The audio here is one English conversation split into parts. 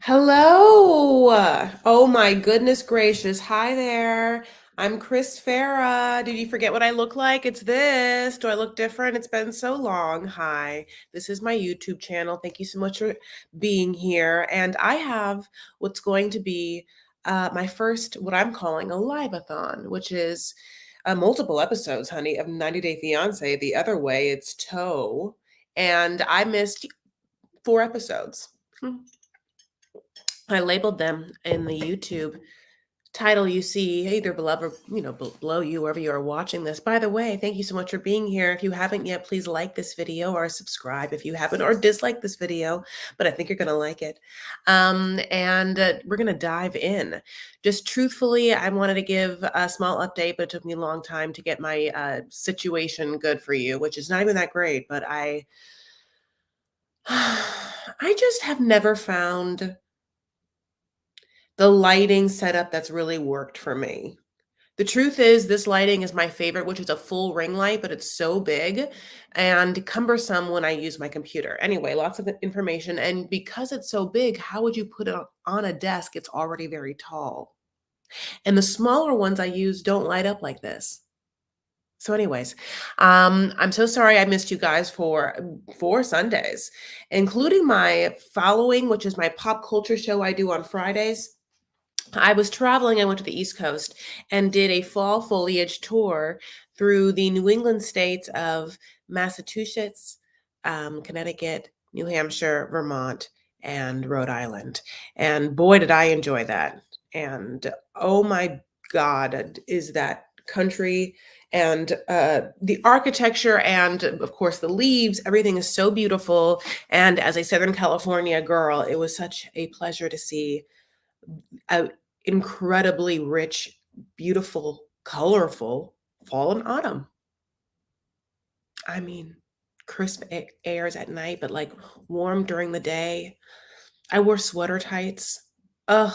Hello. Oh my goodness gracious. Hi there. I'm Chris Farah. Did you forget what I look like? It's this. Do I look different? It's been so long. Hi. This is my YouTube channel. Thank you so much for being here. And I have what's going to be my first, what I'm calling a live-a-thon, which is multiple episodes, honey, of 90 Day Fiancé. The other way, it's Toe. And I missed 4 episodes. I labeled them in the YouTube title you see either below or below you wherever you are watching this. By the way, thank you so much for being here. If you haven't yet, please like this video or subscribe if you haven't, or dislike this video, but I think you're gonna like it. And we're gonna dive in. Just truthfully, I wanted to give a small update, but it took me a long time to get my situation good for you, which is not even that great. But I I just have never found the lighting setup that's really worked for me. The truth is, this lighting is my favorite, which is a full ring light, but it's so big and cumbersome when I use my computer. Anyway, lots of information. And because it's so big, how would you put it on a desk? It's already very tall. And the smaller ones I use don't light up like this. So anyways, I'm so sorry I missed you guys for 4 Sundays, including my following, which is my pop culture show I do on Fridays. I was traveling. I went to the East Coast and did a fall foliage tour through the New England states of Massachusetts, Connecticut, New Hampshire, Vermont, and Rhode Island. And boy, did I enjoy that. And oh my God, is that country and the architecture and, of course, the leaves, everything is so beautiful. And as a Southern California girl, it was such a pleasure to see a incredibly rich, beautiful, colorful fall and autumn. I mean, crisp airs at night, but like warm during the day. I wore sweater tights. Ugh.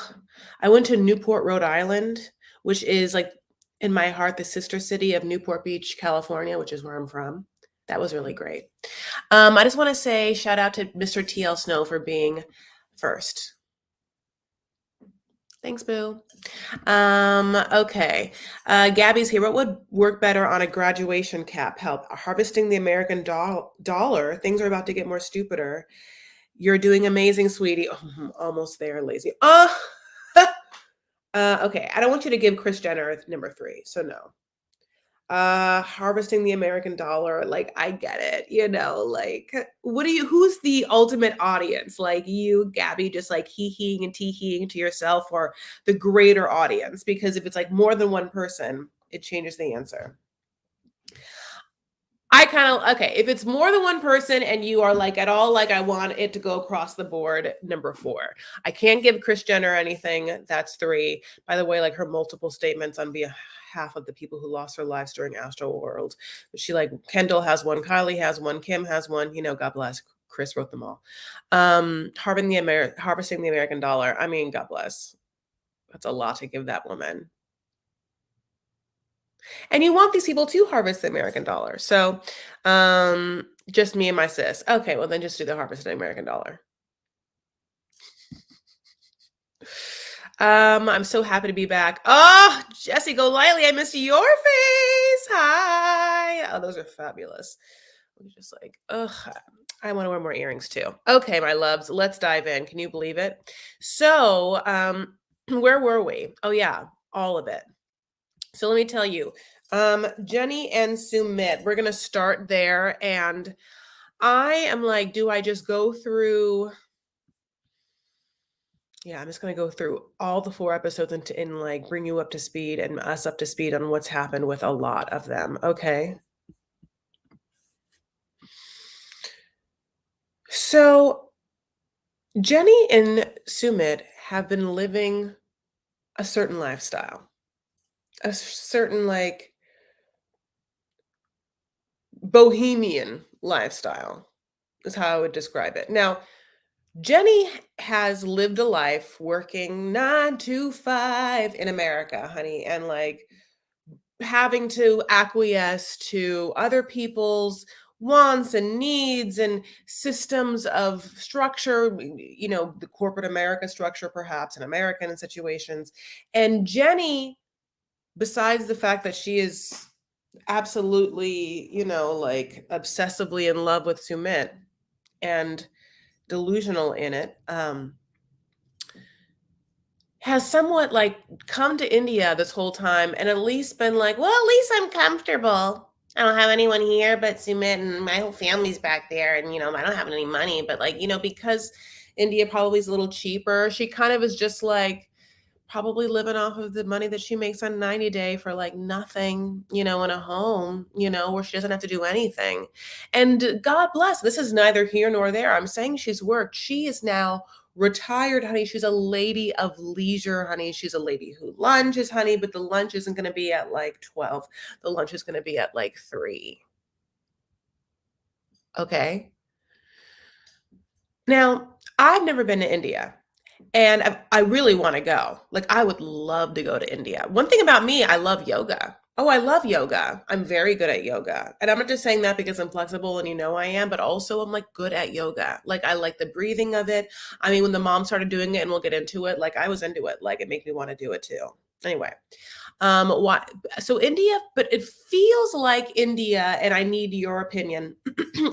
I went to Newport, Rhode Island, which is like in my heart, the sister city of Newport Beach, California, which is where I'm from. That was really great. I just want to say shout out to Mr. TL Snow for being first. Thanks, Boo. Okay. Gabby's here. What would work better on a graduation cap? Help. Harvesting the American dollar. Things are about to get more stupider. You're doing amazing, sweetie. Oh, almost there, lazy. Okay. I don't want you to give Kris Jenner number 3, so no. Harvesting the American dollar, like, I get it, like, who's the ultimate audience? Like, you, Gabby, just like hee-heeing and tee-heeing to yourself, or the greater audience? Because if it's like more than one person, it changes the answer. Okay, if it's more than one person and you are like at all like, I want it to go across the board, number 4. I can't give Kris Jenner anything. That's 3. By the way, like, her multiple statements on behalf of the people who lost their lives during Astroworld. She, like, Kendall has one, Kylie has one, Kim has one, God bless. Kris wrote them all. Harvesting the American dollar. I mean, God bless. That's a lot to give that woman. And you want these people to harvest the American dollar. So just me and my sis. Okay, well then just do the harvest of the American dollar. I'm so happy to be back. Oh, Jessie Golightly, I missed your face. Hi. Oh, those are fabulous. I'm just like, ugh, I want to wear more earrings too. Okay, my loves, let's dive in. Can you believe it? So, where were we? Oh yeah, all of it. So let me tell you, Jenny and Sumit, we're going to start there. And I am like, do I just go through? Yeah, I'm just going to go through all the 4 episodes and like bring you up to speed and us up to speed on what's happened with a lot of them. Okay. So Jenny and Sumit have been living a certain lifestyle, a certain like bohemian lifestyle is how I would describe it. Now, Jenny has lived a life working 9 to 5 in America, honey, and like having to acquiesce to other people's wants and needs and systems of structure, the corporate America structure, perhaps in American situations. And Jenny, besides the fact that she is absolutely, like obsessively in love with Sumit and delusional in it, has somewhat like come to India this whole time and at least been like, well, at least I'm comfortable. I don't have anyone here but Sumit and my whole family's back there. And, I don't have any money. But, like, because India probably is a little cheaper, she kind of is just like, probably living off of the money that she makes on 90 Day for like nothing, in a home, where she doesn't have to do anything. And God bless, this is neither here nor there. I'm saying she's worked. She is now retired, honey. She's a lady of leisure, honey. She's a lady who lunches, honey, but the lunch isn't going to be at like 12. The lunch is going to be at like 3. Okay. Now, I've never been to India. And I really wanna go. Like, I would love to go to India. One thing about me, I love yoga. Oh, I love yoga. I'm very good at yoga. And I'm not just saying that because I'm flexible and I am, but also I'm, like, good at yoga. Like, I like the breathing of it. I mean, when the mom started doing it, and we'll get into it, like, I was into it. Like, it made me wanna do it too. Anyway, why so India, but it feels like India, and I need your opinion,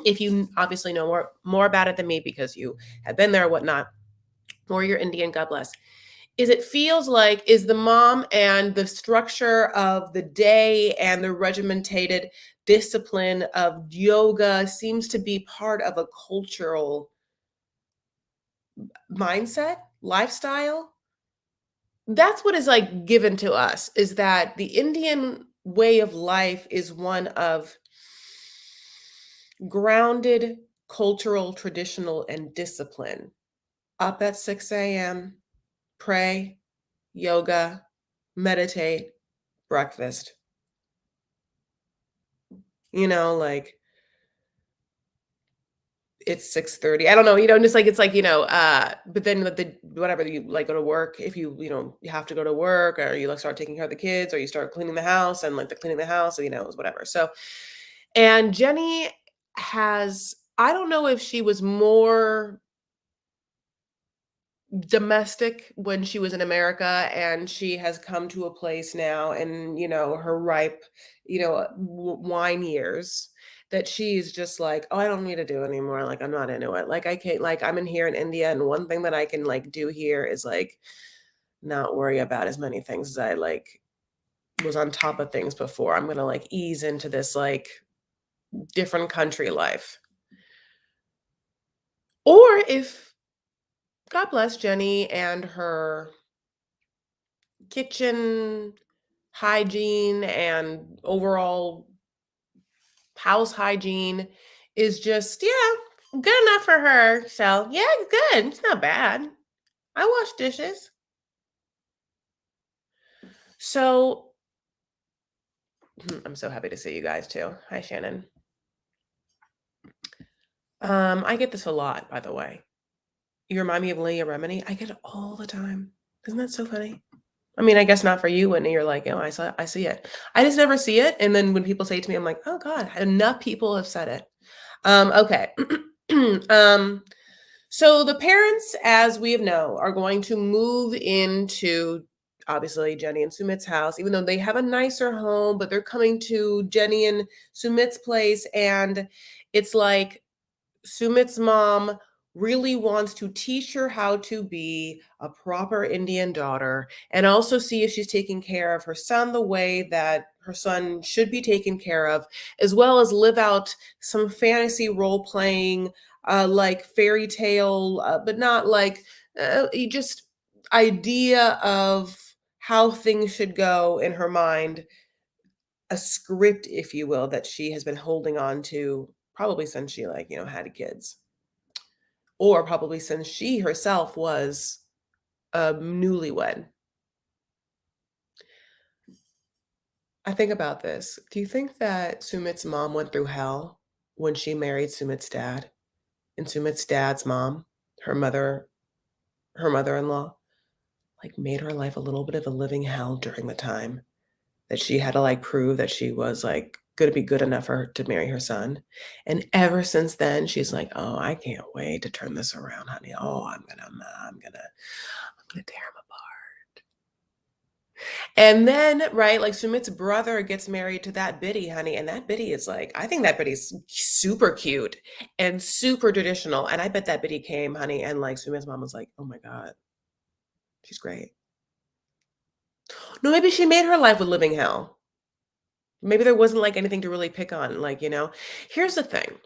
if you obviously know more about it than me because you have been there or whatnot, or you're Indian, God bless. It feels like is the mom and the structure of the day and the regimentated discipline of yoga seems to be part of a cultural mindset, lifestyle. That's what is like given to us is that the Indian way of life is one of grounded cultural, traditional, and discipline. Up at 6 a.m., pray, yoga, meditate, breakfast. Like it's 6:30. I don't know, just like it's like, but then the whatever you like go to work, if you have to go to work or you like start taking care of the kids or you start cleaning the house and like the cleaning the house, is whatever. So, and Jenny has, I don't know if she was more domestic when she was in America, and she has come to a place now in, her ripe, wine years that she's just like, oh, I don't need to do anymore. Like, I'm not into it. Like, I can't, like, I'm in here in India, and one thing that I can like do here is like not worry about as many things as I like was on top of things before. I'm gonna like ease into this like different country life. Or if God bless Jenny and her kitchen hygiene and overall house hygiene is just, yeah, good enough for her. So, yeah, it's good. It's not bad. I wash dishes. So, I'm so happy to see you guys too. Hi, Shannon. I get this a lot, by the way. You remind me of Leah Remini. I get it all the time. Isn't that so funny? I mean, I guess not for you, Whitney. You're like, oh, I see it. I just never see it. And then when people say it to me, I'm like, oh God, enough people have said it. Okay. So the parents, as we know, are going to move into obviously Jenny and Sumit's house, even though they have a nicer home, but they're coming to Jenny and Sumit's place. And it's like Sumit's mom really wants to teach her how to be a proper Indian daughter and also see if she's taking care of her son the way that her son should be taken care of, as well as live out some fantasy role playing, like fairy tale, but not like just idea of how things should go in her mind, a script, if you will, that she has been holding on to probably since she like, had kids, or probably since she herself was a newlywed. I think about this. Do you think that Sumit's mom went through hell when she married Sumit's dad? And Sumit's dad's mom, her mother, her mother-in-law, like made her life a little bit of a living hell during the time that she had to like prove that she was like gonna be good enough for her to marry her son. And ever since then, she's like, "Oh, I can't wait to turn this around, honey. Oh, I'm gonna tear him apart." And then, right, like Sumit's brother gets married to that biddy, honey, and that biddy is like, I think that biddy's super cute and super traditional. And I bet that biddy came, honey, and like Sumit's mom was like, "Oh my God, she's great." No, maybe she made her life a living hell. Maybe there wasn't like anything to really pick on, like, here's the thing.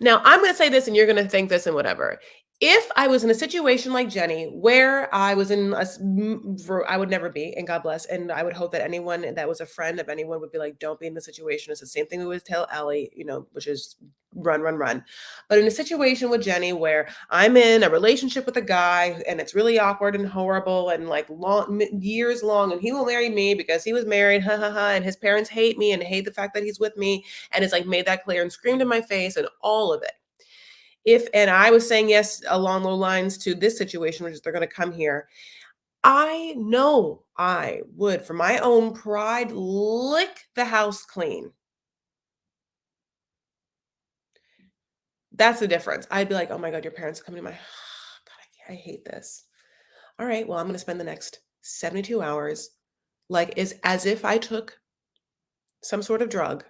Now, I'm going to say this and you're going to think this and whatever. If I was in a situation like Jenny, where I was in I would never be, and God bless, and I would hope that anyone that was a friend of anyone would be like, don't be in the situation. It's the same thing we would tell Ellie, which is run, run, run. But in a situation with Jenny where I'm in a relationship with a guy and it's really awkward and horrible and like years long, and he will marry me because he was married, ha ha ha, and his parents hate me and hate the fact that he's with me, and it's like made that clear and screamed in my face and all of it. If and I was saying yes along those lines to this situation, which is they're going to come here, I know I would, for my own pride, lick the house clean. That's the difference. I'd be like, "Oh my God, your parents are coming to my God, I hate this. All right, well, I'm going to spend the next 72 hours like is as if I took some sort of drug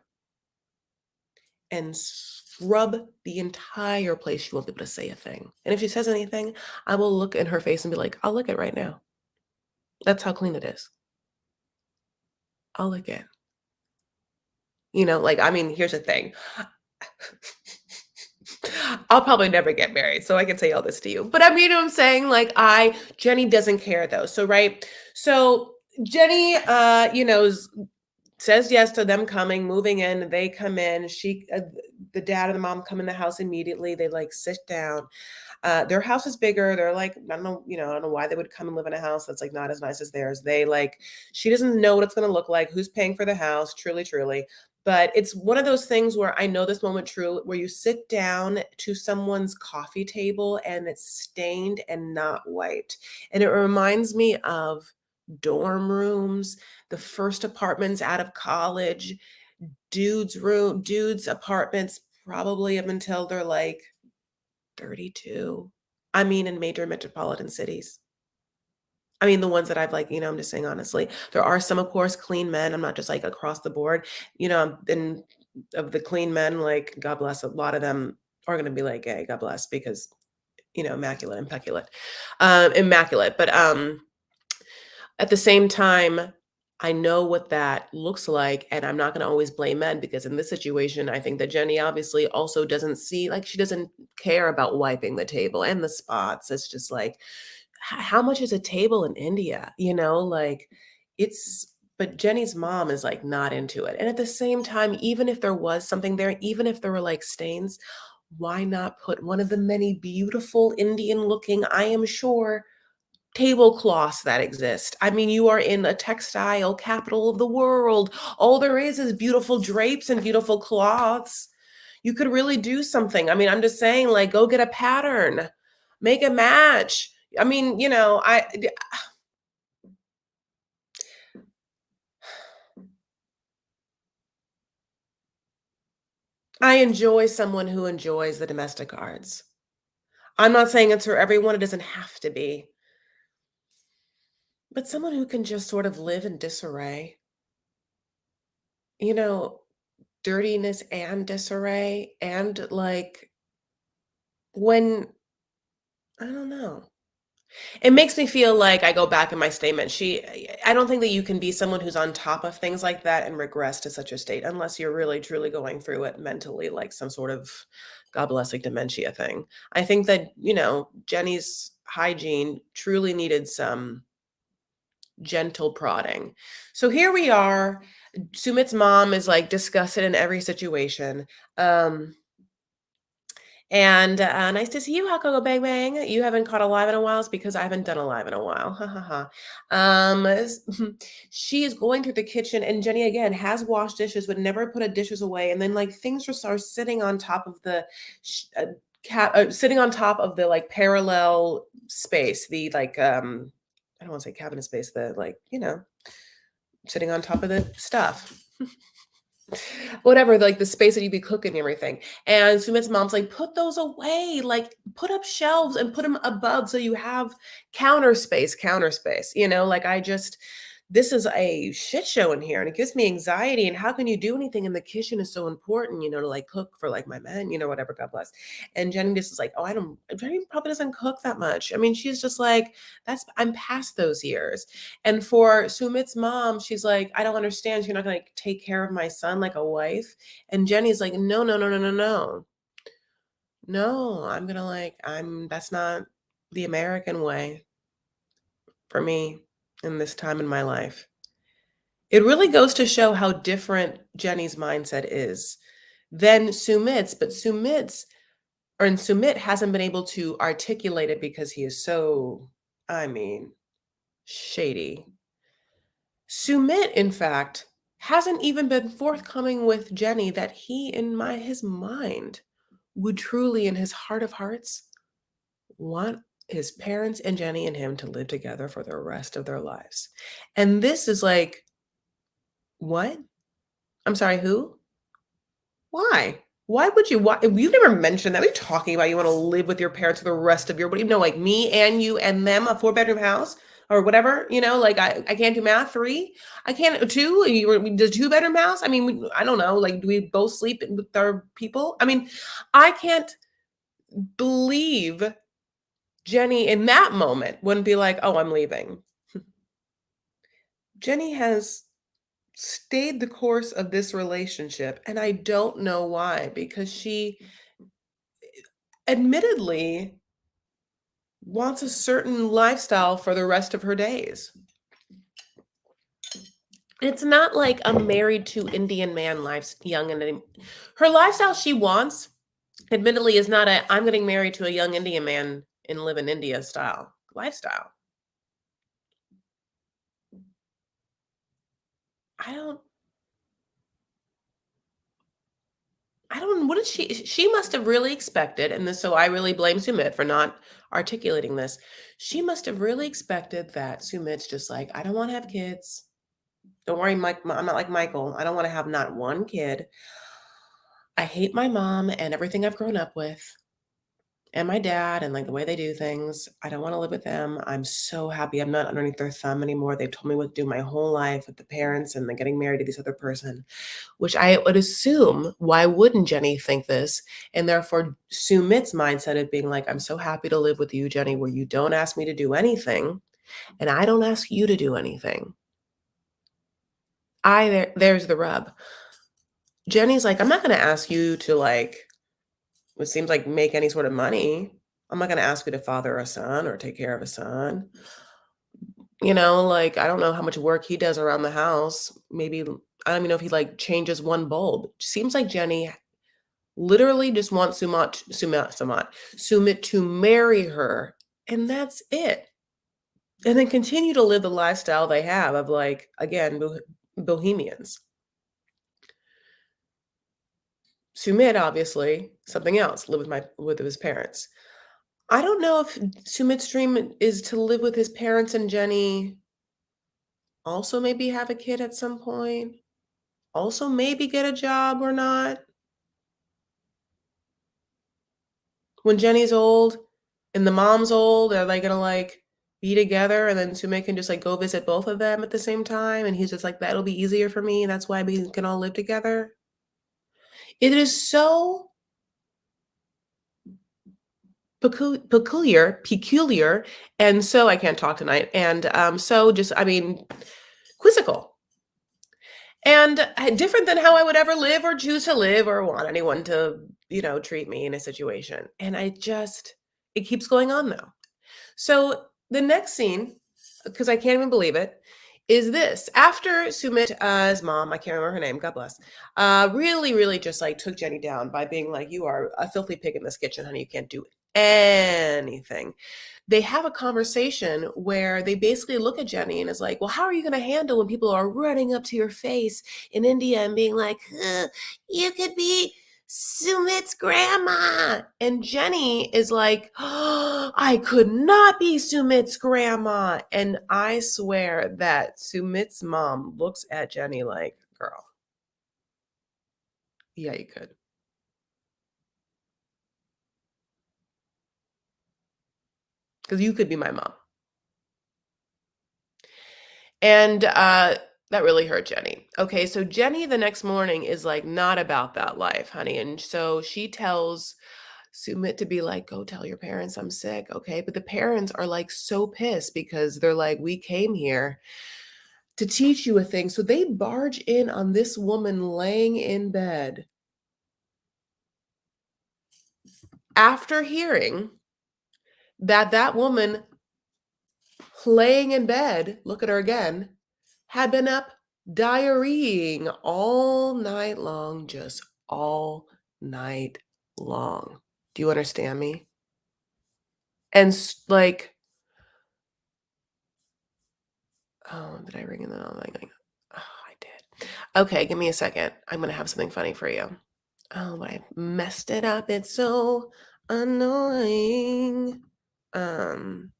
and scrub the entire place. She won't be able to say a thing. And if she says anything, I will look in her face and be like, I'll lick it right now. That's how clean it is. I'll lick it. Like, I mean, here's the thing. I'll probably never get married, so I can say all this to you. But I mean, what I'm saying, like, Jenny doesn't care though. So, right. So Jenny, says yes to them coming, moving in. They come in. The dad and the mom come in the house immediately. They like sit down. Their house is bigger. They're like, I don't know, I don't know why they would come and live in a house that's like not as nice as theirs. She doesn't know what it's going to look like, who's paying for the house, truly, truly. But it's one of those things where I know this moment true, where you sit down to someone's coffee table and it's stained and not wiped. And it reminds me of dorm rooms, the first apartments out of college, dudes apartments, probably up until they're like 32. I mean, in major metropolitan cities. I mean, the ones that I've like, I'm just saying honestly. There are some, of course, clean men. I'm not just like across the board. And of the clean men, like, God bless, a lot of them are gonna be like, "Hey, God bless," because, immaculate, immaculate. But at the same time, I know what that looks like, and I'm not gonna always blame men because in this situation, I think that Jenny obviously also doesn't see like, she doesn't care about wiping the table and the spots. It's just like, how much is a table in India? Like, it's but Jenny's mom is, like, not into it, and at the same time, even if there was something there, even if there were, like, stains, why not put one of the many beautiful Indian-looking, I am sure, tablecloths that exist? I mean, you are in a textile capital of the world. All there is beautiful drapes and beautiful cloths. You could really do something. I mean, I'm just saying, like, go get a pattern, make a match. I mean, I enjoy someone who enjoys the domestic arts. I'm not saying it's for everyone, it doesn't have to be, but someone who can just sort of live in disarray, you know, dirtiness and disarray, and like when I don't know. It makes me feel like I go back in my statement. I don't think that you can be someone who's on top of things like that and regress to such a state unless you're really truly going through it mentally, like some sort of, God bless, like dementia thing. I think that, Jenny's hygiene truly needed some gentle prodding. So here we are. Sumit's mom is like disgusted in every situation. Um, and, nice to see you, Hakoko Bang Bang. You haven't caught a live in a while. It's because I haven't done a live in a while. Ha ha ha. She is going through the kitchen, and Jenny again has washed dishes, but never put a dishes away. And then like things just are sitting on top of the sitting on top of the like parallel space, the like I don't want to say cabinet space, the like, sitting on top of the stuff. whatever, like the space that you'd be cooking and everything. And Sumit's mom's like, put those away, like put up shelves and put them above so you have counter space, like this is a shit show in here and it gives me anxiety. And how can you do anything in the kitchen is so important, to like cook for like my men, whatever, God bless. And Jenny just is like, oh, Jenny probably doesn't cook that much. I mean, she's just like, I'm past those years. And for Sumit's mom, she's like, I don't understand. You're not going to take care of my son like a wife. And Jenny's like, no, no, no, no, no, no. No, that's not the American way for me in this time in my life. It really goes to show how different Jenny's mindset is than Sumit's, but Sumit hasn't been able to articulate it because he is so, shady. Sumit, in fact, hasn't even been forthcoming with Jenny that he, in his mind, would truly, in his heart of hearts, want his parents and Jenny and him to live together for the rest of their lives. And this is like, what? I'm sorry, who? Why? Why would you? Why? You never mentioned that. We're talking about you want to live with your parents for the rest of your, what do you know, like me and you and them, a 4-bedroom house or whatever, like I can't do math. 3, I can't 2. The 2-bedroom house. I mean, I don't know. Like, do we both sleep with our people? I mean, I can't believe Jenny in that moment wouldn't be like, oh, I'm leaving. Jenny has stayed the course of this relationship, and I don't know why, because she admittedly wants a certain lifestyle for the rest of her days. It's not like a married to Indian man her lifestyle she wants, admittedly, is not I'm getting married to a young Indian man and live in India style lifestyle. I don't what did she must have really expected, and so I really blame Sumit for not articulating this. She must have really expected that Sumit's just like, I don't want to have kids. Don't worry, Mike, I'm not like Michael. I don't want to have not one kid. I hate my mom and everything I've grown up with and my dad and like the way they do things. I don't want to live with them. I'm so happy I'm not underneath their thumb anymore. They've told me what to do my whole life with the parents and then getting married to this other person, which I would assume, why wouldn't Jenny think this? And therefore, Sumit's mindset of being like, I'm so happy to live with you, Jenny, where you don't ask me to do anything and I don't ask you to do anything. There's the rub. Jenny's like, I'm not going to ask you to like, what seems like make any sort of money. I'm not going to ask you to father a son or take care of a son. Like, I don't know how much work he does around the house. Maybe, I don't even know if he like changes one bulb. Seems like Jenny literally just wants Sumit to marry her. And that's it. And then continue to live the lifestyle they have of like, again, bohemians. Sumit, obviously, something else, live with his parents. I don't know if Sumit's dream is to live with his parents and Jenny also maybe have a kid at some point, also maybe get a job or not. When Jenny's old and the mom's old, are they gonna like be together and then Sumit can just like go visit both of them at the same time? And he's just like, that'll be easier for me. That's why we can all live together. It is so peculiar, and so I can't talk tonight. And so just, quizzical. And different than how I would ever live or choose to live or want anyone to, treat me in a situation. And it keeps going on though. So the next scene, because I can't even believe it, is this. After Sumit's mom, I can't remember her name, God bless, really, really just like took Jenny down by being like, you are a filthy pig in this kitchen, honey. You can't do anything. They have a conversation where they basically look at Jenny and is like, well, how are you going to handle when people are running up to your face in India and being like, you could be Sumit's grandma. And Jenny is like, oh, I could not be Sumit's grandma. And I swear that Sumit's mom looks at Jenny like, girl, Yeah, you could. Because you could be my mom. And that really hurt Jenny. Okay, so Jenny the next morning is like not about that life, honey. And so she tells Sumit to be like, go tell your parents I'm sick. Okay. But the parents are like so pissed because they're like, we came here to teach you a thing. So they barge in on this woman laying in bed after hearing that that woman laying in bed, look at her again, had been up diarrheaing all night long, just all night long. Do you understand me? And like, oh, did I ring in the like, oh, I did. Okay, give me a second. I'm gonna have something funny for you. Oh, but I messed it up. It's so annoying. Um,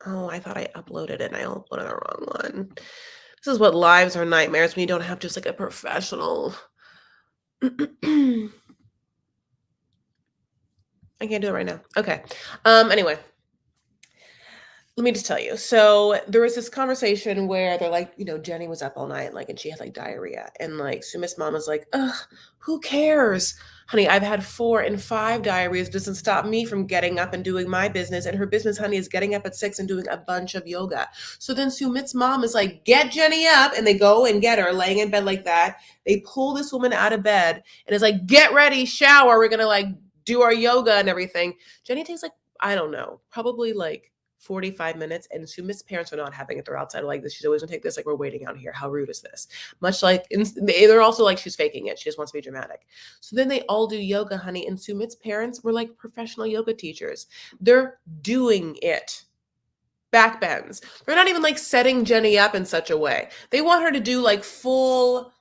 oh, I thought I uploaded it and I uploaded the wrong one. This is what lives are nightmares when you don't have just like a professional. I can't do it right now. Okay. Anyway, let me just tell you. So there was this conversation where they're like, Jenny was up all night, like, and she had like diarrhea. And like Sumit's mom was like, ugh, who cares? Honey, I've had 4 and 5 diarrheas. Doesn't stop me from getting up and doing my business. And her business, honey, is getting up at 6 and doing a bunch of yoga. So then Sumit's mom is like, get Jenny up. And they go and get her laying in bed like that. They pull this woman out of bed and it's like, get ready, shower. We're gonna like do our yoga and everything. Jenny takes like, I don't know, probably like 45 minutes, and Sumit's parents are not having it. They're outside like this. She's always gonna take this. Like, we're waiting out here. How rude is this? Much like, they're also like, she's faking it. She just wants to be dramatic. So then they all do yoga, honey. And Sumit's parents were like professional yoga teachers. They're doing it. Back bends. They're not even like setting Jenny up in such a way. They want her to do like full,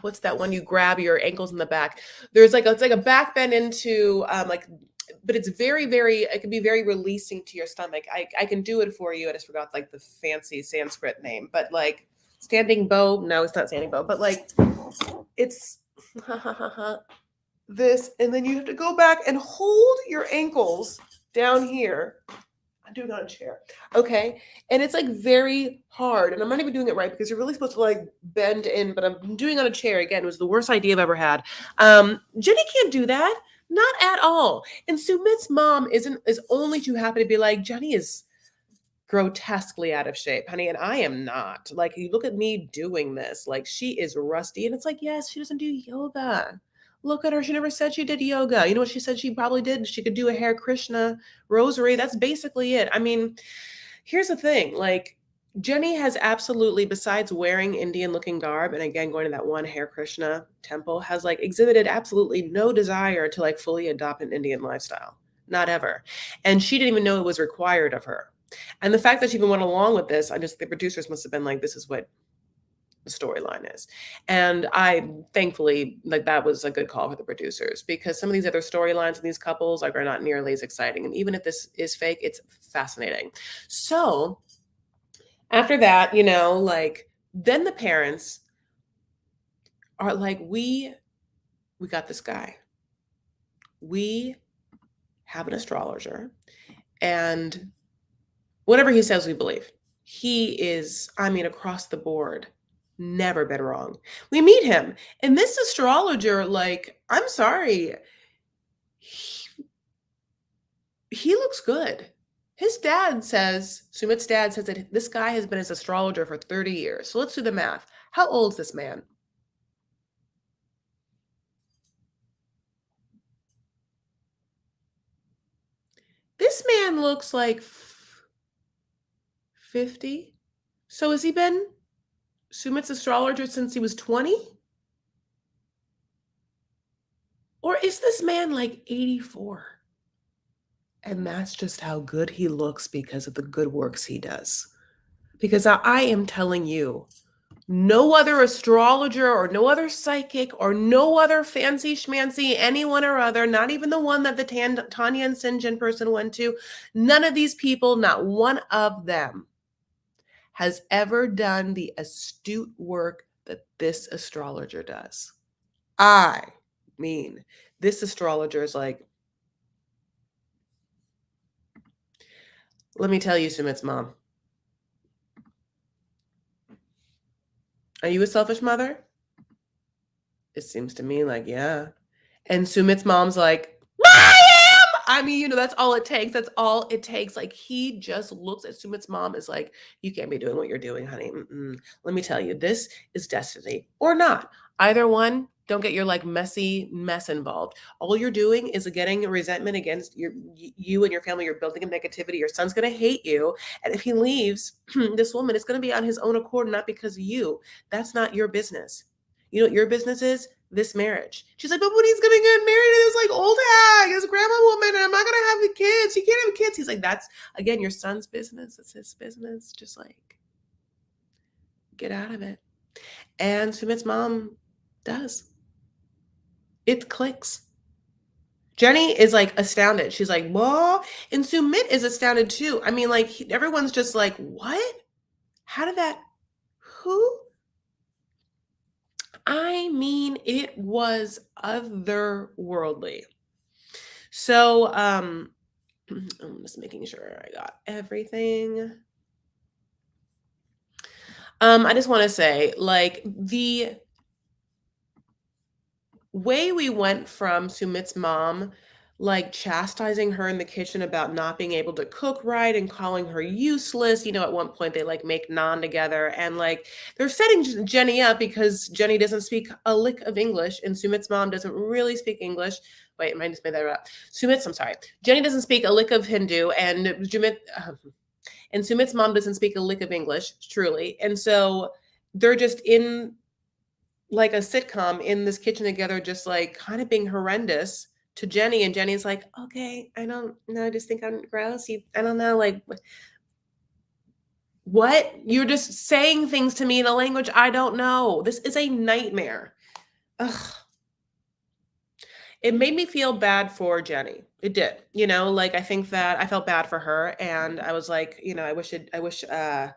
what's that one you grab your ankles in the back? There's like, it's like a back bend into like, but it's very, very, it can be very releasing to your stomach. I can do it for you. I just forgot like the fancy Sanskrit name, but like standing bow. No, it's not standing bow, but like it's this. And then you have to go back and hold your ankles down here. I'm doing it on a chair. Okay. And it's like very hard. And I'm not even doing it right because you're really supposed to like bend in, but I'm doing it on a chair. Again, it was the worst idea I've ever had. Jenny can't do that. Not at all. And Sumit's mom is only too happy to be like, Jenny is grotesquely out of shape, honey, and I am not. Like, you look at me doing this, like she is rusty. And it's like, yes, she doesn't do yoga. Look at her. She never said she did yoga. You know what she said she probably did? She could do a Hare Krishna rosary. That's basically it. I mean, here's the thing. Like, Jenny has absolutely, besides wearing Indian looking garb, and again, going to that one Hare Krishna temple, has like exhibited absolutely no desire to like fully adopt an Indian lifestyle. Not ever. And she didn't even know it was required of her. And the fact that she even went along with this, the producers must have been like, this is what the storyline is. And I thankfully, like, that was a good call for the producers because some of these other storylines in these couples like are not nearly as exciting. And even if this is fake, it's fascinating. So after that, like, then the parents are like, we got this guy. We have an astrologer, and whatever he says, we believe. He is, I mean, across the board, never been wrong. We meet him, and this astrologer, like, I'm sorry, he looks good. His dad says, Sumit's dad says that this guy has been his astrologer for 30 years. So let's do the math. How old is this man? This man looks like 50. So has he been Sumit's astrologer since he was 20? Or is this man like 84? And that's just how good he looks because of the good works he does. Because I am telling you, no other astrologer or no other psychic or no other fancy schmancy anyone or other, not even the one that the Tanya and Sinjin person went to, none of these people, not one of them, has ever done the astute work that this astrologer does. I mean, this astrologer is like, let me tell you, Sumit's mom. Are you a selfish mother? It seems to me like, yeah. And Sumit's mom's like, I am. I mean, that's all it takes. That's all it takes. Like, he just looks at Sumit's mom is like, you can't be doing what you're doing, honey. Let me tell you, this is destiny or not. Either one, don't get your like messy mess involved. All you're doing is getting resentment against you and your family. You're building a negativity. Your son's going to hate you. And if he leaves this woman, it's going to be on his own accord, not because of you. That's not your business. You know what your business is? This marriage. She's like, but when he's gonna get married to this like old hag, this grandma woman, and I'm not gonna have the kids. He can't have kids. He's like, that's again your son's business. It's his business. Just like get out of it. And Sumit's mom does. It clicks. Jenny is like astounded. She's like, whoa. And Sumit is astounded too. I mean, like everyone's just like, what? How did that? Who? I mean, it was otherworldly. So, I'm just making sure I got everything. I just want to say, like, the way we went from Sumit's mom, like, chastising her in the kitchen about not being able to cook right and calling her useless. At one point they like make naan together and like they're setting Jenny up because Jenny doesn't speak a lick of English and Sumit's mom doesn't really speak English. Wait, I just made that up. I'm sorry. Jenny doesn't speak a lick of Hindu and Sumit's mom doesn't speak a lick of English, truly. And so they're just in like a sitcom in this kitchen together, just like kind of being horrendous to Jenny. And Jenny's like, okay, I don't know. I just think I'm gross. I don't know. Like, what? You're just saying things to me in a language I don't know. This is a nightmare. Ugh. It made me feel bad for Jenny. It did. Like I think that I felt bad for her and I was like, I wish I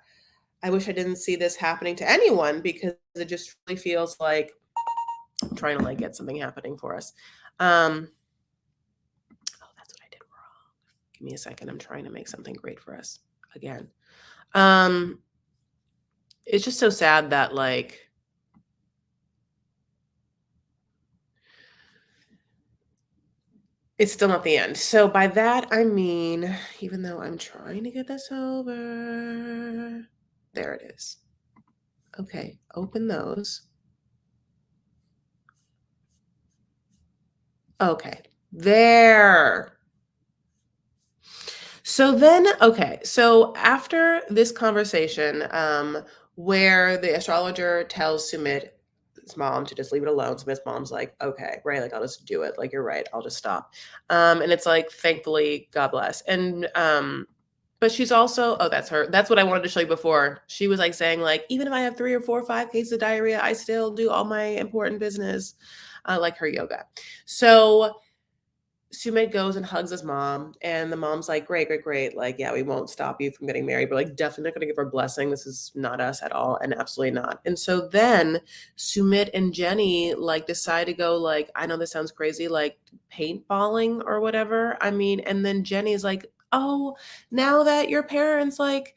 didn't see this happening to anyone because it just really feels like I'm trying to like get something happening for us. Oh, that's what I did wrong. Give me a second. I'm trying to make something great for us again. It's just so sad that like it's still not the end. So by that, I mean, even though I'm trying to get this over, there it is. Okay, open those. Okay, there. So then, okay, so after this conversation, where the astrologer tells Sumit's mom to just leave it alone, Sumit's mom's like, okay, right, like I'll just do it. Like you're right, I'll just stop. And it's like, thankfully, God bless. And but she's also, oh, that's her. That's what I wanted to show you before. She was like saying, like, even if I have 3 or 4 or 5 cases of diarrhea, I still do all my important business, like her yoga. So Sumit goes and hugs his mom, and the mom's like, great, great, great. Like, yeah, we won't stop you from getting married, but like, definitely not going to give her a blessing. This is not us at all, and absolutely not. And so then Sumit and Jenny like decide to go, like, I know this sounds crazy, like paintballing or whatever. I mean, and then Jenny's like, oh, now that your parents like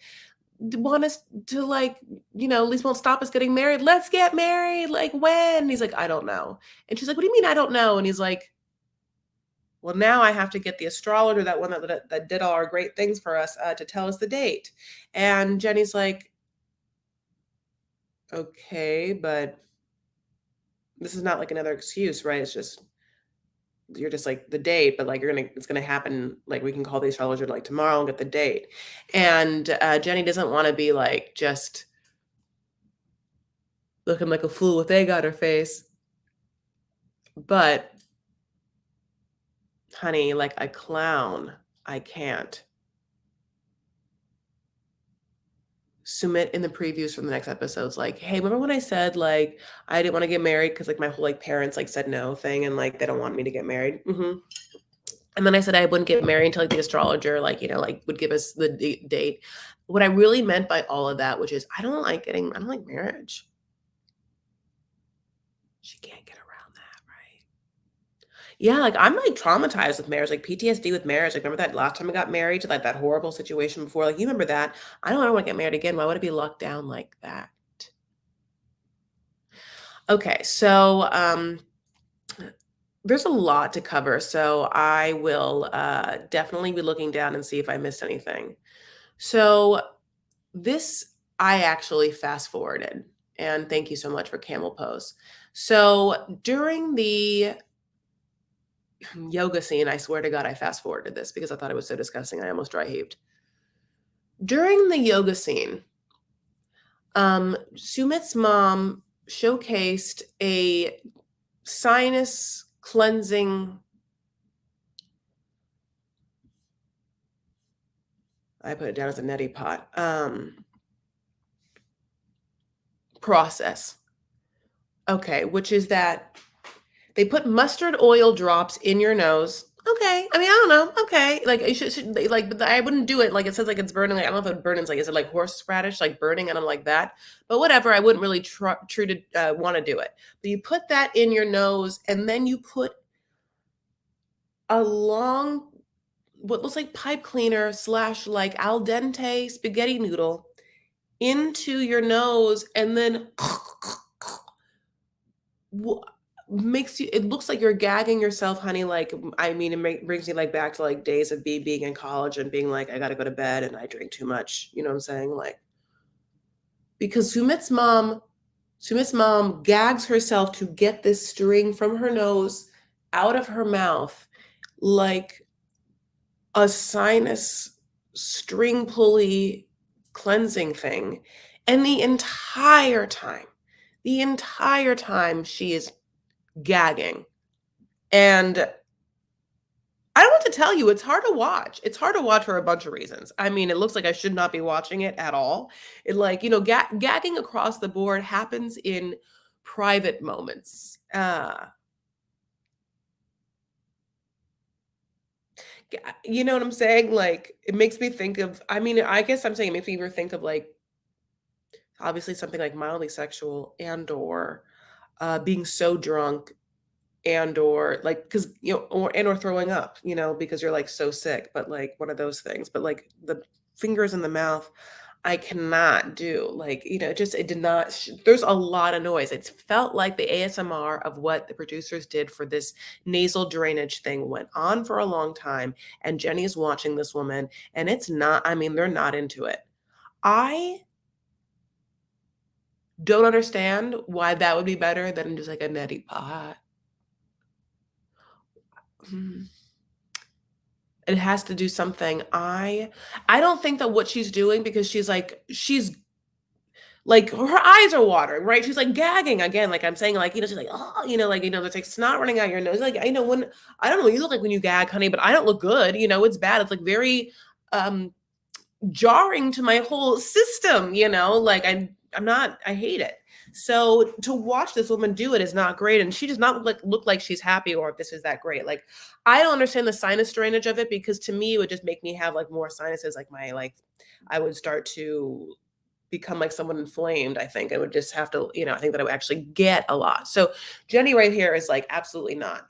want us to like, at least won't stop us getting married, let's get married. Like, when? And he's like, I don't know. And she's like, what do you mean I don't know? And he's like, well, now I have to get the astrologer, that one that did all our great things for us, to tell us the date. And Jenny's like, okay, but this is not like another excuse, right? It's just, you're just like the date, but like it's gonna happen. Like we can call the astrologer like tomorrow and get the date. And Jenny doesn't want to be like just looking like a fool with egg on her face. But honey, like a clown, I can't. Sumit in the previews from the next episodes like, hey, remember when I said like I didn't want to get married because like my whole like parents like said no thing and like they don't want me to get married. And then I said I wouldn't get married until like the astrologer like like would give us the date. What I really meant by all of that, which is I don't like marriage. She can't get around that. Yeah, like, I'm, like, traumatized with marriage, like, PTSD with marriage, like, remember that last time I got married to, like, that horrible situation before, like, you remember that? I don't wanna get married again, why would I be locked down like that? Okay, so, there's a lot to cover, so I will, definitely be looking down and see if I missed anything. So, this I actually fast forwarded, and thank you so much for camel pose. So, during the yoga scene, I swear to God, I fast forwarded this because I thought it was so disgusting, I almost dry heaved. During the yoga scene, Sumit's mom showcased a sinus cleansing, I put it down as a neti pot, process. Okay, which is that they put mustard oil drops in your nose. Okay, I mean, I don't know. Okay, like it should they, like, but I wouldn't do it. Like it says, like it's burning. Like, I don't know if it burns. Like is it like horseradish, like burning? I don't like that. But whatever. I wouldn't really true to want to do it. But you put that in your nose, and then you put a long, what looks like pipe cleaner slash like al dente spaghetti noodle into your nose, and then Wha makes you, it looks like you're gagging yourself, honey, like, I mean, it brings me, like, back to, like, days of being in college and being like, "I gotta go to bed, and I drink too much," you know what I'm saying? Like, because Sumit's mom gags herself to get this string from her nose out of her mouth like a sinus string pulley cleansing thing, and the entire time she is gagging. And I don't want to tell you, it's hard to watch. It's hard to watch for a bunch of reasons. I mean, it looks like I should not be watching it at all. It like, gagging across the board happens in private moments. You know what I'm saying? Like, it makes me think of, I mean, I guess I'm saying it makes me even think of like obviously something like mildly sexual and or being so drunk and or like because or and or throwing up, because you're like so sick, but like one of those things, but like the fingers in the mouth I cannot do, like, it did not there's a lot of noise. It felt like the ASMR of what the producers did for this nasal drainage thing went on for a long time, and Jenny is watching this woman, and it's not, I mean, they're not into it. I don't understand why that would be better than just like a neti pot. Hmm. It has to do something. I don't think that what she's doing, because she's like her eyes are watering, right? She's like gagging again, like I'm saying, like, she's like, oh, like, there's like snot running out your nose. Like, I know when I don't know what you look like when you gag, honey, but I don't look good. It's bad. It's like very um jarring to my whole system, like I hate it. So to watch this woman do it is not great, and she does not look like she's happy, or if this is that great. Like, I don't understand the sinus drainage of it, because to me it would just make me have like more sinuses, like I would start to become like someone inflamed. I think I would just have to, I think that I would actually get a lot. So Jenny right here is like absolutely not.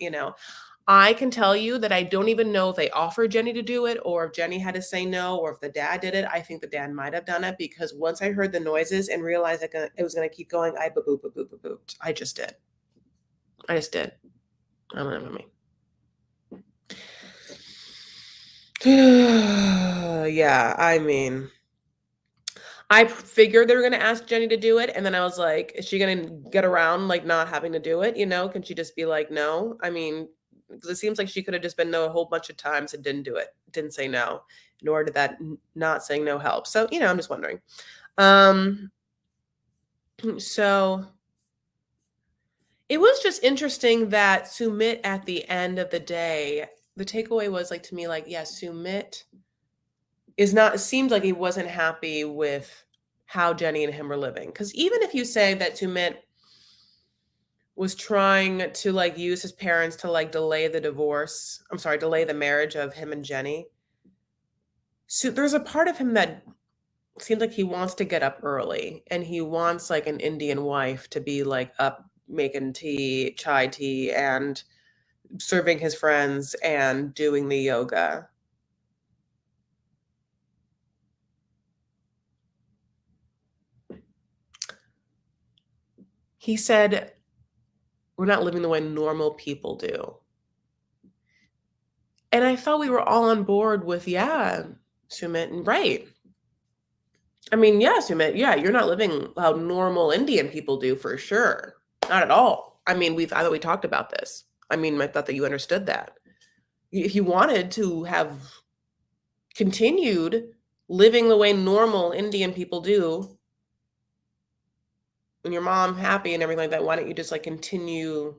I can tell you that I don't even know if they offered Jenny to do it, or if Jenny had to say no, or if the dad did it. I think the dad might have done it, because once I heard the noises and realized it was going to keep going, I boop, boop, boop, boop, boop, booped. I just did. I just did. I don't know. Yeah, I mean, I figured they were gonna ask Jenny to do it, and then I was like, "Is she gonna get around, like, not having to do it, you know? Can she just be like, 'No'?" I mean, because it seems like she coulda just been no a whole bunch of times and didn't do it, didn't say no, nor did that n not saying no help. So, I'm just wondering. Um, so it was just interesting that Sumit at the end of the day, the takeaway was, like, to me, like, yeah, Sumit is not, it seemed like he wasn't happy with how Jenny and him were living. Because even if you say that Sumit was trying to, like, use his parents to, like, delay the marriage of him and Jenny, so there's a part of him that seems like he wants to get up early, and he wants, like, an Indian wife to be, like, up making tea, chai tea, and serving his friends and doing the yoga. He said, "We're not living the way normal people do." And I thought we were all on board with, yeah, Sumit, and right. I mean, yeah, Sumit, yeah, you're not living how normal Indian people do for sure. Not at all. I mean, I thought we talked about this. I mean, I thought that you understood that. If you wanted to have continued living the way normal Indian people do, and your mom happy and everything like that, why don't you just like continue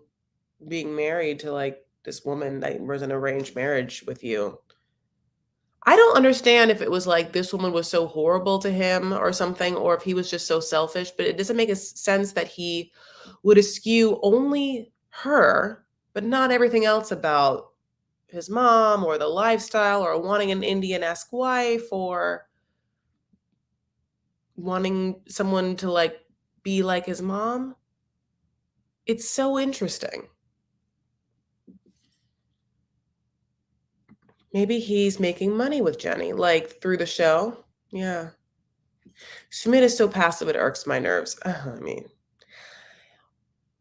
being married to like this woman that was an arranged marriage with you? I don't understand if it was like this woman was so horrible to him or something, or if he was just so selfish, but it doesn't make a sense that he would eschew only her, but not everything else about his mom or the lifestyle or wanting an Indian-esque wife or wanting someone to like be like his mom. It's so interesting. Maybe he's making money with Jenny, like through the show. Yeah. Sumit is so passive, it irks my nerves. I mean,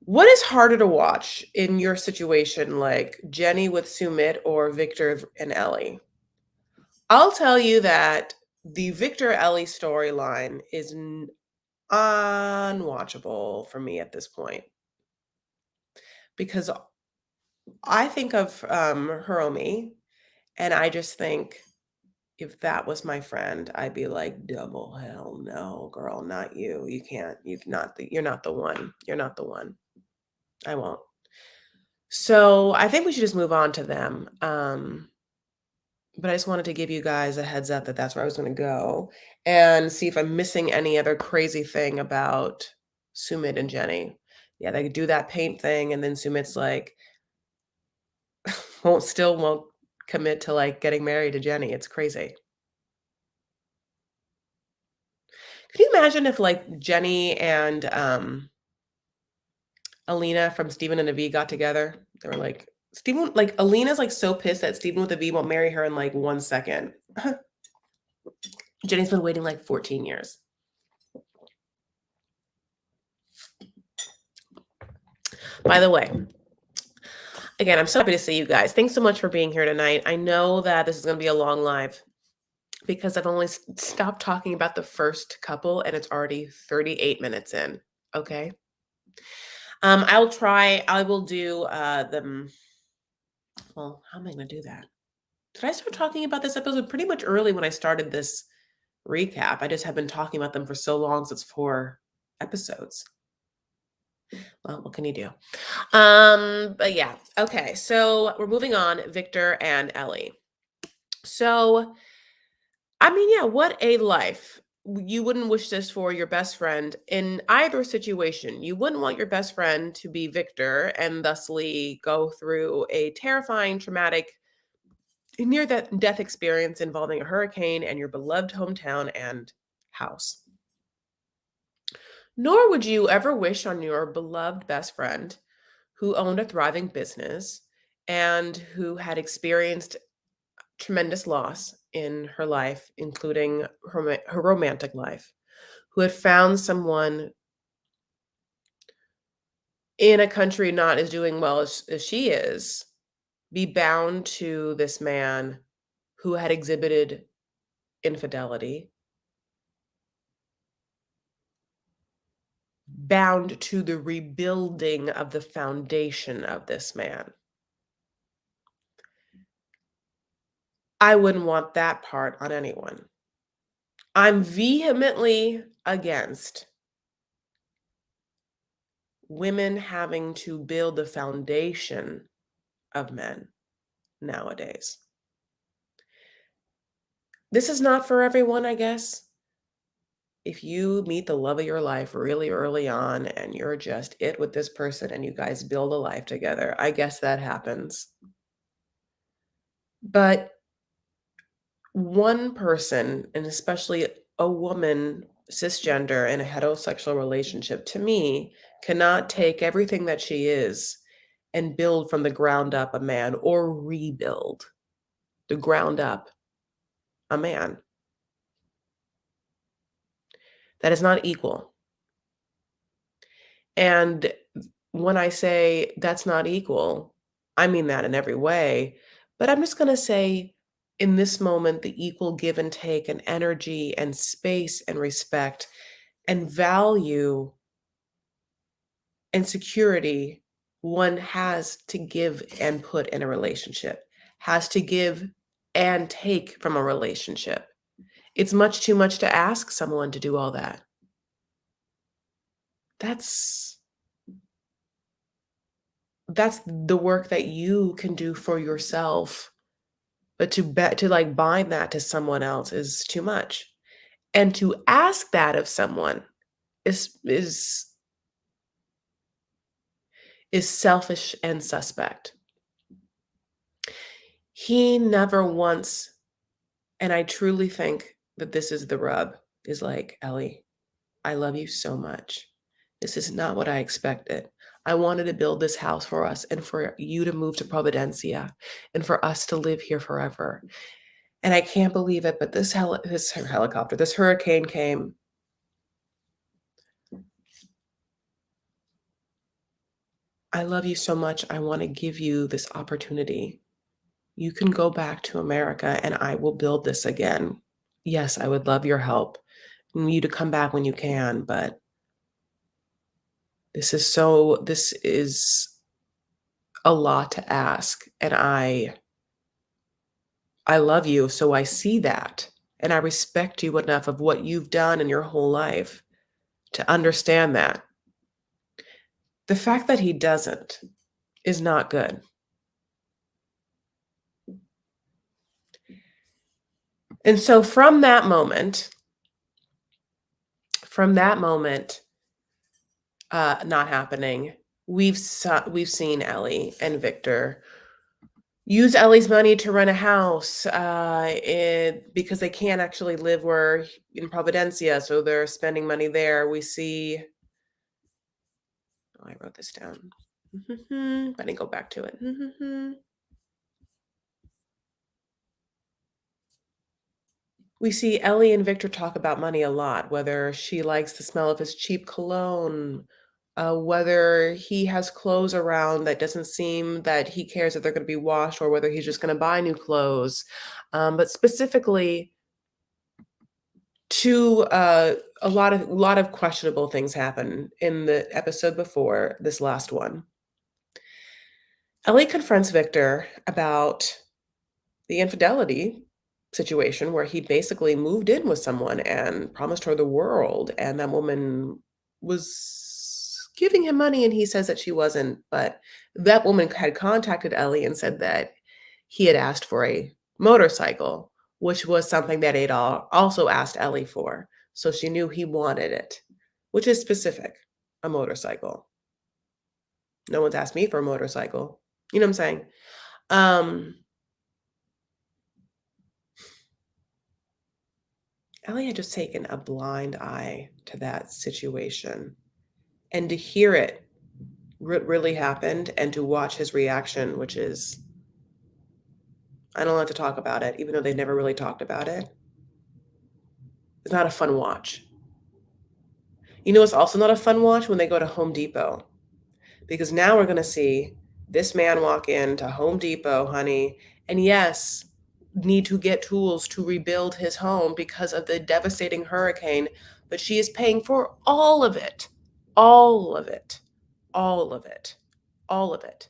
what is harder to watch in your situation, like Jenny with Sumit or Victor and Ellie? I'll tell you that the Victor Ellie storyline is unwatchable for me at this point because I think of Hiromi and I just think if that was my friend, I'd be like, double hell no, girl, not you. You can't, you're not the one. You're not the one. I won't. So I think we should just move on to them. But I just wanted to give you guys a heads up that that's where I was going to go and see if I'm missing any other crazy thing about Sumit and Jenny. Yeah, they do that paint thing, and then Sumit's like, won't commit to like getting married to Jenny. It's crazy. Could you imagine if like Jenny and Alina from Stephen and Avi got together? They were like, Stephen, like Alina's like so pissed that Stephen with Avi won't marry her in like 1 second. Jenny's been waiting like 14 years. By the way, again, I'm so happy to see you guys. Thanks so much for being here tonight. I know that this is going to be a long live because I've only stopped talking about the first couple and it's already 38 minutes in. Okay. I will do them. Well, how am I going to do that? Did I start talking about this episode pretty much early when I started this recap? I just have been talking about them for so long since 4 episodes. Well, what can you do? But yeah. Okay. So we're moving on. Victor and Ellie. So, I mean, yeah, what a life. You wouldn't wish this for your best friend in either situation. You wouldn't want your best friend to be Victor and thusly go through a terrifying, traumatic, near death experience involving a hurricane and your beloved hometown and house. Nor would you ever wish on your beloved best friend who owned a thriving business and who had experienced tremendous loss in her life, including her romantic life, who had found someone in a country not as doing well as she is, be bound to this man who had exhibited infidelity, bound to the rebuilding of the foundation of this man. I wouldn't want that part on anyone. I'm vehemently against women having to build the foundation of men nowadays. This is not for everyone, I guess. If you meet the love of your life really early on and you're just it with this person and you guys build a life together, I guess that happens. But one person, and especially a woman, cisgender, in a heterosexual relationship, to me, cannot take everything that she is and build from the ground up a man, or rebuild the ground up a man. That is not equal. And when I say that's not equal, I mean that in every way. But I'm just going to say, in this moment, the equal give and take and energy and space and respect and value and security one has to give and put in a relationship, has to give and take from a relationship. It's much too much to ask someone to do all that. That's that's the work that you can do for yourself, but to like bind that to someone else is too much. And to ask that of someone is is is selfish and suspect. He never once, and I truly think that this is the rub, is like, "Ellie, I love you so much. This is not what I expected. I wanted to build this house for us and for you to move to Providencia and for us to live here forever. And I can't believe it, but this hurricane came. I love you so much. I want to give you this opportunity. You can go back to America and I will build this again. Yes, I would love your help and you to come back when you can, but this is a lot to ask. And I love you, so I see that. And I respect you enough of what you've done in your whole life to understand that. The fact that he doesn't is not good. And so from that moment, not happening, we've seen Ellie and Victor use Ellie's money to rent a house, because they can't actually live in Providencia, so they're spending money there. We see. Oh, I wrote this down. I didn't go back to it. We see Ellie and Victor talk about money a lot, whether she likes the smell of his cheap cologne, whether he has clothes around that doesn't seem that he cares that they're going to be washed, or whether he's just going to buy new clothes. But specifically, a lot of questionable things happen in the episode before this last one. Ellie confronts Victor about the infidelity situation where he basically moved in with someone and promised her the world, and that woman was giving him money and he says that she wasn't, but that woman had contacted Ellie and said that he had asked for a motorcycle, which was something that Adol also asked Ellie for. So she knew he wanted it, which is specific, a motorcycle. No one's asked me for a motorcycle. You know what I'm saying? Ellie had just taken a blind eye to that situation. And to hear it really happened and to watch his reaction, which is, I don't like to talk about it, even though they never really talked about it. It's not a fun watch. You know, it's also not a fun watch when they go to Home Depot, because now we're going to see this man walk into Home Depot, honey, and yes, need to get tools to rebuild his home because of the devastating hurricane, but she is paying for all of it. All of it. All of it. All of it.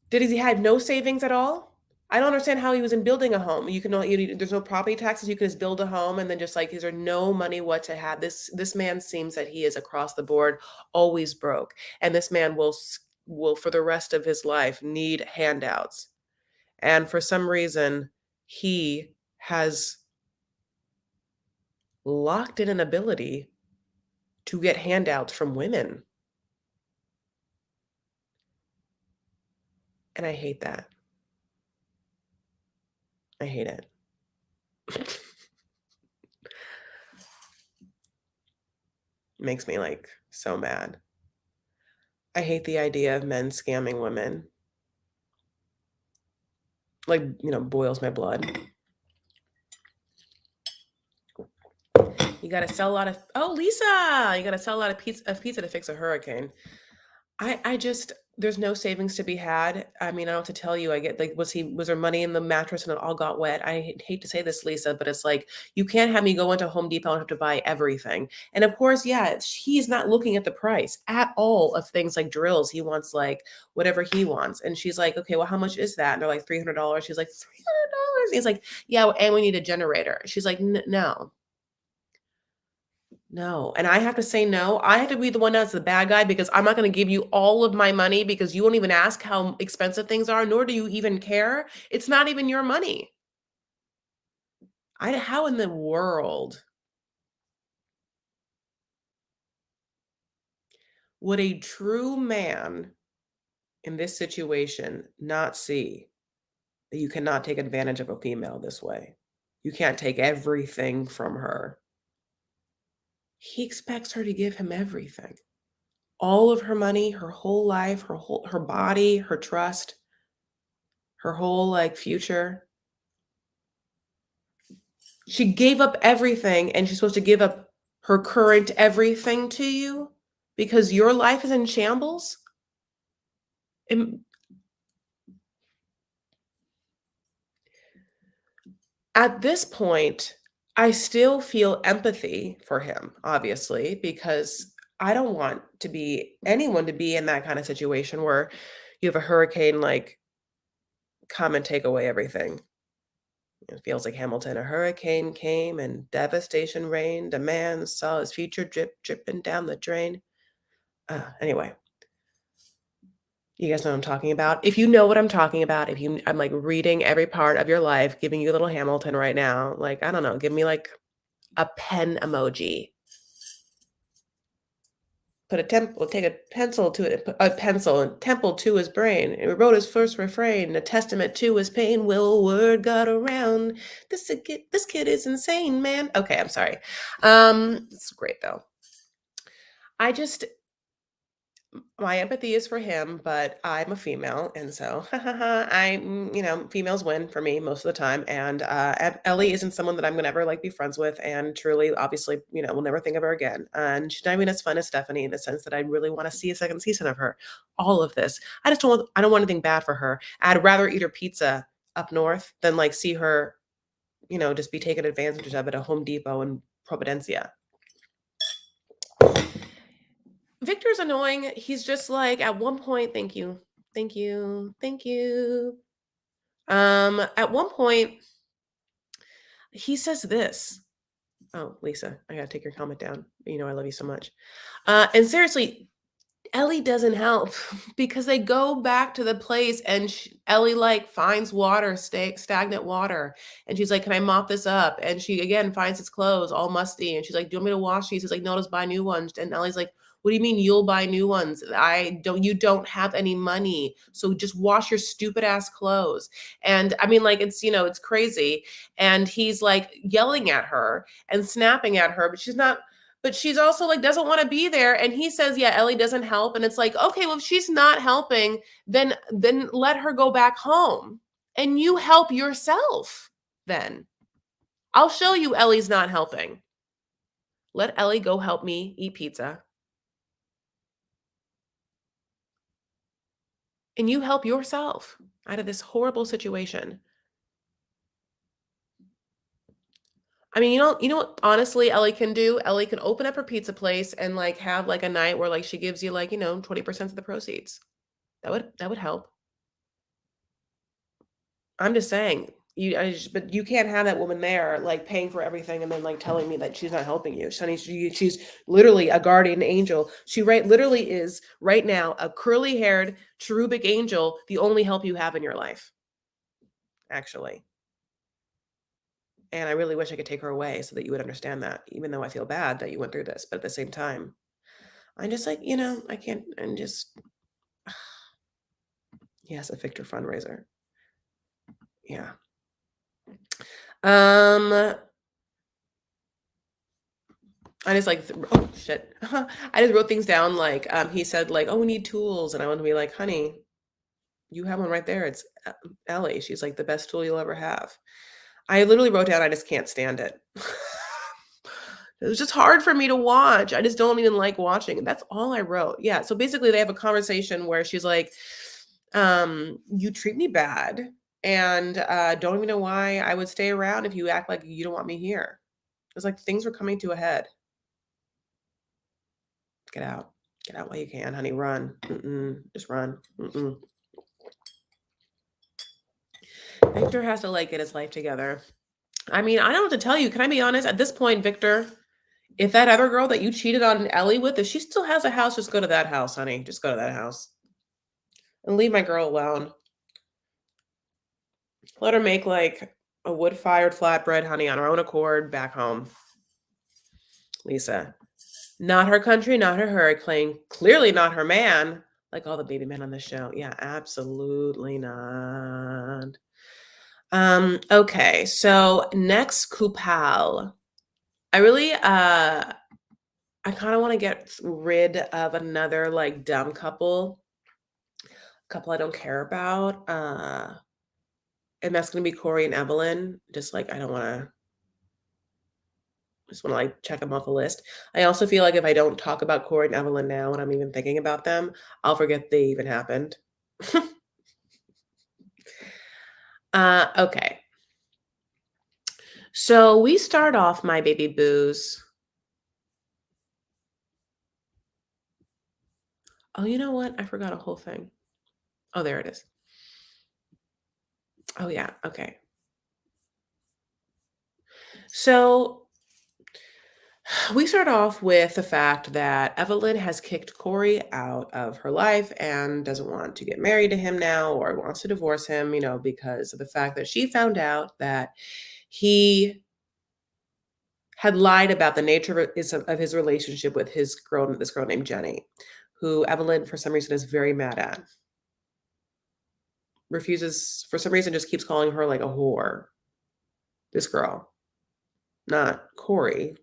Did he have no savings at all? I don't understand how he was in building a home. There's no property taxes. You can just build a home and then just like, is there no money what to have? This man seems that he is across the board always broke, and this man will for the rest of his life need handouts. And for some reason, he has locked in an ability to get handouts from women. And I hate that. I hate it. Makes me like so mad. I hate the idea of men scamming women. Like, boils my blood. You gotta sell a lot of oh, Lisa! You gotta sell a lot of pizza to fix a hurricane. I just there's no savings to be had. I mean, I don't have to tell you, I get like, was there money in the mattress and it all got wet? I hate to say this, Lisa, but it's like, you can't have me go into Home Depot and have to buy everything. And of course, yeah, he's not looking at the price at all of things like drills. He wants like whatever he wants. And she's like, okay, well, how much is that? And they're like $300. She's like, $300. He's like, yeah, and we need a generator. She's like, no. No, and I have to say no. I have to be the one that's the bad guy because I'm not gonna give you all of my money because you won't even ask how expensive things are, nor do you even care. It's not even your money. How in the world would a true man in this situation not see that you cannot take advantage of a female this way? You can't take everything from her. He expects her to give him everything. All of her money, her whole life, her body, her trust, her whole, like, future. She gave up everything, and she's supposed to give up her current everything to you because your life is in shambles? Em At this point, I still feel empathy for him, obviously, because I don't want to be anyone to be in that kinda situation where you have a hurricane, like, come and take away everything. It feels like Hamilton. A hurricane came and devastation reigned. A man saw his future dripping down the drain. Anyway, you guys know what I'm talking about. If you know what I'm talking about, I'm like reading every part of your life, giving you a little Hamilton right now. Like, I don't know, give me like a pen emoji. Take a pencil to it, a pencil and temple to his brain. And he wrote his first refrain, a testament to his pain. Will word got around. This kid is insane, man. Okay, I'm sorry. It's great though. I just My empathy is for him, but I'm a female, and so females win for me most of the time. And Ellie isn't someone that I'm gonna ever like be friends with, and truly, obviously, we'll never think of her again. And she's not even as fun as Stephanie in the sense that I really want to see a second season of her. All of this, I don't want anything bad for her. I'd rather eat her pizza up north than like see her, just be taken advantage of at a Home Depot in Providencia. Victor's annoying. He's just like at one point, thank you. Thank you. Thank you. At one point he says this. Oh, Lisa, I gotta take your comment down. You know I love you so much. And seriously, Ellie doesn't help because they go back to the place and Ellie like finds water, stagnant water. And she's like, can I mop this up? And she again finds his clothes all musty. And she's like, do you want me to wash these? He's like, no, just buy new ones. And Ellie's like, what do you mean you'll buy new ones? You don't have any money. So just wash your stupid ass clothes. And I mean, like, it's crazy. And he's like yelling at her and snapping at her, but she's also like doesn't want to be there. And he says, yeah, Ellie doesn't help. And it's like, okay, well, if she's not helping, then let her go back home and you help yourself. Then I'll show you Ellie's not helping. Let Ellie go help me eat pizza. And you help yourself out of this horrible situation. I mean, you know what honestly Ellie can do? Ellie can open up her pizza place and like have like a night where like she gives you like, 20% of the proceeds. That would help. I'm just saying, but you can't have that woman there, like, paying for everything and then, like, telling me that she's not helping you. Sonny, she's literally a guardian angel. She literally is, right now, a curly-haired, cherubic angel, the only help you have in your life, actually. And I really wish I could take her away so that you would understand that, even though I feel bad that you went through this, but at the same time, I'm just like, I can't I'm just yes, a Victor fundraiser. Yeah. Um I just like, oh shit. I just wrote things down like, he said like, oh, we need tools. And I want to be like, honey, you have one right there. It's Ellie. She's like the best tool you'll ever have. I literally wrote down, I just can't stand it. It was just hard for me to watch. I just don't even like watching. That's all I wrote. Yeah. So basically they have a conversation where she's like, you treat me bad and don't even know why I would stay around if you act like you don't want me here. It's like things were coming to a head. Get out. Get out while you can, honey. Run. Just run. Victor has to like get his life together. I mean, I don't know what to tell you. Can I be honest? At this point, Victor, if that other girl that you cheated on Ellie with, if she still has a house, just go to that house, honey. Just go to that house. And leave my girl alone. Let her make like a wood-fired flatbread, honey, on her own accord back home. Lisa. Not her country, not her hurricane. Clearly not her man. Like all the baby men on the show. Yeah, absolutely not. Okay, so next Kupal. I really I kind of want to get rid of another like dumb couple I don't care about. And that's gonna be Corey and Evelyn. Just like I don't wanna just wanna like check them off the list. I also feel like if I don't talk about Corey and Evelyn now and I'm even thinking about them, I'll forget they even happened. Okay. So we start off my baby boos. Oh, you know what? I forgot a whole thing. Oh, there it is. Oh yeah, okay. So we start off with the fact that Evelyn has kicked Corey out of her life and doesn't want to get married to him now or wants to divorce him, because of the fact that she found out that he had lied about the nature of his relationship with this girl named Jenny, who Evelyn, for some reason, is very mad at. Refuses, for some reason, just keeps calling her like a whore. This girl, not Corey.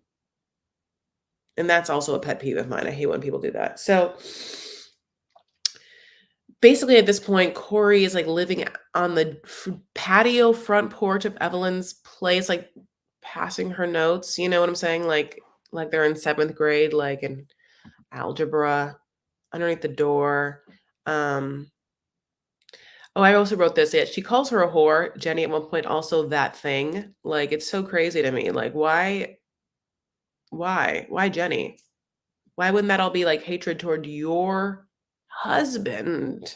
And that's also a pet peeve of mine. I hate when people do that. So basically, at this point, Corey is like living on the patio front porch of Evelyn's place, like passing her notes. You know what I'm saying? Like they're in 7th grade, like in algebra, underneath the door. Oh, I also wrote this. Yeah, she calls her a whore. Jenny at one point also that thing. Like it's so crazy to me. Like why Jenny? Why wouldn't that all be like hatred toward your husband?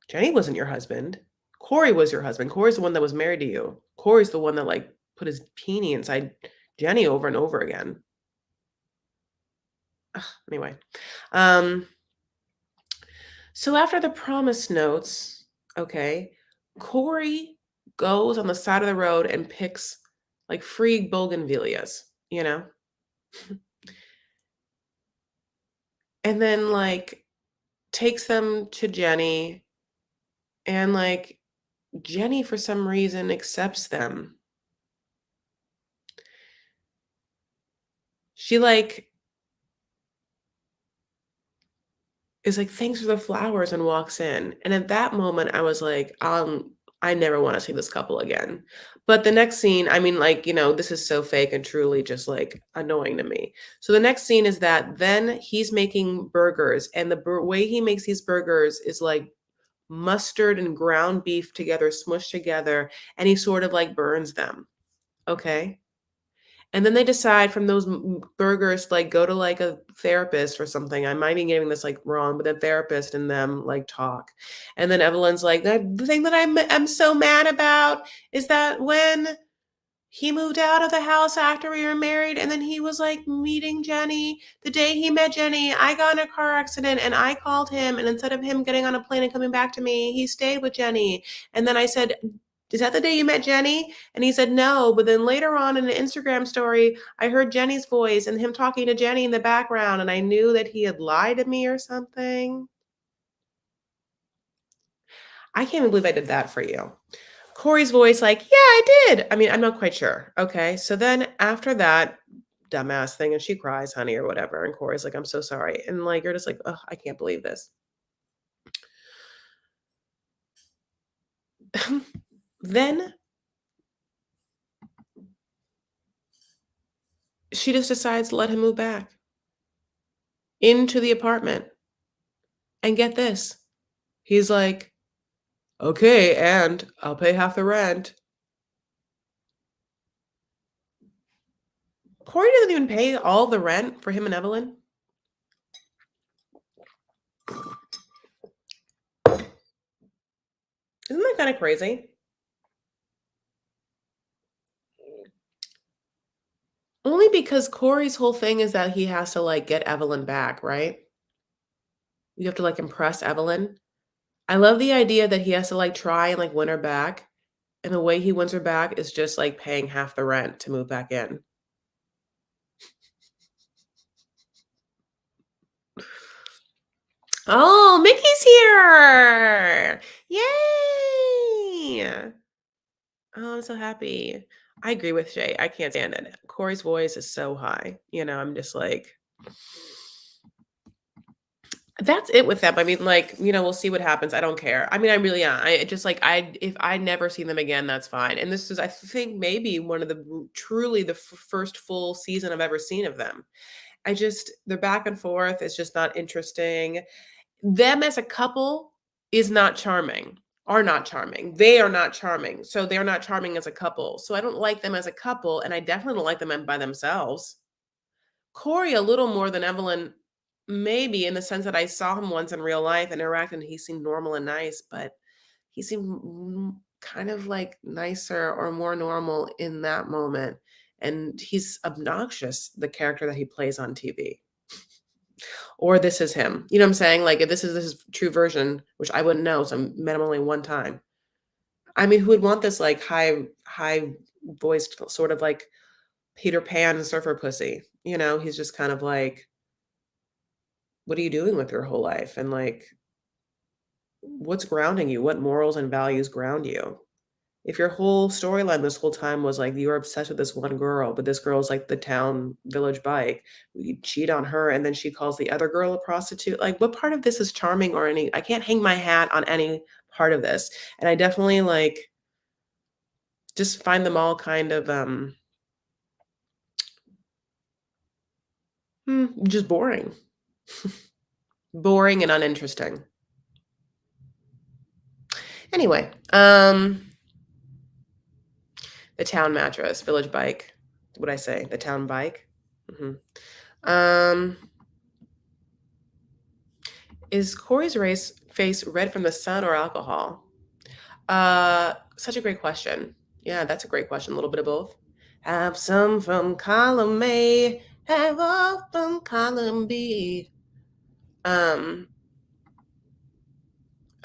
Jenny wasn't your husband. Corey was your husband. Corey's the one that was married to you. Corey's the one that like put his peenie inside Jenny over and over again. Ugh, anyway, so after the promise notes, okay, Corey goes on the side of the road and picks like free bougainvilleas, and then like takes them to Jenny, and like Jenny for some reason accepts them. She like is like, "Thanks for the flowers," and walks in, and at that moment, I was like, I never wanna see this couple again." But the next scene, I mean, like, this is so fake and truly just, like, annoying to me. So the next scene is that then he's making burgers, and the way he makes these burgers is, like, mustard and ground beef together, smushed together, and he sort of, like, burns them, okay? And then they decide from those burgers, like, go to like a therapist or something. I might be getting this like wrong, but a therapist and them like talk. And then Evelyn's like, the thing that I'm so mad about is that when he moved out of the house after we were married, and then he was like meeting Jenny. The day he met Jenny, I got in a car accident and I called him. And instead of him getting on a plane and coming back to me, he stayed with Jenny. And then I said, "Is that the day you met Jenny?" And he said, "No." But then later on in an Instagram story, I heard Jenny's voice and him talking to Jenny in the background. And I knew that he had lied to me or something. I can't even believe I did that for you. Corey's voice, like, "Yeah, I did." I mean, I'm not quite sure. Okay. So then after that, dumbass thing, and she cries, honey, or whatever, and Corey's like, "I'm so sorry," and, like, you're just like, "Ugh, I can't believe this." Then she just decides to let him move back into the apartment, and get this, he's like, "Okay, and I'll pay half the rent." Corey doesn't even pay all the rent for him and Evelyn. Isn't that kinda crazy? Only because Corey's whole thing is that he has to, like, get Evelyn back, right? You have to, like, impress Evelyn. I love the idea that he has to, like, try and, like, win her back, and the way he wins her back is just, like, paying half the rent to move back in. Oh, Mickey's here! Yay! Oh, I'm so happy. I agree with Shay, I can't stand it. Corey's voice is so high, I'm just like that's it with them. I mean, like, we'll see what happens. I don't care. I mean, I really am. I just like if I never see them again, that's fine. And this is, I think, maybe one of the truly the first full season I've ever seen of them. I just their back and forth is just not interesting. Them as a couple is not charming. Are not charming. They are not charming. So they're not charming as a couple. So I don't like them as a couple, and I definitely don't like them by themselves. Corey a little more than Evelyn, maybe in the sense that I saw him once in real life and interact, and he seemed normal and nice, but he seemed kind of like nicer or more normal in that moment. And he's obnoxious, the character that he plays on TV. Or this is him. You know what I'm saying? Like if this is true version, which I wouldn't know, so I met him only one time. I mean, who would want this like high voiced sort of like Peter Pan surfer pussy? He's just kind of like, what are you doing with your whole life? And like, what's grounding you? What morals and values ground you? If your whole storyline this whole time was like you're obsessed with this one girl, but this girl's like the town village bike, you cheat on her and then she calls the other girl a prostitute. Like, what part of this is charming or any? I can't hang my hat on any part of this. And I definitely like just find them all kind of just boring. Boring and uninteresting. Anyway, the town mattress, village bike. What I say? The town bike. Um, is Corey's face red from the sun or alcohol? Such a great question. Yeah, that's a great question. A little bit of both. Have some from column A, have all from column B. Um,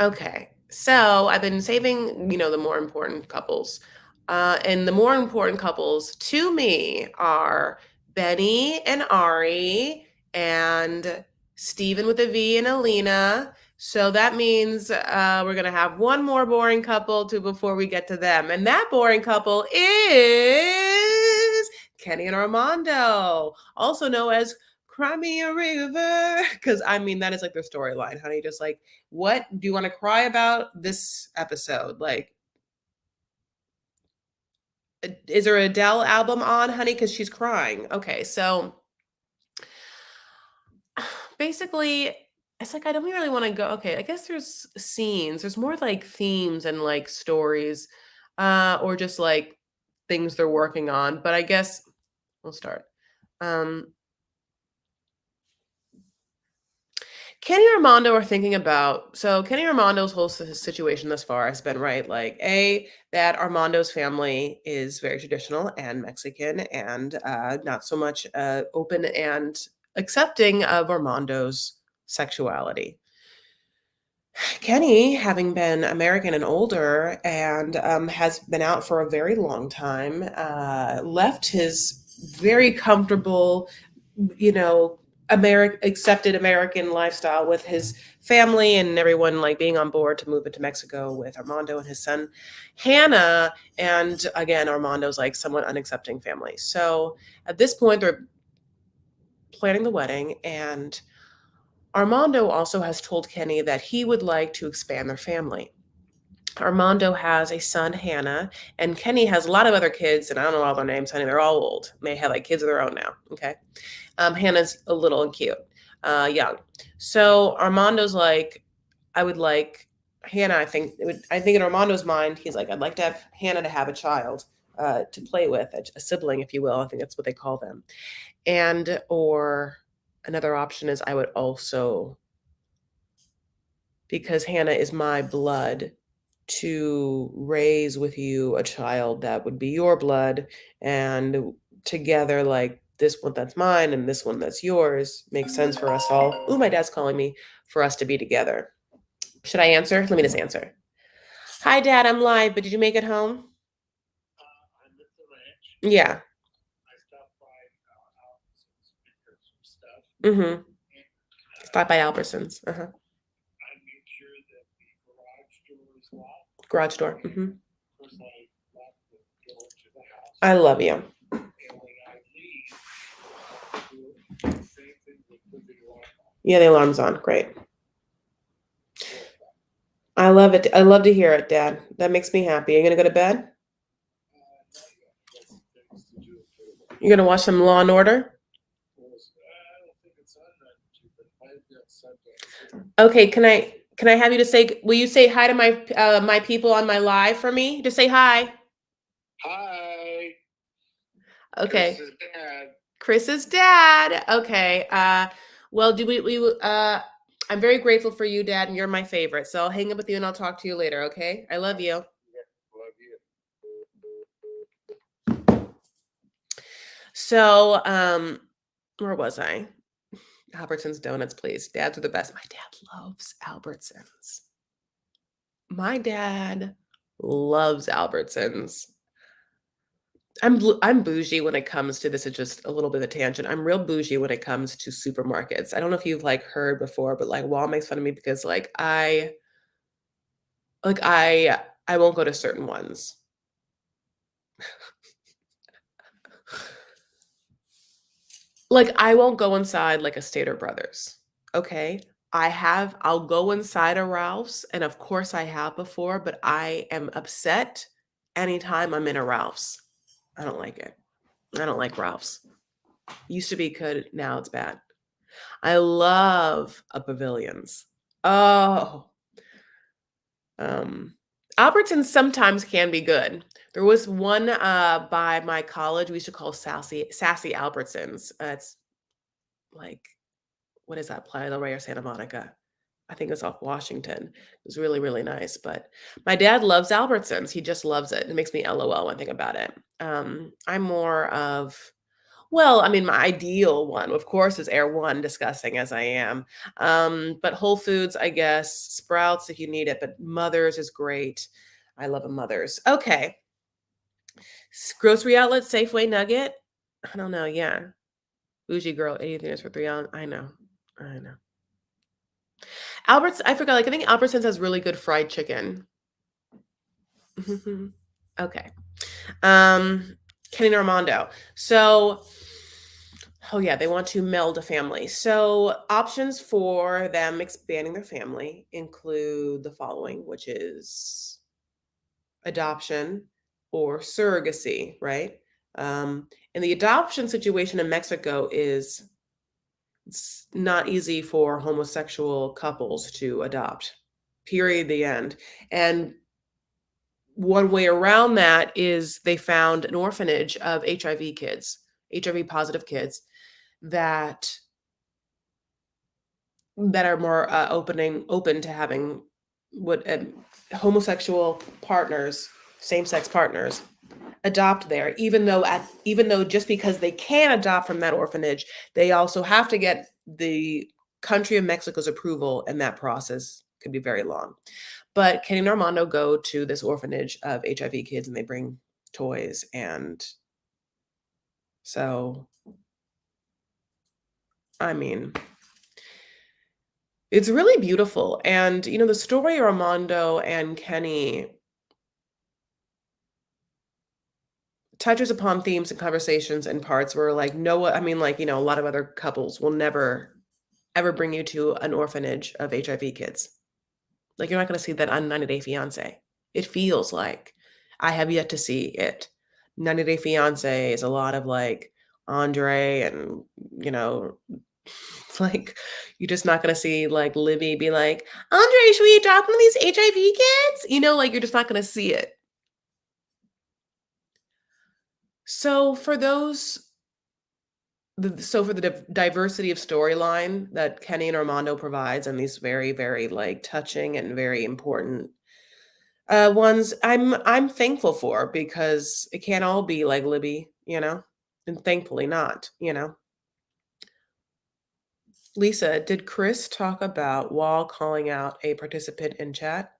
Okay. So I've been saving, the more important couples. And the more important couples to me are Benny and Ari and Steven with a V and Alina. So that means we're going to have one more boring couple before we get to them. And that boring couple is Kenny and Armando, also known as Cry Me a River. Because I mean, that is like their storyline, honey. Just like, what do you want to cry about this episode? Like, is there an Adele album on, honey? Because she's crying. Okay, so basically, it's like I don't really want to go. Okay, I guess there's scenes. There's more like themes and like stories, or just like things they're working on. But I guess we'll start. Kenny and Armando are thinking about Kenny and Armando's whole situation thus far has been right. Like, that Armando's family is very traditional and Mexican and not so much open and accepting of Armando's sexuality. Kenny, having been American and older and has been out for a very long time, left his very comfortable, you know, accepted American lifestyle with his family and everyone like being on board to move into Mexico with Armando and his son Hannah. And again, Armando's like somewhat unaccepting family. So at this point, they're planning the wedding, and Armando also has told Kenny that he would like to expand their family. Armando has a son, Hannah, and Kenny has a lot of other kids, and I don't know all their names, honey. They're all old. They have like kids of their own now. Okay. Hannah's a little and cute, young. So Armando's like, I would like Hannah. I think in Armando's mind, he's like, I'd like to have Hannah to have a child to play with, a sibling, if you will. I think that's what they call them. And or another option is I would also, because Hannah is my blood, to raise with you a child that would be your blood, and together, like this one that's mine and this one that's yours, makes sense for us all. Ooh, my dad's calling me, for us to be together. Should I answer? Let me just answer. Hi, Dad. I'm live, but did you make it home? I'm at the ranch. Yeah. I stopped by Albertsons to pick up some stuff. Mm-hmm. Stop by Albertsons. Uh-huh. I make sure that the garage door is locked. Garage door. Mm-hmm. Of course, I lock the door to the house. I love you. And when I leave, I do the same thing with the alarm on. Yeah, the alarm's on. Great. I love it. I love to hear it, Dad. That makes me happy. Are you going to go to bed? You're going to watch some Law and Order? Okay, can I have you to say, will you say hi to my people on my live for me? Just say hi. Hi. Okay. Chris's dad. Chris's dad. Okay. Well, I'm very grateful for you, Dad, and you're my favorite. So I'll hang up with you and I'll talk to you later, okay? I love you. Love you. So, where was I? Albertsons Donuts, please. Dads are the best. My dad loves Albertsons. My dad loves Albertsons. I'm bougie when it comes to this. Is just a little bit of a tangent. I'm real bougie when it comes to supermarkets. I don't know if you've like heard before, but like Wall makes fun of me because I won't go to certain ones. Like I won't go inside like a Stater Brothers. Okay. I'll go inside a Ralph's, and of course I have before, but I am upset anytime I'm in a Ralph's. I don't like it. I don't like Ralph's. Used to be good, now it's bad. I love a Pavilions. Oh. Albertsons sometimes can be good. There was one by my college we used to call Sassy Albertsons. It's like, what is that, Playa del Rey or Santa Monica? I think it's off Washington. It was really, really nice. But my dad loves Albertsons. He just loves it. It makes me LOL when I think about it. I'm more of, well, I mean, my ideal one, of course, is Air One, disgusting as I am. But Whole Foods, I guess, Sprouts if you need it, but Mother's is great. I love a Mother's. Okay. Grocery outlet, Safeway, Nugget. I don't know. Yeah. Bougie girl, anything is for $3. I know. I forgot, like, I think Albertsons has really good fried chicken. Okay. Kenny and Armando. So, oh yeah, they want to meld a family. So options for them expanding their family include the following, which is adoption or surrogacy, right? And the adoption situation in Mexico is, it's not easy for homosexual couples to adopt. Period. The end. And one way around that is they found an orphanage of HIV kids, HIV positive kids that are more open to having what homosexual partners, same-sex partners, adopt there, even though just because they can adopt from that orphanage, they also have to get the country of Mexico's approval, and that process could be very long. But Kenny and Armando go to this orphanage of HIV kids, and they bring toys, and so I mean, it's really beautiful. And, the story of Armando and Kenny touches upon themes and conversations and parts where, like, a lot of other couples will never ever bring you to an orphanage of HIV kids. Like, you're not gonna see that on 90 Day Fiancé. It feels like I have yet to see it. 90 Day Fiancé is a lot of, like, Andre and, you know, it's like, you're just not gonna see, like, Libby be like, "Andre, should we adopt one of these HIV kids?" Like, you're just not gonna see it. So for those so for the diversity of storyline that Kenny and Armando provides and these very, very, like, touching and very important ones, I'm thankful for because it can't all be like Libby. And thankfully not. Lisa, did Chris talk about Wall calling out a participant in chat?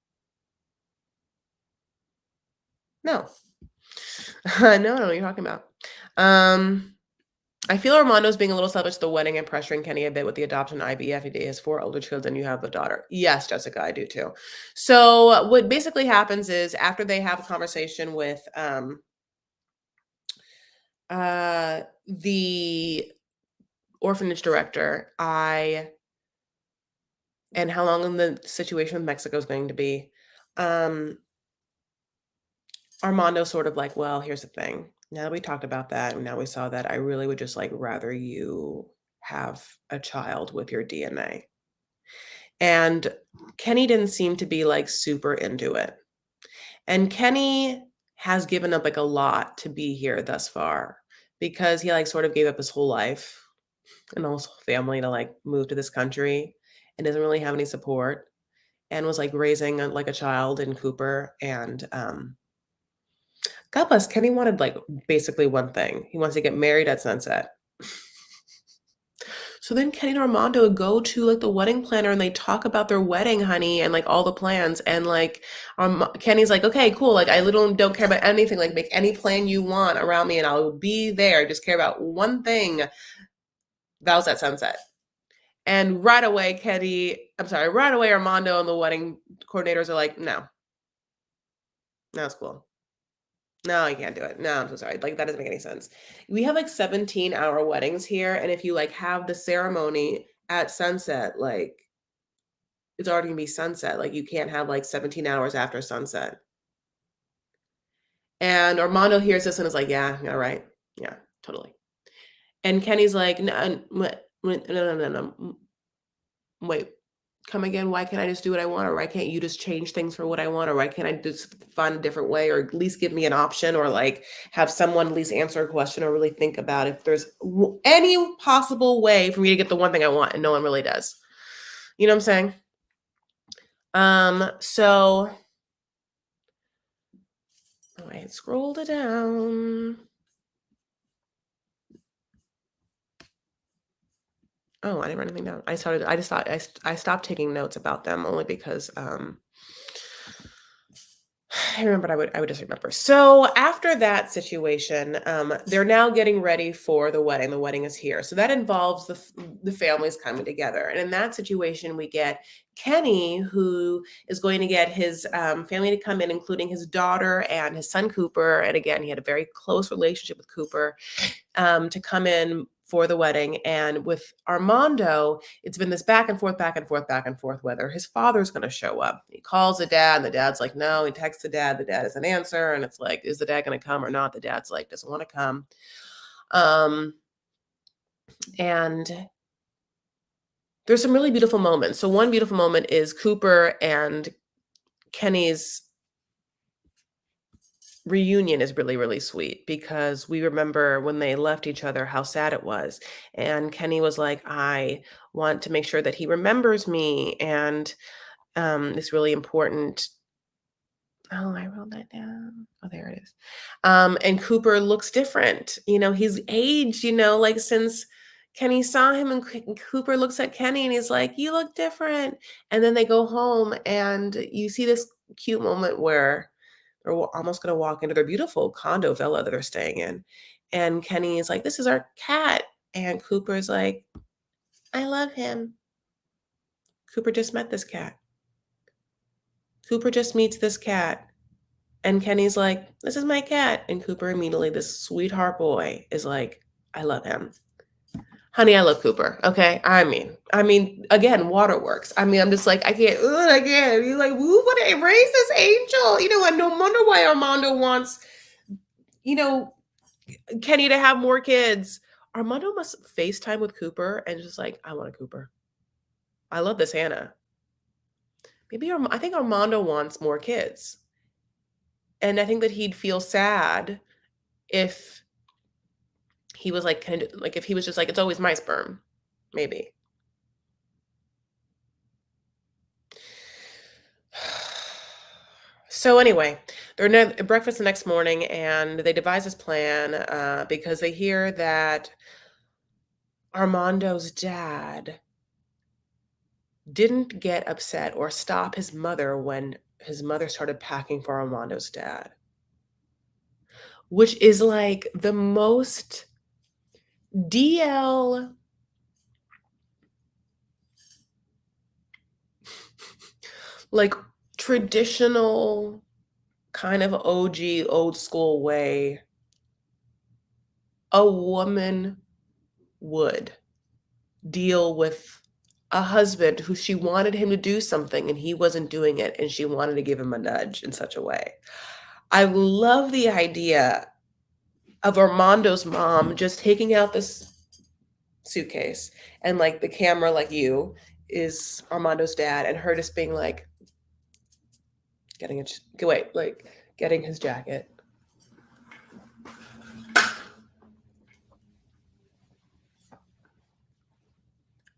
No. No, I don't know what you're talking about. I feel Armando's being a little selfish at the wedding and pressuring Kenny a bit with the adoption IVF. He has 4 older children. You have a daughter. Yes, Jessica, I do too. So what basically happens is after they have a conversation with the orphanage director, and how long the situation with Mexico is going to be. Armando sort of like, well, here's the thing. Now that we talked about that, and now we saw that, I really would just like rather you have a child with your DNA. And Kenny didn't seem to be like super into it. And Kenny has given up like a lot to be here thus far because he like sort of gave up his whole life and his whole family to like move to this country and doesn't really have any support and was like raising like a child in Cooper. And God bless, Kenny wanted like basically one thing. He wants to get married at sunset. So then Kenny and Armando go to like the wedding planner and they talk about their wedding, honey, and like all the plans. And like Kenny's like, okay, cool. Like I literally don't care about anything. Like make any plan you want around me and I'll be there. I just care about one thing. Vows at sunset. And right away, right away, Armando and the wedding coordinators are like, no, it's cool. No, you can't do it. No, I'm so sorry. Like, that doesn't make any sense. We have like 17-hour weddings here. And if you like have the ceremony at sunset, like it's already gonna be sunset. Like you can't have like 17 hours after sunset. And Armando hears this and is like, yeah, all right. Yeah, totally. And Kenny's like, no, no. Wait, come again? Why can't I just do what I want? Or why can't you just change things for what I want? Or why can't I just find a different way or at least give me an option or like have someone at least answer a question or really think about if there's any possible way for me to get the one thing I want and no one really does. You know what I'm saying? So I scrolled it down. Oh, I didn't write anything down. I stopped taking notes about them only because I remember I would just remember. So after that situation, they're now getting ready for the wedding. The wedding is here. So that involves the families coming together. And in that situation, we get Kenny, who is going to get his family to come in, including his daughter and his son Cooper. And again, he had a very close relationship with Cooper, to come in for the wedding. And with Armando, it's been this back and forth, whether his father's going to show up. He calls the dad, and the dad's like, no. He texts the dad doesn't answer. And it's like, is the dad going to come or not? The dad's like, doesn't want to come. And there's some really beautiful moments. So one beautiful moment is Cooper and Kenny's reunion is really, really sweet because we remember when they left each other, how sad it was. And Kenny was like, I want to make sure that he remembers me. And it's really important. Oh, I wrote that down. Oh, there it is. And Cooper looks different. He's aged, like since Kenny saw him, and Cooper looks at Kenny and he's like, you look different. And then they go home and you see this cute moment where they're almost going to walk into their beautiful condo villa that they're staying in. And Kenny is like, this is our cat. And Cooper's like, I love him. Cooper just met this cat. Cooper just meets this cat. And Kenny's like, this is my cat. And Cooper immediately, this sweetheart boy, is like, I love him. Honey, I love Cooper. Okay. I mean, again, waterworks. I mean, I'm just like, I can't, I can't. You're like, we want to erase this angel. I no wonder why Armando wants, you know, Kenny to have more kids. Armando must FaceTime with Cooper and just like, I want a Cooper. I love this Hannah. Maybe I think Armando wants more kids. And I think that he'd feel sad if he was like, kind of like, if he was just like, it's always my sperm, maybe. So anyway, they're at breakfast the next morning and they devise this plan because they hear that Armando's dad didn't get upset or stop his mother when his mother started packing for Armando's dad, which is like the most DL like traditional kind of OG old school way a woman would deal with a husband who she wanted him to do something and he wasn't doing it and she wanted to give him a nudge in such a way. I love the idea of Armando's mom just taking out this suitcase and like the camera like you is Armando's dad and her just being like getting his jacket.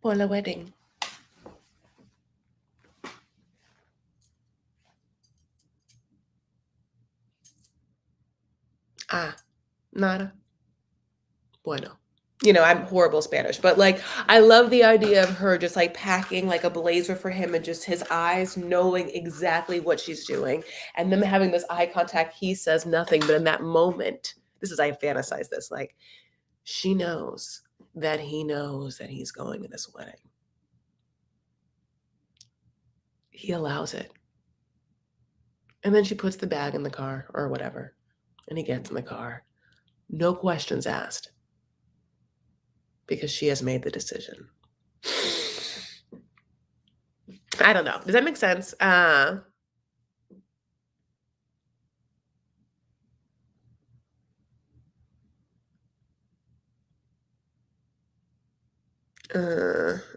For the wedding. Ah, nada. Bueno. I'm horrible Spanish, but like I love the idea of her just like packing like a blazer for him and just his eyes knowing exactly what she's doing and them having this eye contact. He says nothing, but in that moment, I fantasize this like she knows that he knows that he's going to this wedding. He allows it. And then she puts the bag in the car or whatever, and he gets in the car. No questions asked. Because she has made the decision. I don't know. Does that make sense?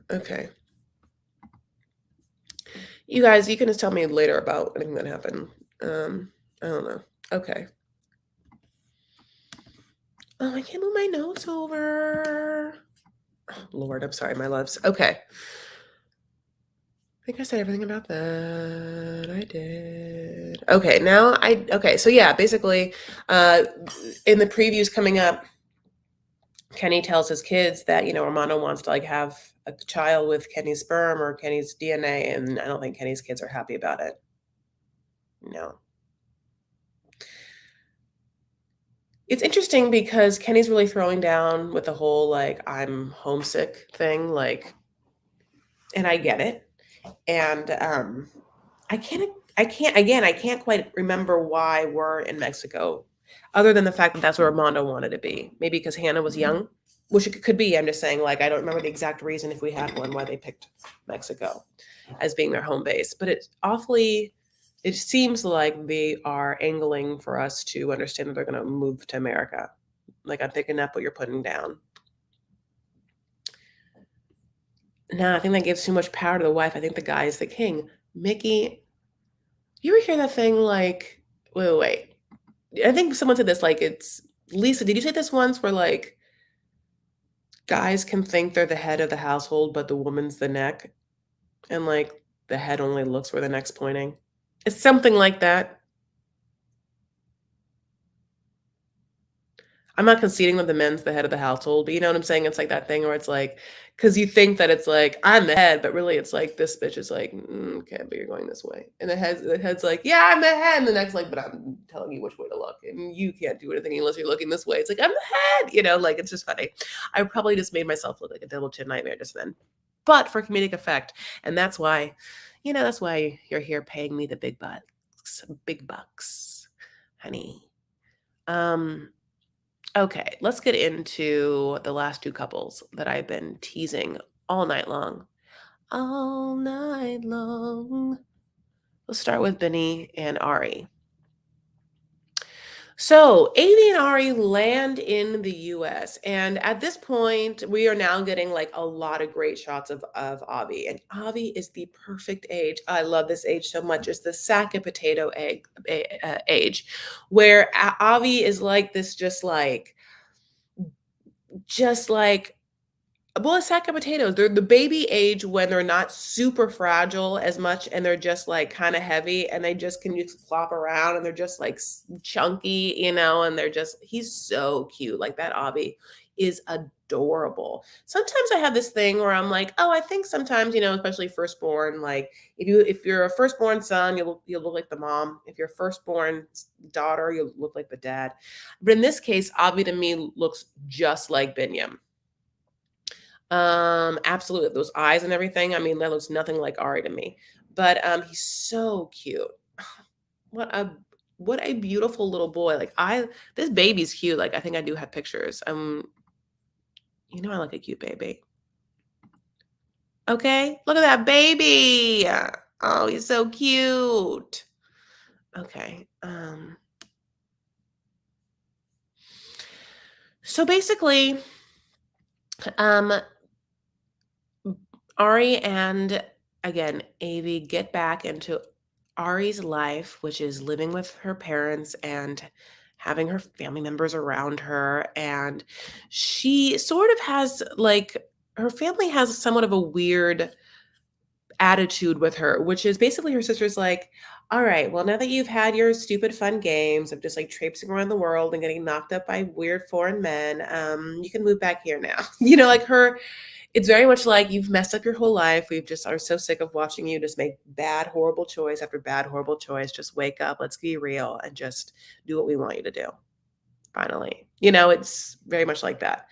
Okay. You guys, you can just tell me later about anything that happened. I don't know. Okay. Oh, I can't move my notes over. Oh, Lord, I'm sorry, my loves. Okay. I think I said everything about that. I did. Okay, so yeah, basically, in the previews coming up, Kenny tells his kids that, Armando wants to like have a child with Kenny's sperm or Kenny's DNA, and I don't think Kenny's kids are happy about it. No. It's interesting because Kenny's really throwing down with the whole like I'm homesick thing, like, and I get it. And I can't quite remember why we're in Mexico, other than the fact that that's where Armando wanted to be. Maybe because Hannah was young, which it could be. I'm just saying, like, I don't remember the exact reason, if we had one, why they picked Mexico as being their home base. But it seems like they are angling for us to understand that they're going to move to America. Like, I'm picking up what you're putting down. No, I think that gives too much power to the wife. I think the guy is the king. Mickey, you ever hear that thing like, wait. I think someone said this, like, it's, Lisa, did you say this once where, like, guys can think they're the head of the household, but the woman's the neck? And, like, the head only looks where the neck's pointing? It's something like that. I'm not conceding that the men's the head of the household, but you know what I'm saying? It's like that thing where it's like, because you think that it's like, I'm the head, but really it's like this bitch is like, okay, but you're going this way. And the head's like, yeah, I'm the head. And the next like, but I'm telling you which way to look. And you can't do anything unless you're looking this way. It's like, I'm the head, like it's just funny. I probably just made myself look like a double chin nightmare just then. But for comedic effect. And that's why you're here paying me the big bucks, honey. Um, Okay, let's get into the last two couples that I've been teasing all night long. All night long. Let's start with Benny and Ari. So, Avi and Ari land in the US. And at this point, we are now getting like a lot of great shots of Avi. And Avi is the perfect age. I love this age so much. It's the sack of potato age, where Avi is like this, just like well, a sack of potatoes. They're the baby age when they're not super fragile as much and they're just like kind of heavy and they just can just flop around and they're just like chunky, and he's so cute. Like that Avi is adorable. Sometimes I have this thing where I'm like, oh, I think sometimes, especially firstborn, like if you're a firstborn son, you'll look like the mom. If you're a firstborn daughter, you'll look like the dad. But in this case, Avi to me looks just like Binyam. Absolutely. Those eyes and everything. I mean, that looks nothing like Ari to me. But he's so cute. What a what a beautiful little boy. This baby's cute. Like I think I do have pictures. I like a cute baby. Okay, look at that baby. Oh, he's so cute. Okay. So basically, um, Ari and again, Avi get back into Ari's life, which is living with her parents and having her family members around her. And she sort of has like her family has somewhat of a weird attitude with her, which is basically her sister's like, all right, well, now that you've had your stupid fun games of just like traipsing around the world and getting knocked up by weird foreign men, you can move back here now. Like her it's very much like you've messed up your whole life. We just are so sick of watching you just make bad, horrible choice after bad, horrible choice. Just wake up, let's be real, and just do what we want you to do. Finally. It's very much like that.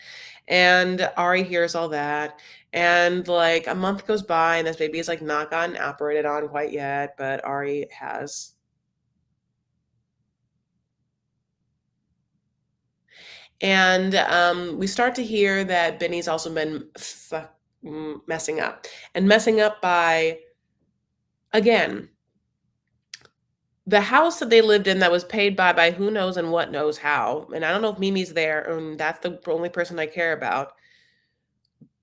And Ari hears all that. And like a month goes by, and this baby is like not gotten operated on quite yet, but Ari has. And we start to hear that Benny's also been messing up. And messing up by, again, the house that they lived in that was paid by who knows and what knows how, and I don't know if Mimi's there, and that's the only person I care about.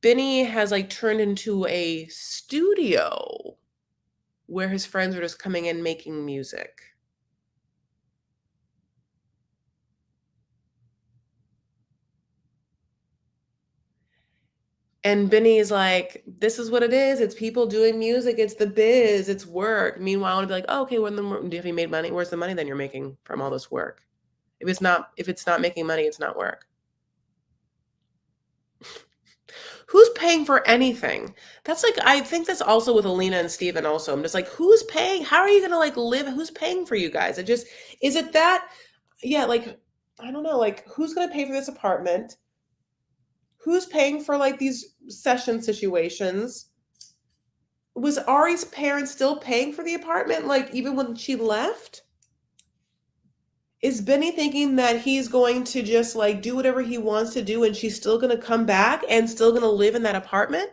Benny has, like, turned into a studio where his friends are just coming in making music. And Benny is like, "This is what it is. It's people doing music. It's the biz. It's work." Meanwhile, I'd be like, "Oh, okay, when have you made money? Where's the money then you're making from all this work? If it's not making money, it's not work." Who's paying for anything? That's like I think that's also with Alina and Steven also. I'm just like, who's paying? How are you gonna like live? Who's paying for you guys? Is it that yeah, like I don't know, like who's gonna pay for this apartment? Who's paying for like these session situations? Was Ari's parents still paying for the apartment, like even when she left? Is Benny thinking that he's going to just like do whatever he wants to do and she's still gonna come back and still gonna live in that apartment?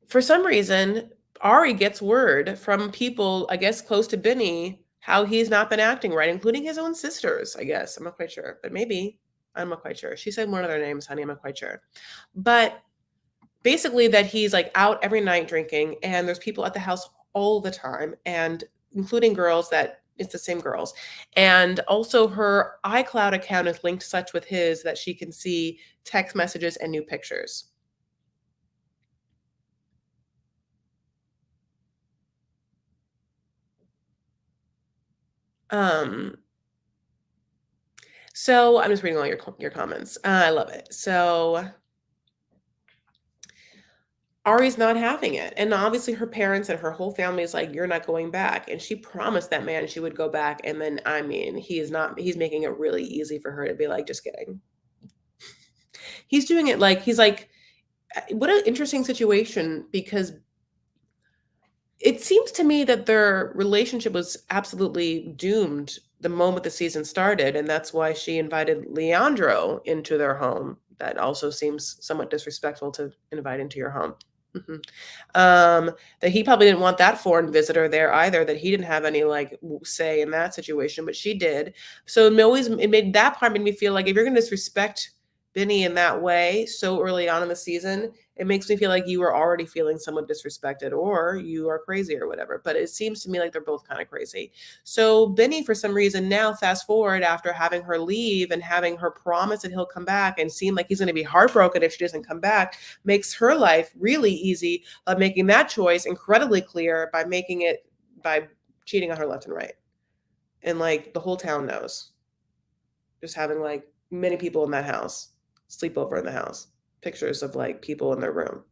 For some reason, Ari gets word from people, I guess, close to Benny, how he's not been acting right, including his own sisters, I guess. I'm not quite sure, but maybe. I'm not quite sure. She said one of their names, honey. I'm not quite sure. But basically, that he's like out every night drinking, and there's people at the house all the time, and including girls that it's the same girls. And also, her iCloud account is linked such with his that she can see text messages and new pictures. Um, So I'm just reading all your comments. I love it. So Ari's not having it. And obviously her parents and her whole family is like, you're not going back. And she promised that man she would go back. And then, I mean, he's making it really easy for her to be like, just kidding. He's doing it like, he's like, what an interesting situation, because it seems to me that their relationship was absolutely doomed the moment the season started, and that's why she invited Leandro into their home. That also seems somewhat disrespectful to invite into your home. Mhm. That he probably didn't want that foreign visitor there either, that he didn't have any, like, say in that situation, but she did. So it made that part made me feel like if you're gonna disrespect Benny in that way so early on in the season, it makes me feel like you were already feeling somewhat disrespected or you are crazy or whatever. But it seems to me like they're both kind of crazy. So Benny, for some reason, now fast forward after having her leave and having her promise that he'll come back and seem like he's going to be heartbroken if she doesn't come back, makes her life really easy by making that choice incredibly clear by cheating on her left and right. And like the whole town knows. Just having like many people in that house sleep over in the house, pictures of like people in their room.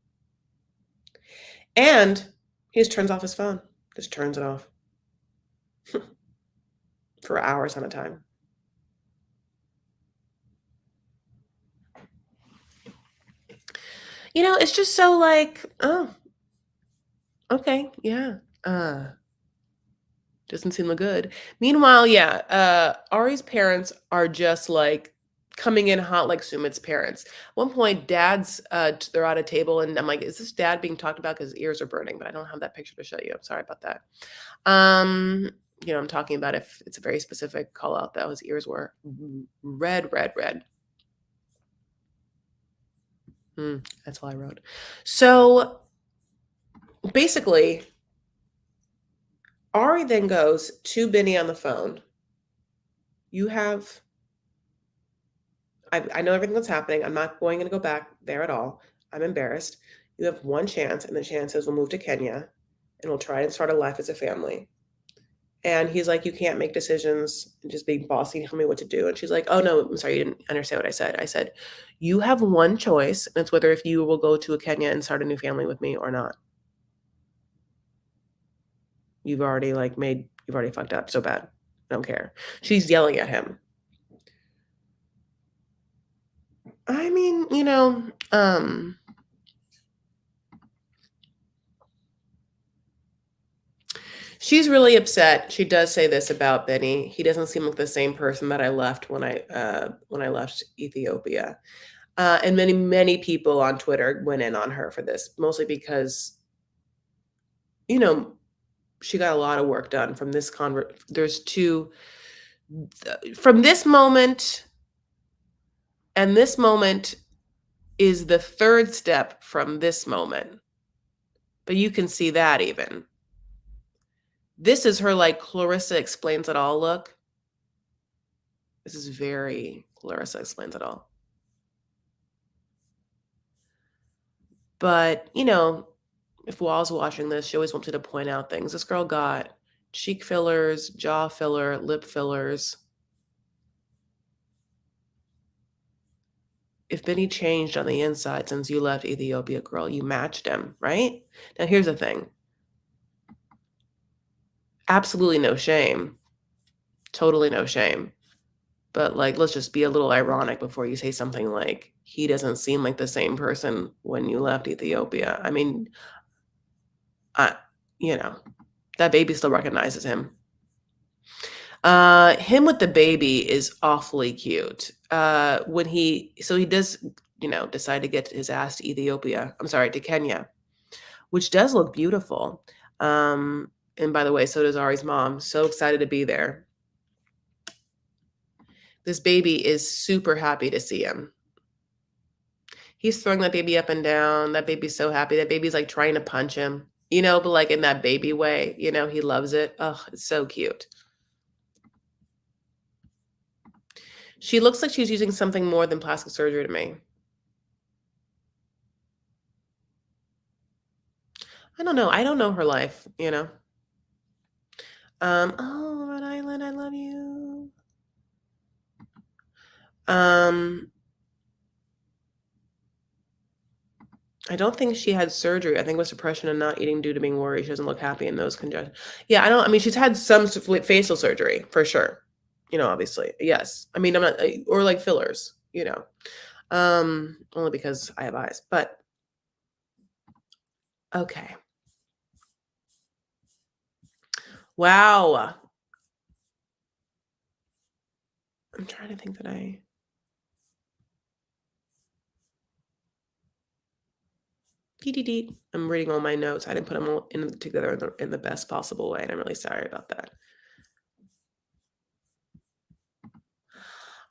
And he just turns off his phone, just turns it off for hours on a time. It's just so like, oh, okay, yeah. Doesn't seem good. Meanwhile, yeah, Ari's parents are just like coming in hot like Sumit's parents. At one point, they're at a table, and I'm like, is this dad being talked about? Because his ears are burning, but I don't have that picture to show you. I'm sorry about that. Um, I'm talking about if it's a very specific call out though. His ears were red, red, red. That's all I wrote. So basically, Ari then goes to Benny on the phone. I know everything that's happening. I'm not going to go back there at all. I'm embarrassed. You have one chance, and the chance is we'll move to Kenya and we'll try and start a life as a family. And he's like, you can't make decisions and just being bossy and tell me what to do. And she's like, oh, no, I'm sorry. You didn't understand what I said. I said, you have one choice, and it's whether if you will go to Kenya and start a new family with me or not. You've already fucked up so bad. I don't care. She's yelling at him. I mean, she's really upset. She does say this about Benny. He doesn't seem like the same person that I left when I left Ethiopia. And many, many people on Twitter went in on her for this, mostly because, she got a lot of work done from this from this moment, and this moment is the third step from this moment. But you can see that even. This is her like Clarissa Explains It All look. This is very Clarissa Explains It All. But, if Wall's watching this, she always wants to point out things. This girl got cheek fillers, jaw filler, lip fillers. If Benny changed on the inside since you left Ethiopia, girl, you matched him, right? Now, here's the thing. Absolutely no shame. Totally no shame. But, like, let's just be a little ironic before you say something like, he doesn't seem like the same person when you left Ethiopia. I mean, that baby still recognizes him. Him with the baby is awfully cute. When he does, decide to get his ass to Ethiopia. I'm sorry, to Kenya, which does look beautiful. And by the way, so does Ari's mom. So excited to be there. This baby is super happy to see him. He's throwing that baby up and down. That baby's so happy. That baby's like trying to punch him, but like in that baby way, he loves it. Oh, it's so cute. She looks like she's using something more than plastic surgery to me. I don't know. I don't know her life, oh, Rhode Island, I love you. Um, I don't think she had surgery. I think it was depression and not eating due to being worried. She doesn't look happy in those congestion. Yeah, I mean, she's had some facial surgery for sure. Obviously, yes. I mean, I'm not, or like fillers. Only because I have eyes. But okay, wow. I'm trying to think that I. I'm reading all my notes. I didn't put them all together in the best possible way, and I'm really sorry about that.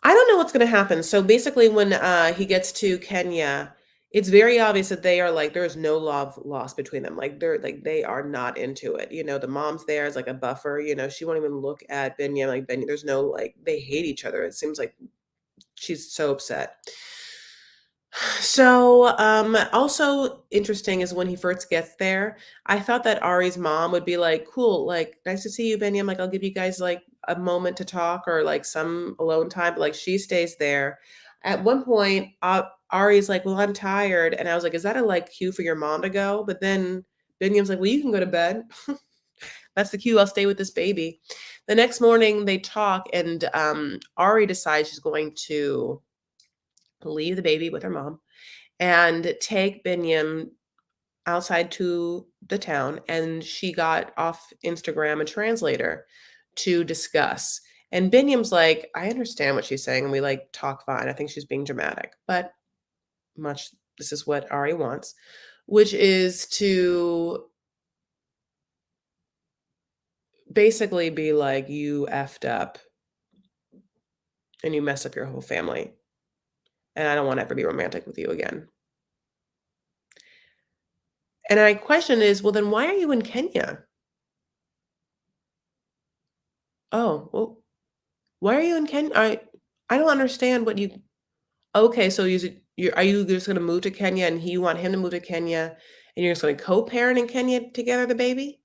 I don't know what's gonna happen. So basically, when he gets to Kenya, it's very obvious that they are like there's no love lost between them. Like they are not into it. The mom's there as like a buffer. She won't even look at Benya. Like Benya, there's no like they hate each other. It seems like she's so upset. So, also interesting is when he first gets there, I thought that Ari's mom would be like, "Cool, like, nice to see you, Benny. Like, I'll give you guys like a moment to talk or like some alone time." But like, she stays there. At one point, Ari's like, "Well, I'm tired," and I was like, "Is that a like cue for your mom to go?" But then Binyam's like, "Well, you can go to bed." That's the cue. I'll stay with this baby. The next morning, they talk, and Ari decides she's going to leave the baby with her mom and take Binyam outside to the town, and she got off Instagram a translator to discuss. And Binyam's like, I understand what she's saying, and we like talk fine. I think she's being dramatic, but much this is what Ari wants, which is to basically be like, you effed up and you messed up your whole family, and I don't want to ever be romantic with you again. And my question is, well, then why are you in Kenya? Oh, well, why are you in Kenya? I don't understand what you okay, so are you just gonna move to Kenya and you want him to move to Kenya and you're just gonna co-parent in Kenya together, the baby?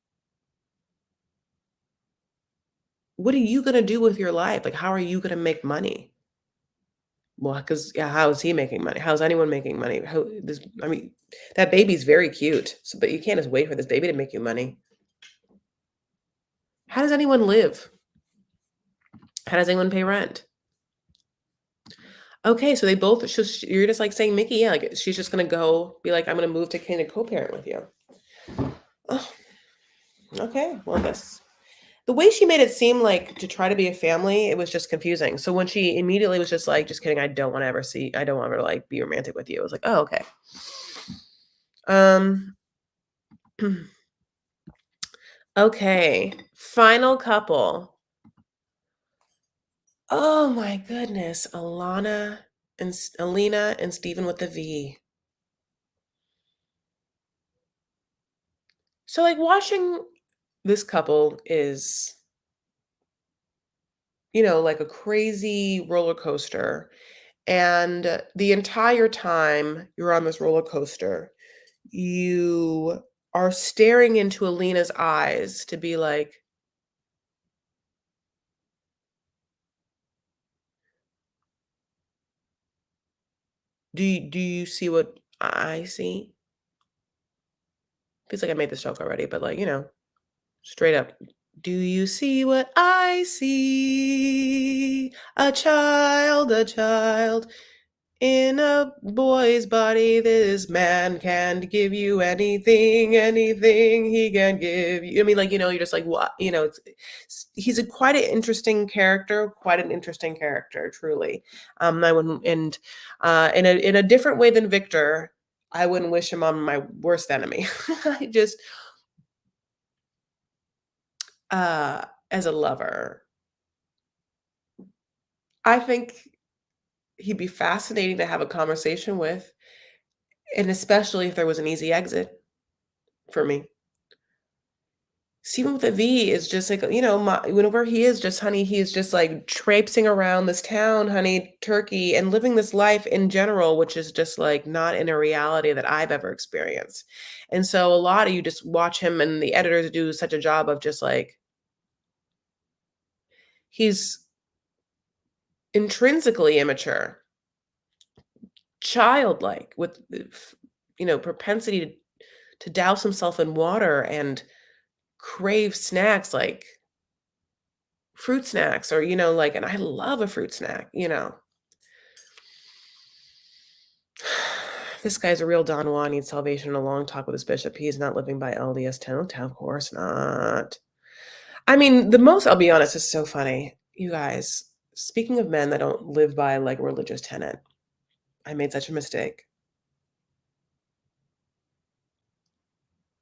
What are you gonna do with your life? Like, how are you gonna make money? Well, because yeah, how is he making money? How is anyone making money? I mean, that baby's very cute, so but you can't just wait for this baby to make you money. How does anyone live? How does anyone pay rent? Okay, so they both you're just like saying, Mickey, yeah, like she's just gonna go be like, I'm gonna move to Kenya co-parent with you. Oh, okay. Well, that's the way she made it seem like to try to be a family, it was just confusing. So when she immediately was just like, just kidding, I don't want to like be romantic with you. I was like, oh, okay. Um okay. Final couple. Oh my goodness. Alina and Stephen with the V. So like watching this couple is, like a crazy roller coaster. And the entire time you're on this roller coaster, you are staring into Alina's eyes to be like, do you see what I see? Feels like I made this joke already, but like, straight up. Do you see what I see? A child. In a boy's body, this man can't give you anything he can give you. I mean, like, you're just like, what? He's quite an interesting character, truly. I wouldn't, and in a different way than Victor, I wouldn't wish him on my worst enemy. I just, uh, as a lover, I think he'd be fascinating to have a conversation with, and especially if there was an easy exit for me. Steven with a V is just like, whenever he is just, honey, he's just like traipsing around this town, honey, Turkey, and living this life in general, which is just like not in a reality that I've ever experienced. And so a lot of you just watch him and the editors do such a job of just like, he's intrinsically immature, childlike, with propensity to douse himself in water and crave snacks like fruit snacks or like, and I love a fruit snack. This guy's a real Don Juan, needs salvation and a long talk with his bishop. He's not living by LDS 10. Of course not. I mean, the most, I'll be honest, is so funny. You guys, speaking of men that don't live by like religious tenet, I made such a mistake.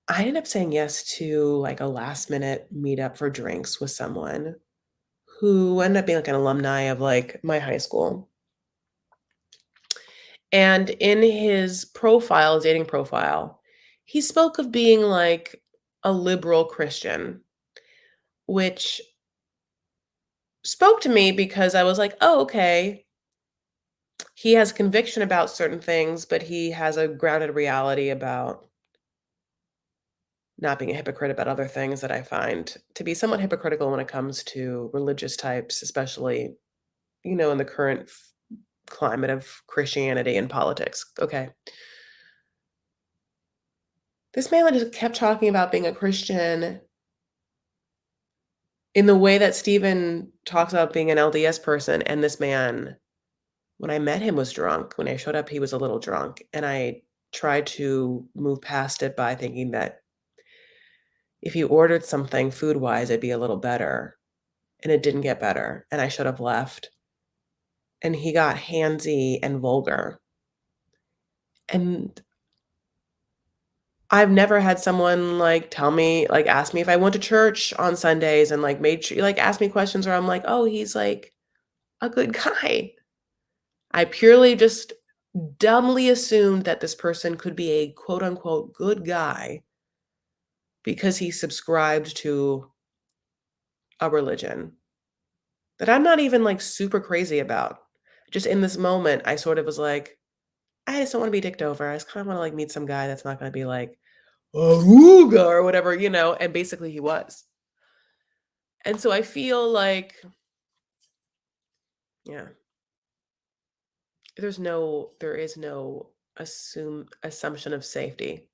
I ended up saying yes to like a last minute meetup for drinks with someone who ended up being like an alumni of like my high school. And in his profile, dating profile, he spoke of being like a liberal Christian, which spoke to me because I was like, oh, okay. He has conviction about certain things, but he has a grounded reality about not being a hypocrite about other things that I find to be somewhat hypocritical when it comes to religious types, especially, in the current climate of Christianity and politics. Okay. This man just kept talking about being a Christian in the way that Stephen talks about being an LDS person, and this man, when I met him, was drunk. When I showed up, he was a little drunk, and I tried to move past it by thinking that if he ordered something food-wise, it'd be a little better, and it didn't get better, and I should have left, and he got handsy and vulgar, and I've never had someone, like, tell me like, ask me if I went to church on Sundays and, like, made sure like, ask me questions where I'm like, "Oh, he's, like, a good guy." I purely just dumbly assumed that this person could be a quote unquote "good guy" because he subscribed to a religion that I'm not even, like, super crazy about. Just in this moment, I sort of was like, "I just don't wanna be dicked over. I just kinda wanna, like, meet some guy that's not gonna be like, 'Awooga,' or whatever," and basically he was. And so I feel like yeah, there is no assumption of safety.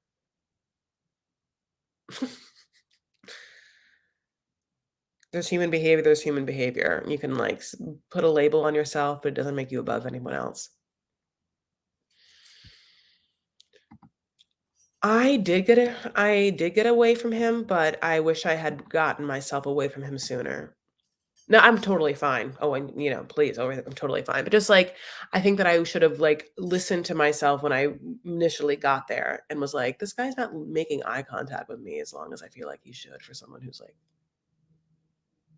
There's human behavior. You can, like, put a label on yourself, but it doesn't make you above anyone else. I did get away from him, but I wish I had gotten myself away from him sooner. No, I'm totally fine. Oh, and, please, oh, I'm totally fine. But just, like, I think that I should have, like, listened to myself when I initially got there and was like, "This guy's not making eye contact with me as long as I feel like he should for someone who's, like,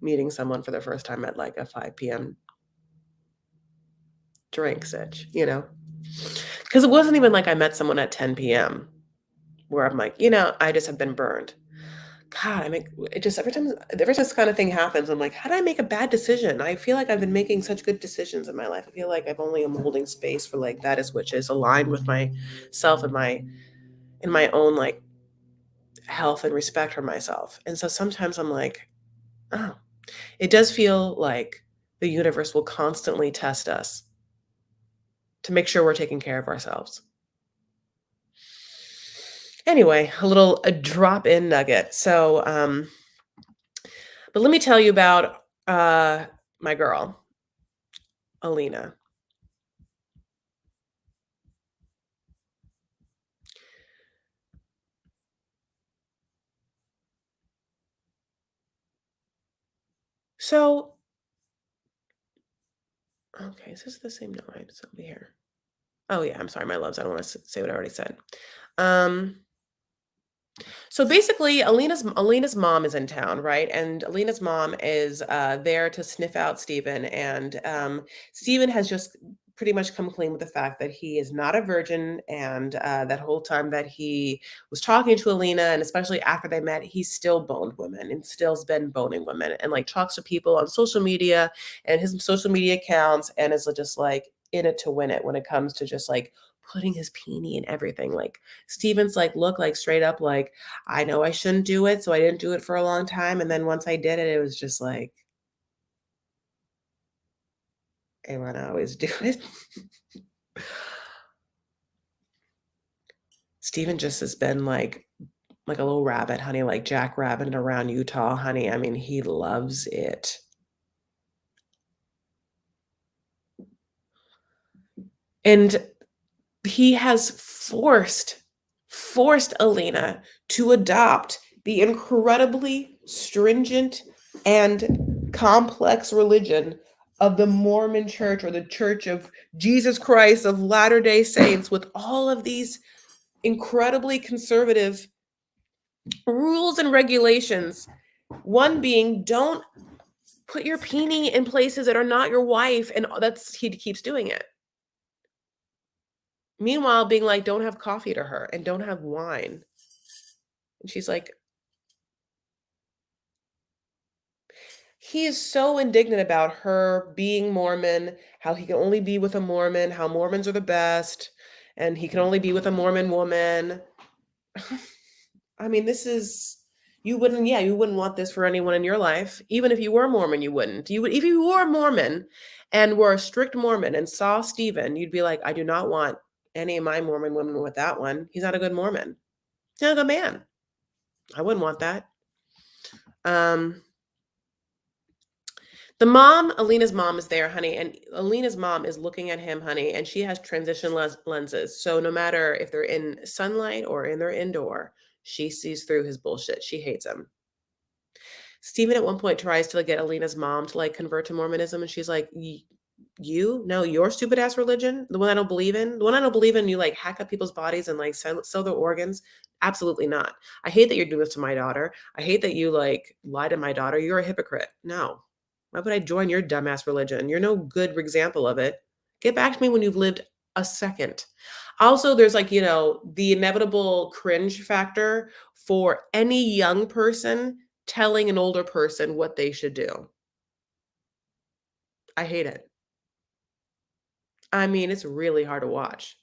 meeting someone for the first time at, like, a 5 p.m. drink sitch?" Because it wasn't even like I met someone at 10 p.m. where I'm like, I just have been burned. God, I make it just every time this kind of thing happens, I'm like, "How did I make a bad decision?" I feel like I've been making such good decisions in my life. I feel like I've only am holding space for, like, that is which is aligned with myself and my own, like, health and respect for myself. And so sometimes I'm like, "Oh." It does feel like the universe will constantly test us to make sure we're taking care of ourselves. Anyway, a drop-in nugget. So, but let me tell you about, my girl, Alina. So okay, is this the same note I just over here? Oh, yeah, I'm sorry, my loves, I don't wanna say what I already said. Um So basically, Alina's mom is in town, right? And Alina's mom is there to sniff out Steven. And Steven has just pretty much come clean with the fact that he is not a virgin. And that whole time that he was talking to Alina, and especially after they met, he still boned women and still's been boning women and like talks to people on social media and his social media accounts and is just like in it to win it when it comes to just like putting his peenie in everything. Like Steven's like, look, like straight up, like, I know I shouldn't do it, so I didn't do it for a long time, and then once I did it, it was just like I wanna always do it. Steven just has been like a little rabbit, honey, like Jack Rabbit around Utah, honey. I mean, he loves it. And he has forced Alina to adopt the incredibly stringent and complex religion of the Mormon Church or the Church of Jesus Christ of Latter-day Saints with all of these incredibly conservative rules and regulations. One being, don't put your peenie in places that are not your wife, and that's he keeps doing it. Meanwhile, being like, don't have coffee to her and don't have wine. And she's like, he is so indignant about her being Mormon, how he can only be with a Mormon, how Mormons are the best, and he can only be with a Mormon woman. I mean, this is you wouldn't want this for anyone in your life. Even if you were Mormon, you wouldn't. You would if you were Mormon and were a strict Mormon and saw Stephen, you'd be like, I do not want any of my Mormon women with that one. He's not a good Mormon. He's not a good man. I wouldn't want that. Um, the mom, Alina's mom, is there, honey, and Alina's mom is looking at him, honey, and she has transition lenses. So no matter if they're in sunlight or in their indoor, she sees through his bullshit. She hates him. Steven at one point tries to, like, get Alina's mom to, like, convert to Mormonism, and she's like, You? No, your stupid ass religion? The one I don't believe in? The one I don't believe in, you, like, hack up people's bodies and, like, sell their organs? Absolutely not. I hate that you're doing this to my daughter. I hate that you, like, lie to my daughter. You're a hypocrite. No. Why would I join your dumbass religion? You're no good example of it. Get back to me when you've lived a second. Also, there's, like, the inevitable cringe factor for any young person telling an older person what they should do. I hate it. I mean, it's really hard to watch.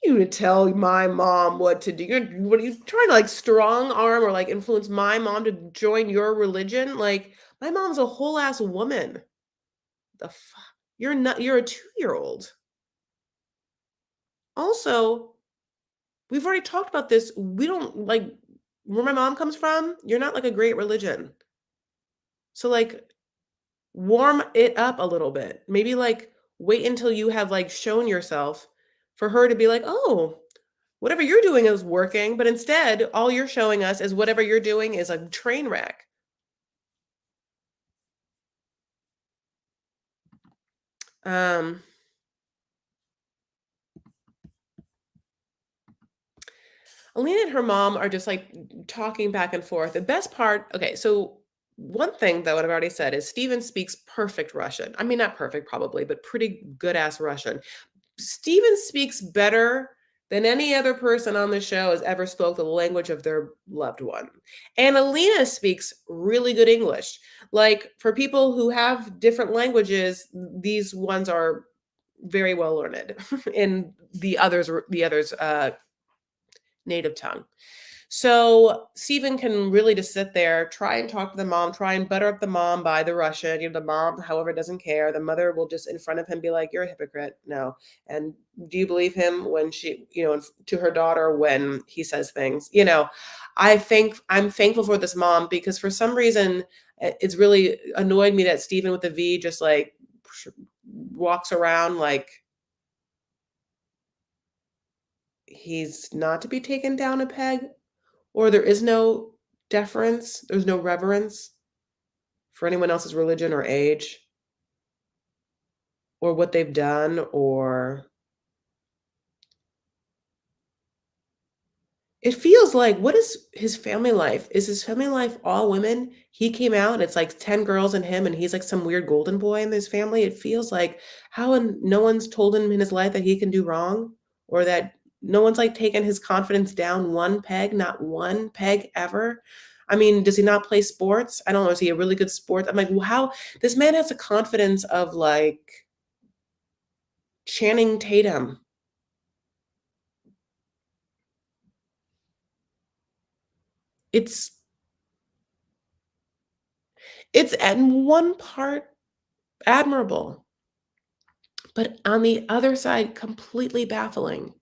You would tell my mom what to do. What are you trying to, like, strong arm or, like, influence my mom to join your religion? Like, my mom's a whole ass woman. The fuck? You're a 2-year-old. Also, we've already talked about this. We don't like where my mom comes from. You're not like a great religion. So, like, warm it up a little bit. Maybe, like, wait until you have, like, shown yourself for her to be like, "Oh, whatever you're doing is working," but instead, all you're showing us is whatever you're doing is a train wreck. Um, Alina and her mom are just, like, talking back and forth. The best part okay, so one thing, though, what I've already said is Steven speaks perfect Russian. I mean, not perfect probably, but pretty good ass Russian. Steven speaks better than any other person on the show has ever spoke the language of their loved one. And Alina speaks really good English. Like, for people who have different languages, these ones are very well learned in the others native tongue. So Steven can really just sit there, try and talk to the mom, try and butter up the mom by the Russian. The mom, however, doesn't care. The mother will just in front of him be like, "You're a hypocrite." No. And do you believe him when to her daughter when he says things? I'm thankful for this mom because for some reason it's really annoyed me that Steven with the V just like walks around like he's not to be taken down a peg. Or there is no deference, there's no reverence for anyone else's religion or age or what they've done or it feels like what is his family life? Is his family life all women? He came out and it's like 10 girls and him and he's like some weird golden boy in his family. It feels like how and no one's told him in his life that he can do wrong or that no one's like taken his confidence down one peg, not one peg ever. I mean, does he not play sports? I don't know. Is he a really good sport? I'm like, well, how this man has a confidence of like Channing Tatum. It's it's at one part admirable. But on the other side, completely baffling.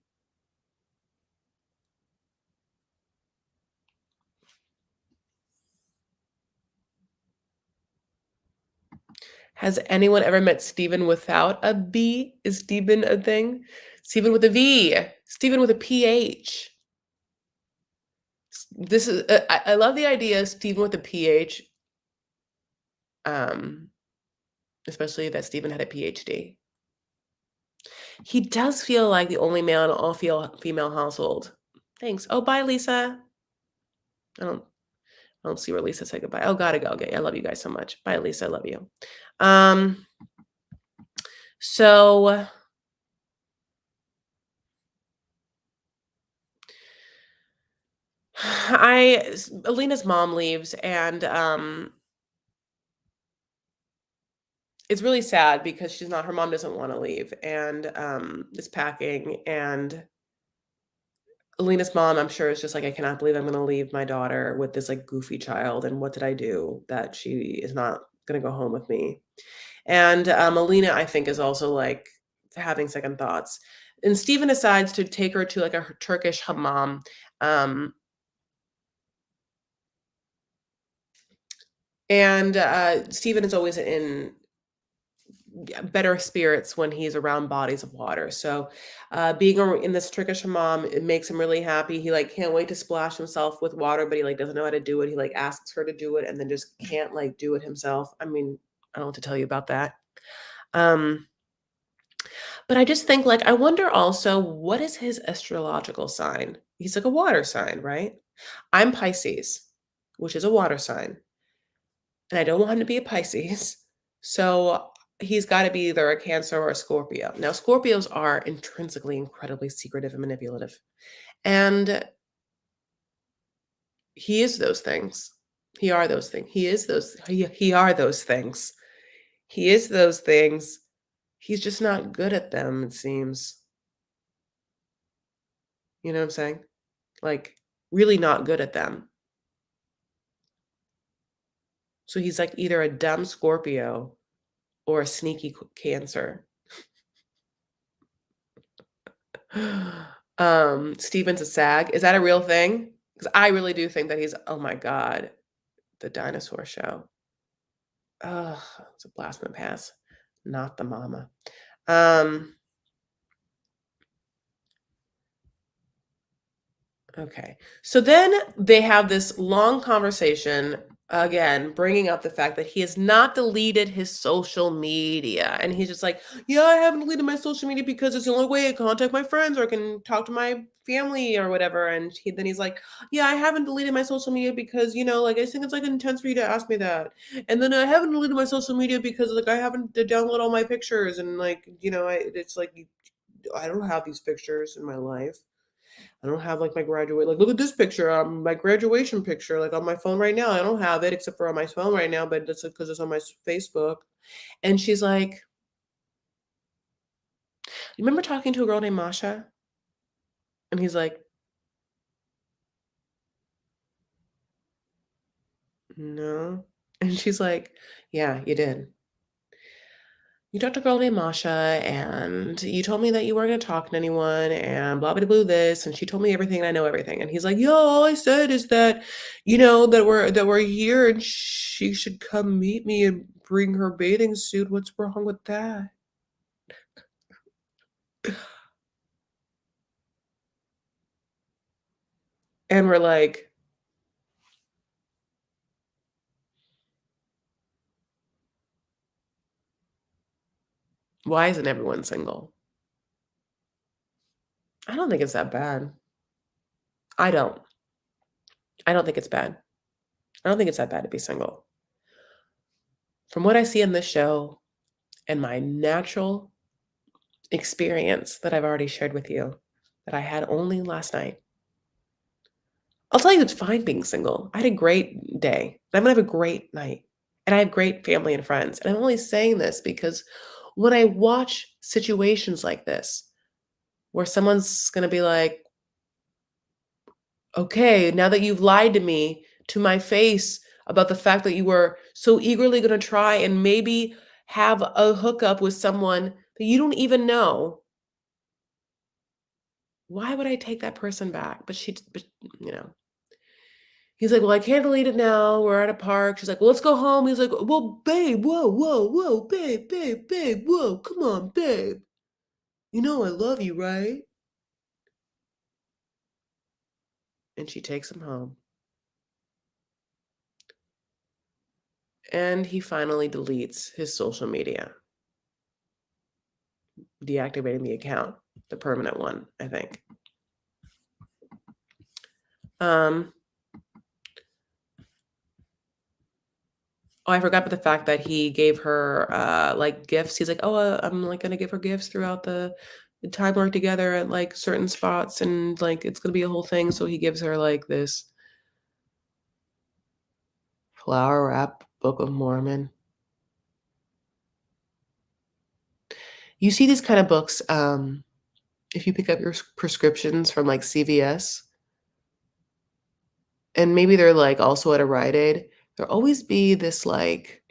Has anyone ever met Steven without a B? Is Steven a thing? Steven with a V. Steven with a PH. This is I love the idea of Steven with a PH, um, especially that Steven had a PhD. He does feel like the only male in an all female household. Thanks. Oh, bye, Lisa. I don't I don't see where Lisa said goodbye. Oh, gotta go. Okay, I love you guys so much. Bye, Lisa. I love you. Um, so Alina's mom leaves, and it's really sad because her mom doesn't want to leave, and is packing, and Alina's mom, I'm sure, is just like, I cannot believe I'm gonna leave my daughter with this like goofy child, and what did I do that she is not gonna go home with me? And Alina, I think, is also like having second thoughts. And Stephen decides to take her to like a Turkish hammam. Um, and Stephen is always in better spirits when he's around bodies of water. So being in this Turkish hammam, it makes him really happy. He like can't wait to splash himself with water, but he like doesn't know how to do it. He like asks her to do it and then just can't like do it himself. I mean, I don't know what to tell you about that. Um, but I just think like I wonder also what is his astrological sign? He's like a water sign, right? I'm Pisces, which is a water sign, and I don't want him to be a Pisces. So he's got to be either a Cancer or a Scorpio. Now, Scorpios are intrinsically incredibly secretive and manipulative. And he is those things. He are those things. He are those things. He is those things. He's just not good at them, it seems. You know what I'm saying? Like really not good at them. So he's like either a dumb Scorpio or a sneaky Cancer. Steven's a sag. Is that a real thing? Because I really do think that he's, oh my God, the dinosaur show. Oh, it's a blast from the past. Not the mama. Um, okay. So then they have this long conversation, again, bringing up the fact that he has not deleted his social media. And he's just like, yeah, I haven't deleted my social media because it's the only way I can contact my friends or I can talk to my family or whatever. And then he's like, yeah, I haven't deleted my social media because, like, I just think it's like intense for you to ask me that. And then I haven't deleted my social media because, like, I haven't to download all my pictures. And, like, it's like, I don't have these pictures in my life. I don't have like my graduate, like, look at this picture, my graduation picture, like on my phone right now. I don't have it except for on my phone right now, but that's because it's on my Facebook. And she's like, you remember talking to a girl named Masha? And he's like, no. And she's like, yeah, you did. You talked to a girl named Masha, and you told me that you weren't gonna talk to anyone, and blah blah blah this, and she told me everything, and I know everything. And he's like, "Yo, all I said is that, that we're here, and she should come meet me and bring her bathing suit. What's wrong with that?" And we're like, "Why isn't everyone single?" I don't think it's that bad. I don't. I don't think it's bad. I don't think it's that bad to be single. From what I see in this show and my natural experience that I've already shared with you, that I had only last night, I'll tell you it's fine being single. I had a great day. I'm gonna have a great night. And I have great family and friends. And I'm only saying this because when I watch situations like this, where someone's gonna be like, okay, now that you've lied to me to my face about the fact that you were so eagerly gonna try and maybe have a hookup with someone that you don't even know, why would I take that person back? But, you know, he's like, well, I can't delete it now. We're at a park. She's like, well, let's go home. He's like, well, babe, whoa, whoa, whoa, babe, babe, babe, whoa, come on, babe. You know I love you, right? And she takes him home. And he finally deletes his social media, deactivating the account, the permanent one, I think. Um, Oh, I forgot about the fact that he gave her, like, gifts. He's like, "Oh, I'm, like, gonna give her gifts throughout the time we're together at, like, certain spots, and, like, it's gonna be a whole thing." So he gives her, like, this flower wrap Book of Mormon. You see these kind of books, if you pick up your prescriptions from, like, CVS, and maybe they're, like, also at a Rite Aid, there'll always be this, like,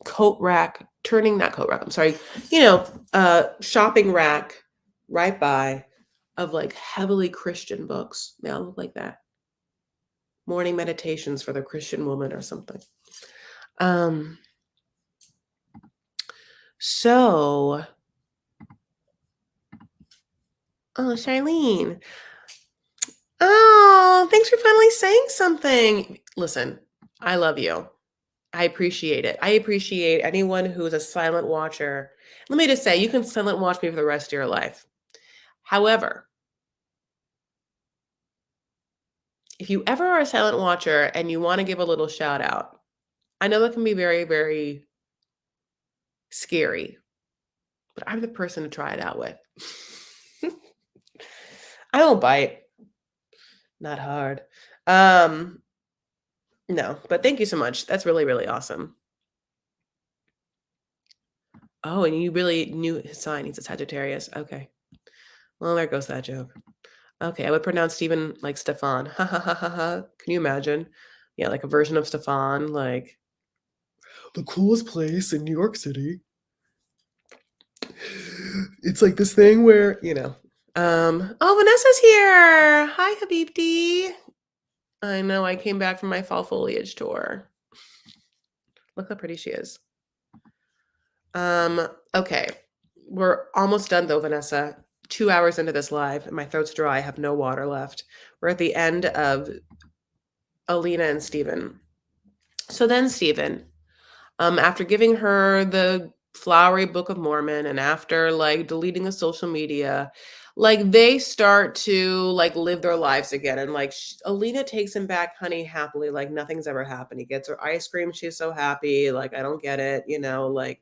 coat rack turning not coat rack, I'm sorry, shopping rack right by of, like, heavily Christian books. They all look like that. Morning meditations for the Christian woman or something. Um, so oh, Charlene. Oh, thanks for finally saying something. Listen, I love you. I appreciate it. I appreciate anyone who's a silent watcher. Let me just say, you can silent watch me for the rest of your life. However, if you ever are a silent watcher and you wanna give a little shout out, I know that can be very, very scary, but I'm the person to try it out with. I don't bite, not hard. Um, no, but thank you so much. That's really, really awesome. Oh, and you really knew his sign. He's a Sagittarius. Okay. Well, there goes that joke. Okay, I would pronounce Stephen like Stefan. Ha ha ha ha ha. Can you imagine? Yeah, like a version of Stefan, like the coolest place in New York City. It's like this thing where, oh, Vanessa's here. Hi, Habibti. I know, I came back from my fall foliage tour. Look how pretty she is. Okay. We're almost done though, Vanessa. 2 hours into this live, and my throat's dry. I have no water left. We're at the end of Alina and Steven. So then Steven, after giving her the flowery Book of Mormon and after, like, deleting the social media, like, they start to, like, live their lives again, and, like, Alina takes him back, honey, happily, like, nothing's ever happened. He gets her ice cream, she's so happy, like, I don't get it, like,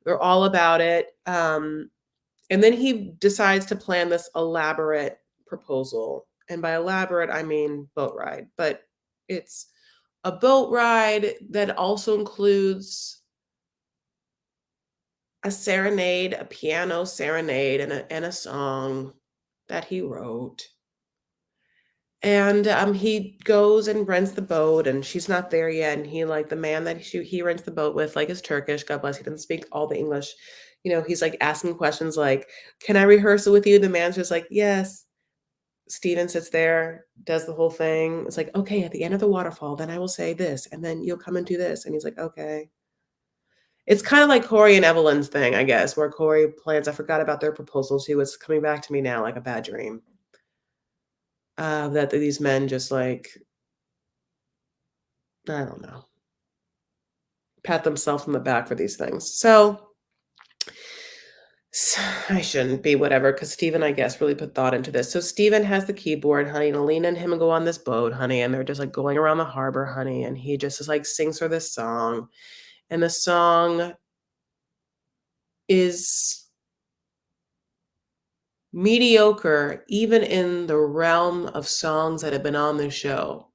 they're all about it, and then he decides to plan this elaborate proposal, and by elaborate, I mean boat ride, but it's a boat ride that also includes a serenade, a piano serenade, and a song that he wrote. And, he goes and rents the boat, and she's not there yet, and the man that he rents the boat with, like, is Turkish, God bless, he doesn't speak all the English. He's, like, asking questions like, "Can I rehearse it with you?" The man's just like, "Yes." Steven sits there, does the whole thing. It's like, "Okay, at the end of the waterfall, then I will say this, and then you'll come and do this." And he's like, "Okay." It's kinda like Corey and Evelyn's thing, I guess, where Corey plans I forgot about their proposal too, it's coming back to me now like a bad dream. That these men just, like, I don't know, pat themselves on the back for these things. So, I shouldn't be, whatever, because Steven, I guess, really put thought into this. So Steven has the keyboard, honey, and Alina and him go on this boat, honey, and they're just, like, going around the harbor, honey, and he just is, like, sings her this song, and the song is mediocre even in the realm of songs that have been on this show.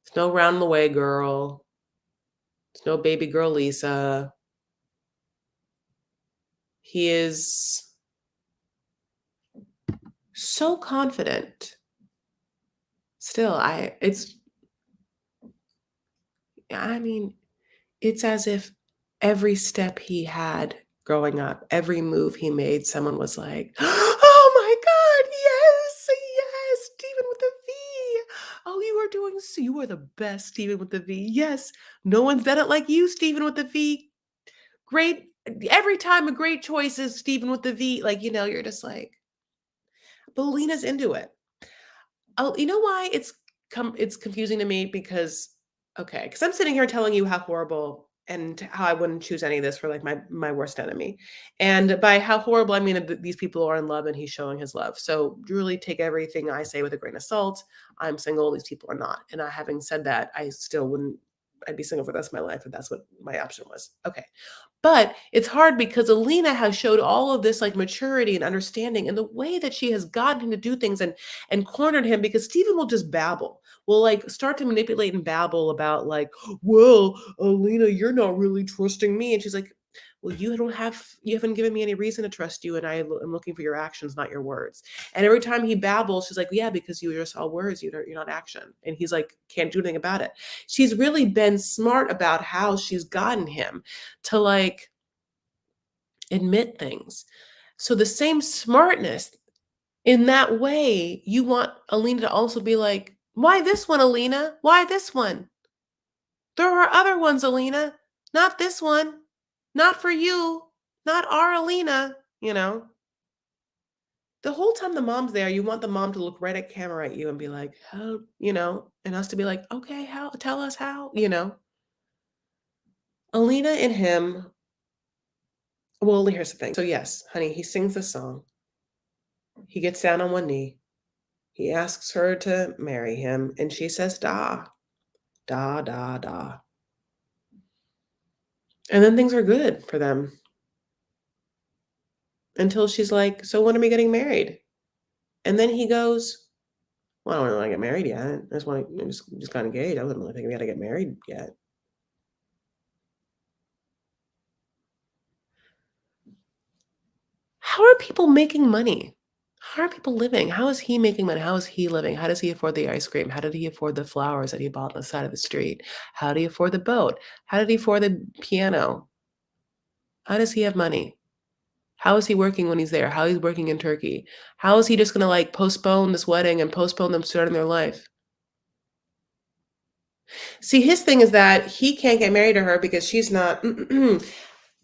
It's no Round the Way Girl. It's no Baby Girl Lisa. He is so confident. Still, I mean, it's as if every step he had growing up, every move he made, someone was like, "Oh my god, yes, yes, Stephen with a V. Oh, you are doing so you are the best, Stephen with the V. Yes, no one's done it like you, Stephen with the V. Great every time a great choice is Stephen with the V." Like, you're just like, but Lena's into it. Oh, you know why it's confusing to me? Because okay, because I'm sitting here telling you how horrible and how I wouldn't choose any of this for like my worst enemy. And by how horrible I mean that these people are in love and he's showing his love. So really take everything I say with a grain of salt. I'm single, these people are not. And having said that, I still wouldn't I'd be single for the rest of my life if that's what my option was. Okay. But it's hard because Alina has showed all of this like maturity and understanding and the way that she has gotten him to do things and cornered him because Stephen will just babble. Will like start to manipulate and babble about like, well, Alina, you're not really trusting me. And she's like, well, you haven't given me any reason to trust you. And am looking for your actions, not your words. And every time he babbles, she's like, yeah, because you just all words, you're not action. And he's like, can't do anything about it. She's really been smart about how she's gotten him to like admit things. So the same smartness in that way, you want Alina to also be like, why this one, Alina? Why this one? There are other ones, Alina. Not this one. Not for you. Not our Alina, The whole time the mom's there, you want the mom to look right at camera at you and be like, how, and us to be like, okay, how, tell us how. Alina and him, well, here's the thing. So yes, honey, he sings the song. He gets down on one knee. He asks her to marry him, and she says, "Da, da, da, da." And then things are good for them until she's like, "So when are we getting married?" And then he goes, "Well, I don't really want to get married yet. I just want to just got engaged. I wasn't really thinking we had to get married yet." How are people making money? How are people living? How is he making money? How is he living? How does he afford the ice cream? How did he afford the flowers that he bought on the side of the street? How did he afford the boat? How did he afford the piano? How does he have money? How is he working when he's there? How he's working in Turkey? How is he just gonna like postpone this wedding and postpone them starting their life? See, his thing is that he can't get married to her because she's not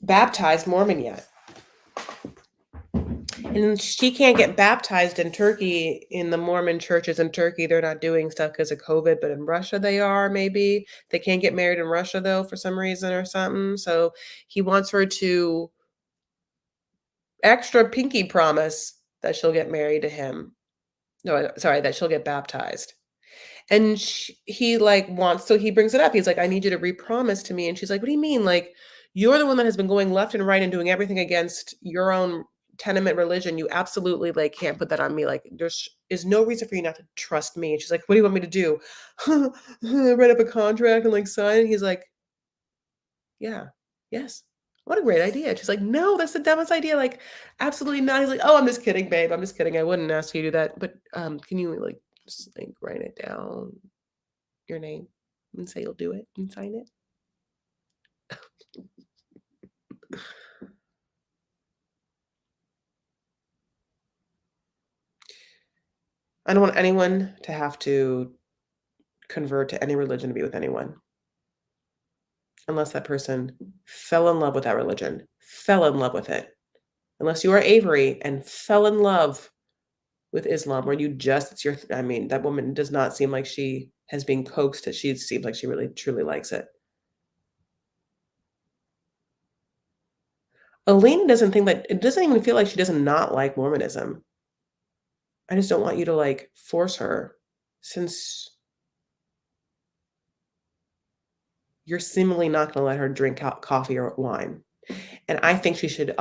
baptized Mormon yet. And she can't get baptized in Turkey in the Mormon churches in Turkey. They're not doing stuff because of COVID, but in Russia they are, maybe. They can't get married in Russia though for some reason or something. So he wants her to extra pinky promise that she'll get married to him. No, sorry, that she'll get baptized. And he like wants, so he brings it up. He's like, I need you to repromise to me. And she's like, what do you mean? Like, you're the one that has been going left and right and doing everything against your own tenement religion. You absolutely like can't put that on me. Like, there's is no reason for you not to trust me. And she's like, what do you want me to do? Write up a contract and like sign. And he's like, yeah, yes. What a great idea. She's like, no, that's the dumbest idea. Like, absolutely not. He's like, oh, I'm just kidding, babe. I'm just kidding. I wouldn't ask you to do that. But can you like just like write it down, your name, and say you'll do it and sign it? I don't want anyone to have to convert to any religion to be with anyone unless that person fell in love with that religion, fell in love with it. Unless you are Avery and fell in love with Islam, where you just it's your I mean, that woman does not seem like she has been coaxed. She seems like she really truly likes it. Elaine doesn't think that it doesn't even feel like she does not like Mormonism. I just don't want you to like force her since you're seemingly not going to let her drink coffee or wine. And I think she should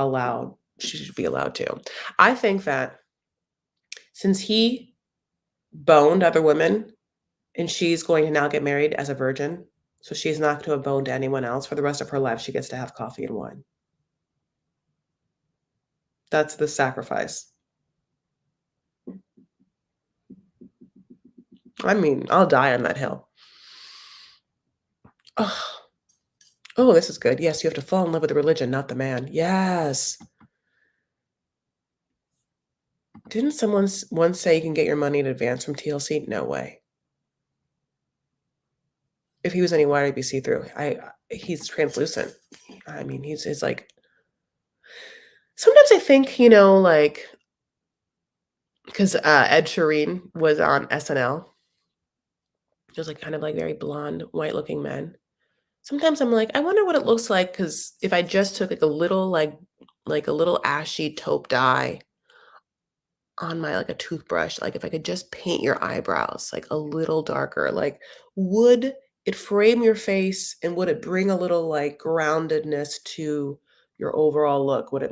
be allowed to. I think that since he boned other women and she's going to now get married as a virgin, so she's not going to have boned to anyone else for the rest of her life, she gets to have coffee and wine. That's the sacrifice. I mean, I'll die on that hill. Oh, Oh, this is good. Yes, you have to fall in love with the religion, not the man. Yes. Didn't someone once say you can get your money in advance from TLC? No way. If he was any whiter, he'd be see-through. He's translucent. I mean, he's like sometimes I think, like, because Ed Sheeran was on SNL. Those like kind of like very blonde, white-looking men. Sometimes I'm like, I wonder what it looks like because if I just took like a little ashy taupe dye on my like a toothbrush, like if I could just paint your eyebrows like a little darker, like would it frame your face and would it bring a little like groundedness to your overall look? Would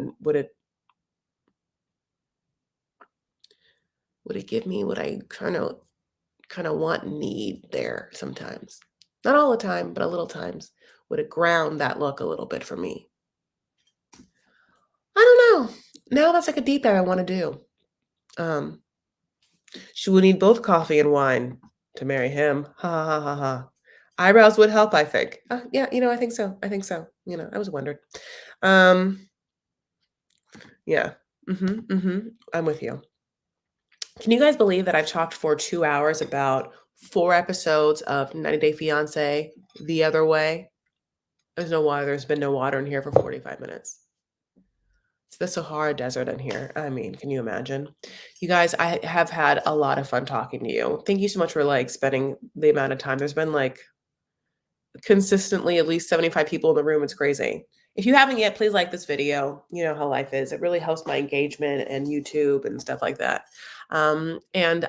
it give me what I kind of want and need there sometimes? Not all the time, but a little times. Would it ground that look a little bit for me? I don't know. Now that's like a deep dive I want to do. Um, she would need both coffee and wine to marry him. Ha ha ha ha. Eyebrows would help, I think. Yeah, I think so. I think so. I was wondering. Um, yeah. I'm with you. Can you guys believe that I've talked for 2 hours about 4 episodes of 90 Day Fiancé the other way? There's no water. There's been no water in here for 45 minutes. It's the Sahara Desert in here. I mean, can you imagine? You guys, I have had a lot of fun talking to you. Thank you so much for like spending the amount of time. There's been like consistently at least 75 people in the room. It's crazy. If you haven't yet, please like this video. You know how life is. It really helps my engagement and YouTube and stuff like that. And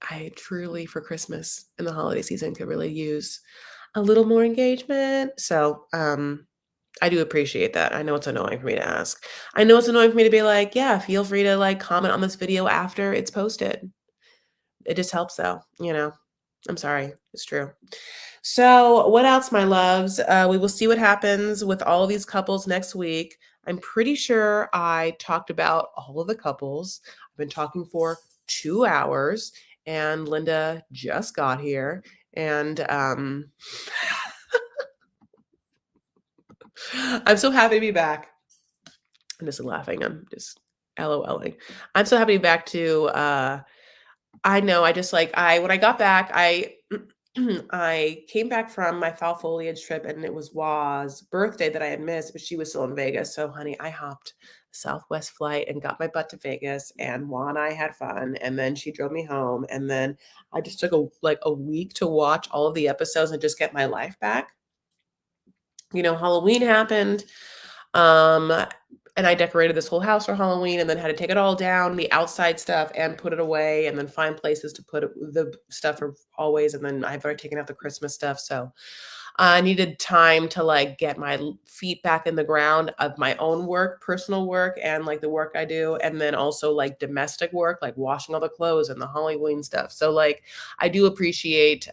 I truly, for Christmas and the holiday season, could really use a little more engagement. So, I do appreciate that. I know it's annoying for me to ask. I know it's annoying for me to be like, yeah, feel free to like comment on this video after it's posted. It just helps though. I'm sorry. It's true. So, what else, my loves? We will see what happens with all of these couples next week. I'm pretty sure I talked about all of the couples. I've been talking for 2 hours, and Linda just got here. And I'm so happy to be back. I'm just laughing. I'm just LOLing. I'm so happy to be back to I know I just like I when I got back, I I came back from my fall foliage trip and it was Wa's birthday that I had missed, but she was still in Vegas. So honey, I hopped a Southwest flight and got my butt to Vegas and Wa and I had fun. And then she drove me home. And then I just took a week to watch all of the episodes and just get my life back. Halloween happened. Um, and I decorated this whole house for Halloween and then had to take it all down, the outside stuff, and put it away, and then find places to put the stuff for always. And then I've already taken out the Christmas stuff. So I needed time to like get my feet back in the ground of my own work, personal work, and like the work I do. And then also like domestic work, like washing all the clothes and the Halloween stuff. So like I do appreciate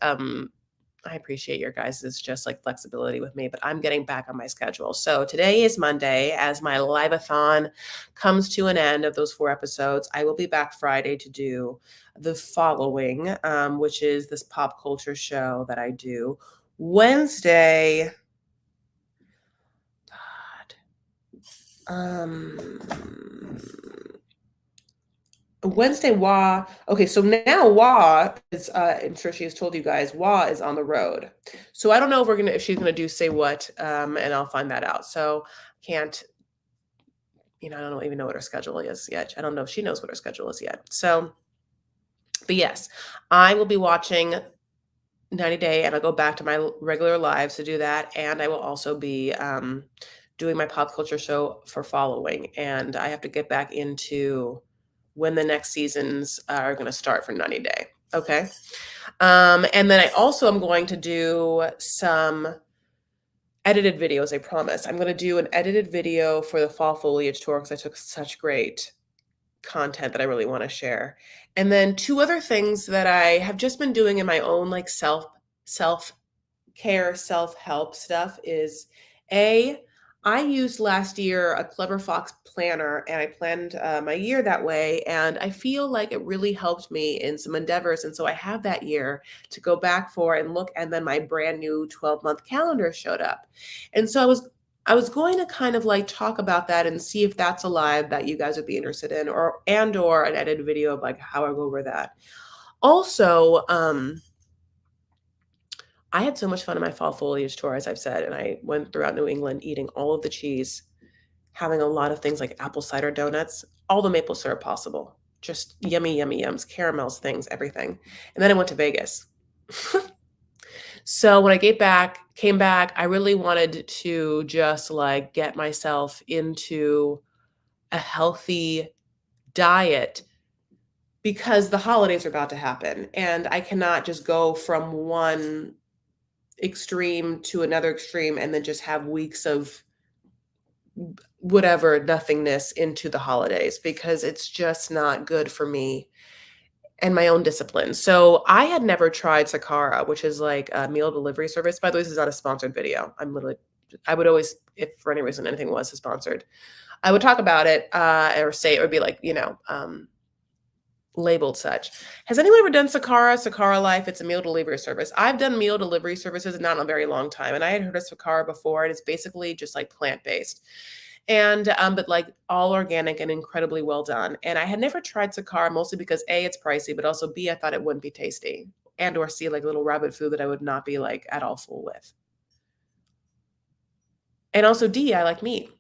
I appreciate your guys' just like flexibility with me, but I'm getting back on my schedule. So today is Monday. As my live-a-thon comes to an end of those 4 episodes, I will be back Friday to do the following, which is this pop culture show that I do. Wednesday, Wednesday, Wa. Okay, so now Wa is. I'm sure she has told you guys. Wa is on the road, so I don't know if she's gonna do say what, and I'll find that out. So can't. I don't even know what her schedule is yet. I don't know if she knows what her schedule is yet. So, but yes, I will be watching 90 Day, and I'll go back to my regular lives to do that, and I will also be doing my pop culture show for following, and I have to get back into when the next seasons are going to start for 90 Day. Okay. And then I also am going to do some edited videos, I promise. I'm going to do an edited video for the fall foliage tour because I took such great content that I really want to share. And then 2 other things that I have just been doing in my own like self care, self-help stuff is I used last year a Clever Fox planner and I planned my year that way. And I feel like it really helped me in some endeavors. And so I have that year to go back for and look. And then my brand new 12-month calendar showed up. And so I was going to kind of like talk about that and see if that's a live that you guys would be interested in, or an edited video of like how I go over that. Also, I had so much fun in my fall foliage tour, as I've said, and I went throughout New England eating all of the cheese, having a lot of things like apple cider donuts, all the maple syrup possible, just yummy, yummy yums, caramels, things, everything. And then I went to Vegas. So when I came back, I really wanted to just like get myself into a healthy diet because the holidays are about to happen and I cannot just go from one extreme to another extreme and then just have weeks of whatever nothingness into the holidays because it's just not good for me and my own discipline. So I had never tried Sakara, which is like a meal delivery service. By the way, this is not a sponsored video. I would always, if for any reason anything was sponsored, I would talk about it or say it would be like, labeled such. Has anyone ever done Sakara? Sakara Life, it's a meal delivery service. I've done meal delivery services not in a very long time, and I had heard of Sakara before, and it's basically just like plant-based. And but like all organic and incredibly well done. And I had never tried Sakara mostly because A, it's pricey, but also B, I thought it wouldn't be tasty. And or C, like little rabbit food that I would not be like at all full with. And also D, I like meat.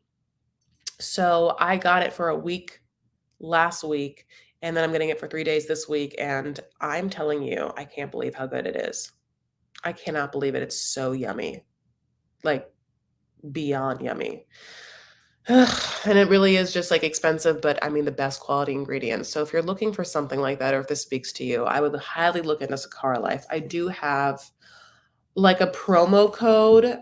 So I got it for a week last week, and then I'm getting it for 3 days this week, and I'm telling you, I can't believe how good it is. I cannot believe it. It's so yummy. Like, beyond yummy. And it really is just, like, expensive, but, I mean, the best quality ingredients. So if you're looking for something like that or if this speaks to you, I would highly look into Sakara Life. I do have, like, a promo code,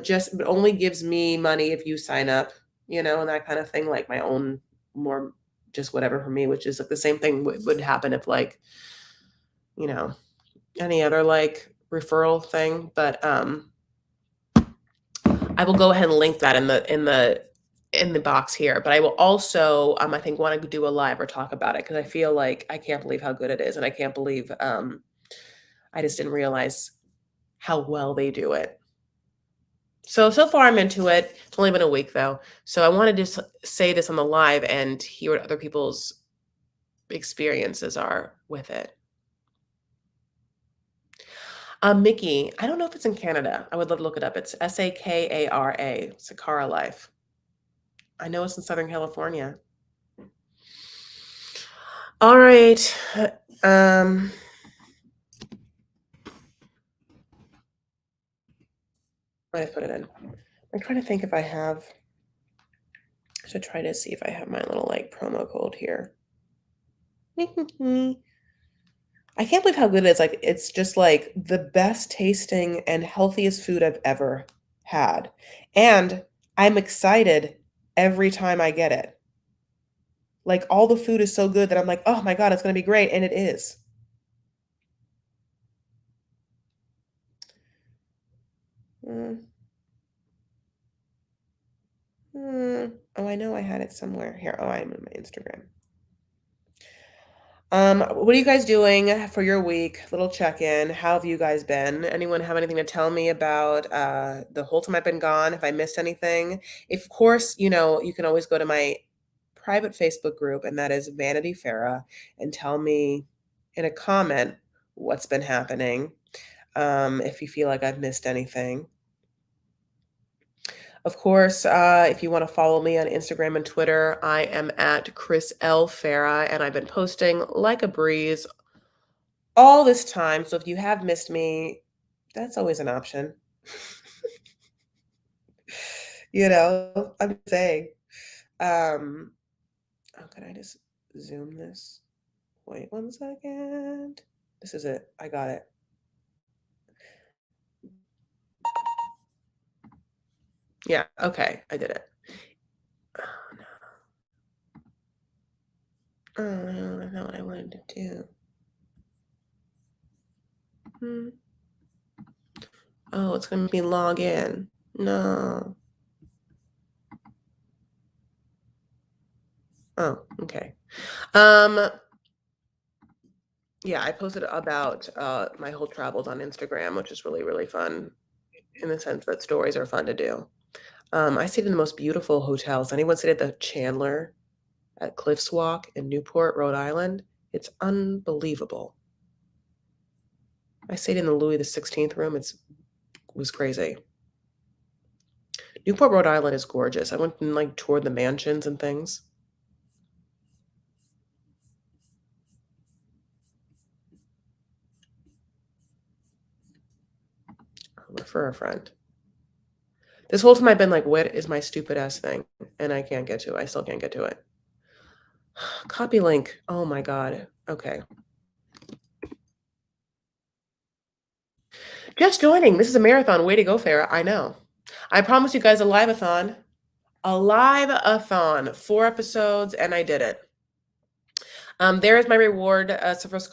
just it only gives me money if you sign up, and that kind of thing, like, my own more just whatever for me, which is, like, the same thing would happen if, like, you know, any other, like, referral thing, but, I will go ahead and link that in the box here, but I will also, I think wanna do a live or talk about it because I feel like I can't believe how good it is, and I can't believe, I just didn't realize how well they do it. So far I'm into it. It's only been a week though. So I wanted to say this on the live and hear what other people's experiences are with it. Mickey, I don't know if it's in Canada. I would love to look it up. It's Sakara, Sakara Life. I know it's in Southern California. All right. I put it in. I'm trying to think if I have. I should try to see if I have my little like promo code here. I can't believe how good it is. Like, it's just like the best tasting and healthiest food I've ever had. And I'm excited every time I get it. Like, all the food is so good that I'm like, oh my God, it's going to be great. And it is. Mm, Oh, I know I had it somewhere. Here. Oh, I'm in my Instagram. What are you guys doing for your week? Little check-in. How have you guys been? Anyone have anything to tell me about the whole time I've been gone? If I missed anything? Of course, you can always go to my private Facebook group, and that is Vanity Farah, and tell me in a comment what's been happening. If you feel like I've missed anything. Of course, if you want to follow me on Instagram and Twitter, I am at Chris L. Farah, and I've been posting like a breeze all this time. So if you have missed me, that's always an option. I'm just saying. Um, oh, can I just zoom this? Wait 1 second. This is it. I got it. Yeah, okay, I did it. Oh no. Oh no, that's not what I wanted to do. Hmm. Oh, it's gonna make me log in. No. Oh, okay. Um, yeah, I posted about my whole travels on Instagram, which is really, really fun in the sense that stories are fun to do. I stayed in the most beautiful hotels. Anyone stayed at the Chandler at Cliffs Walk in Newport, Rhode Island? It's unbelievable. I stayed in the Louis the 16th room. It was crazy. Newport, Rhode Island is gorgeous. I went and like toured the mansions and things. I'll refer a friend. This whole time I've been like, what is my stupid ass thing? And I can't get to it. I still can't get to it. Copy link. Oh my God. Okay. Just joining. This is a marathon. Way to go, Farah. I know. I promised you guys a live-a-thon. A live-a-thon. 4 episodes, and I did it. There is my reward,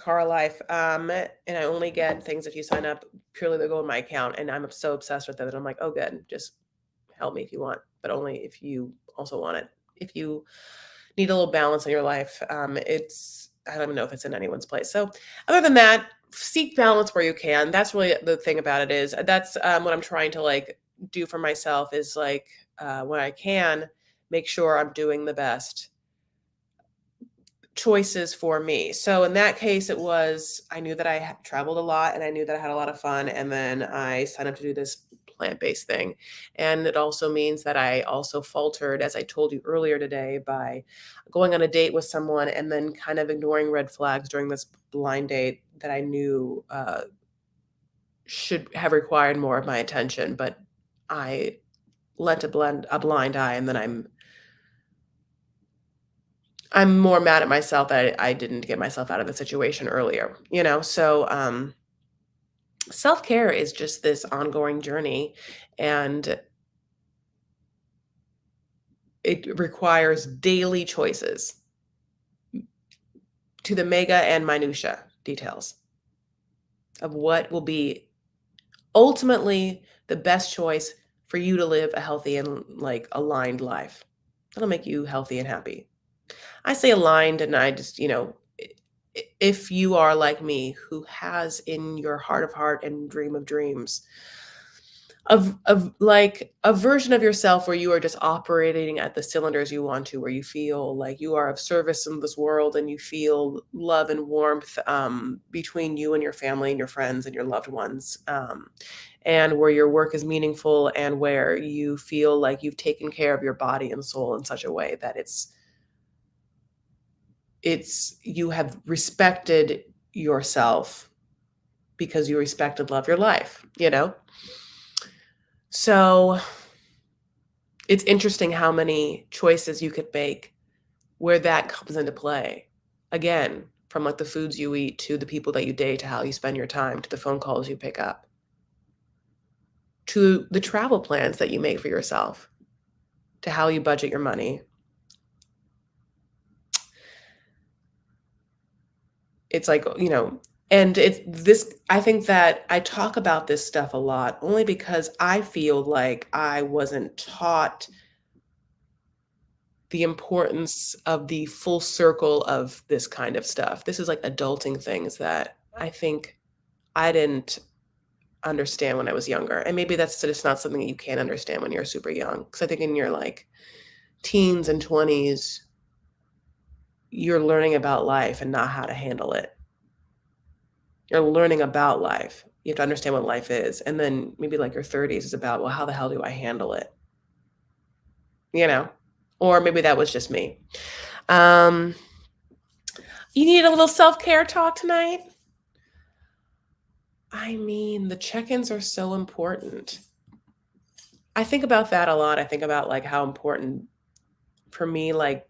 Car Life. And I only get things if you sign up. Purely they go in my account, and I'm so obsessed with it that I'm like, oh, good. Just help me if you want, but only if you also want it. If you need a little balance in your life, I don't even know if it's in anyone's place. So other than that, seek balance where you can. That's really the thing about it is that's what I'm trying to like do for myself is like when I can make sure I'm doing the best choices for me. So in that case, I knew that I had traveled a lot and I knew that I had a lot of fun. And then I signed up to do this plant-based thing. And it also means that I also faltered, as I told you earlier today, by going on a date with someone and then kind of ignoring red flags during this blind date that I knew should have required more of my attention. But I lent a blind eye, and then I'm more mad at myself that I didn't get myself out of the situation earlier, you know? So, self-care is just this ongoing journey, and it requires daily choices to the mega and minutia details of what will be ultimately the best choice for you to live a healthy and, like, aligned life. That'll make you healthy and happy. I say aligned, and I just, if you are like me, who has in your heart of heart and dream of dreams of like a version of yourself where you are just operating at the cylinders you want to, where you feel like you are of service in this world and you feel love and warmth between you and your family and your friends and your loved ones, and where your work is meaningful and where you feel like you've taken care of your body and soul in such a way that it's you have respected yourself because you respect and love your life, you know? So it's interesting how many choices you could make where that comes into play. Again, from like the foods you eat to the people that you date to how you spend your time to the phone calls you pick up to the travel plans that you make for yourself to how you budget your money. It's like, and it's this I think that I talk about this stuff a lot only because I feel like I wasn't taught the importance of the full circle of this kind of stuff. This is like adulting things that I think I didn't understand when I was younger. And maybe that's just not something that you can understand when you're super young. Because I think in your like teens and 20s, you're learning about life and not how to handle it. You're learning about life. You have to understand what life is. And then maybe like your 30s is about, well, how the hell do I handle it? You know? Or maybe that was just me. You need a little self-care talk tonight? I mean, the check-ins are so important. I think about that a lot. I think about like how important for me, like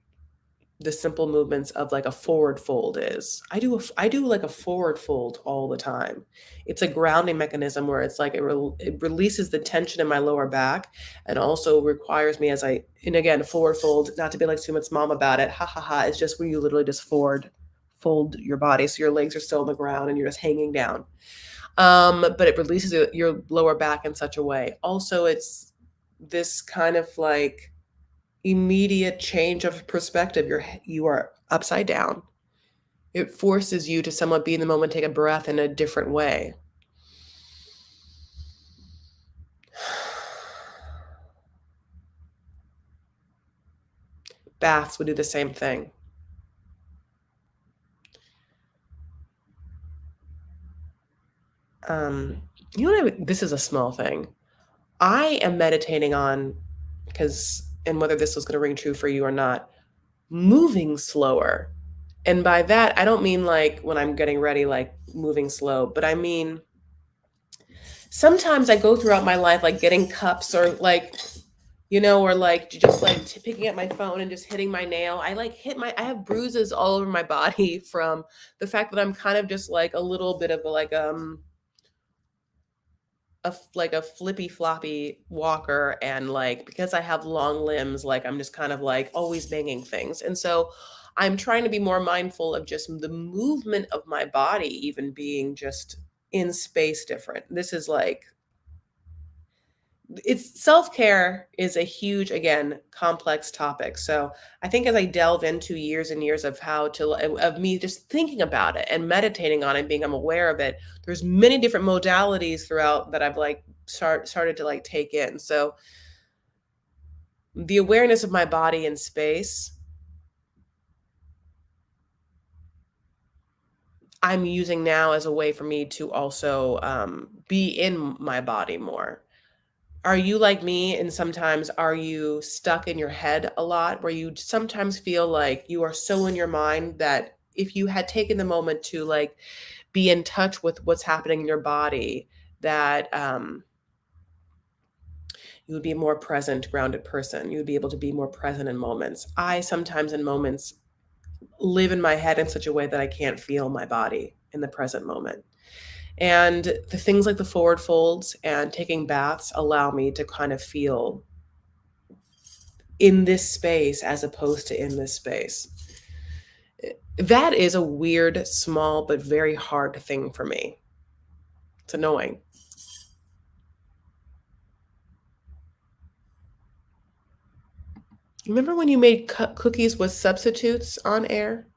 the simple movements of like a forward fold is. I do like a forward fold all the time. It's a grounding mechanism where it's like it releases the tension in my lower back and also requires me and again, forward fold, not to be like Sumit's mom about it. Ha ha ha. It's just where you literally just fold your body so your legs are still on the ground and you're just hanging down. But it releases your lower back in such a way. Also, it's this kind of like immediate change of perspective. You are upside down. It forces you to somewhat be in the moment, take a breath in a different way. Baths would do the same thing. You know what this is a small thing. I am meditating on, and whether this was going to ring true for you or not, moving slower. And by that, I don't mean like when I'm getting ready, like moving slow, but I mean, sometimes I go throughout my life, like getting cups or like, or like just like picking up my phone and just hitting my nail. I have bruises all over my body from the fact that I'm kind of just like a little bit of like a flippy floppy walker, and like because I have long limbs, like I'm just kind of like always banging things. And so I'm trying to be more mindful of just the movement of my body, even being just in space different. This is like, it's self-care is a huge, again, complex topic. So I think as I delve into years and years of how to of me just thinking about it and meditating on it, being I'm aware of it, there's many different modalities throughout that I've like started to like take in. So the awareness of my body in space, I'm using now as a way for me to also be in my body more. Are you like me, and sometimes are you stuck in your head a lot, where you sometimes feel like you are so in your mind that if you had taken the moment to like be in touch with what's happening in your body, that you would be a more present, grounded person. You would be able to be more present in moments. I sometimes in moments live in my head in such a way that I can't feel my body in the present moment. And the things like the forward folds and taking baths allow me to kind of feel in this space as opposed to in this space. That is a weird, small, but very hard thing for me. It's annoying. Remember when you made cookies with substitutes on air?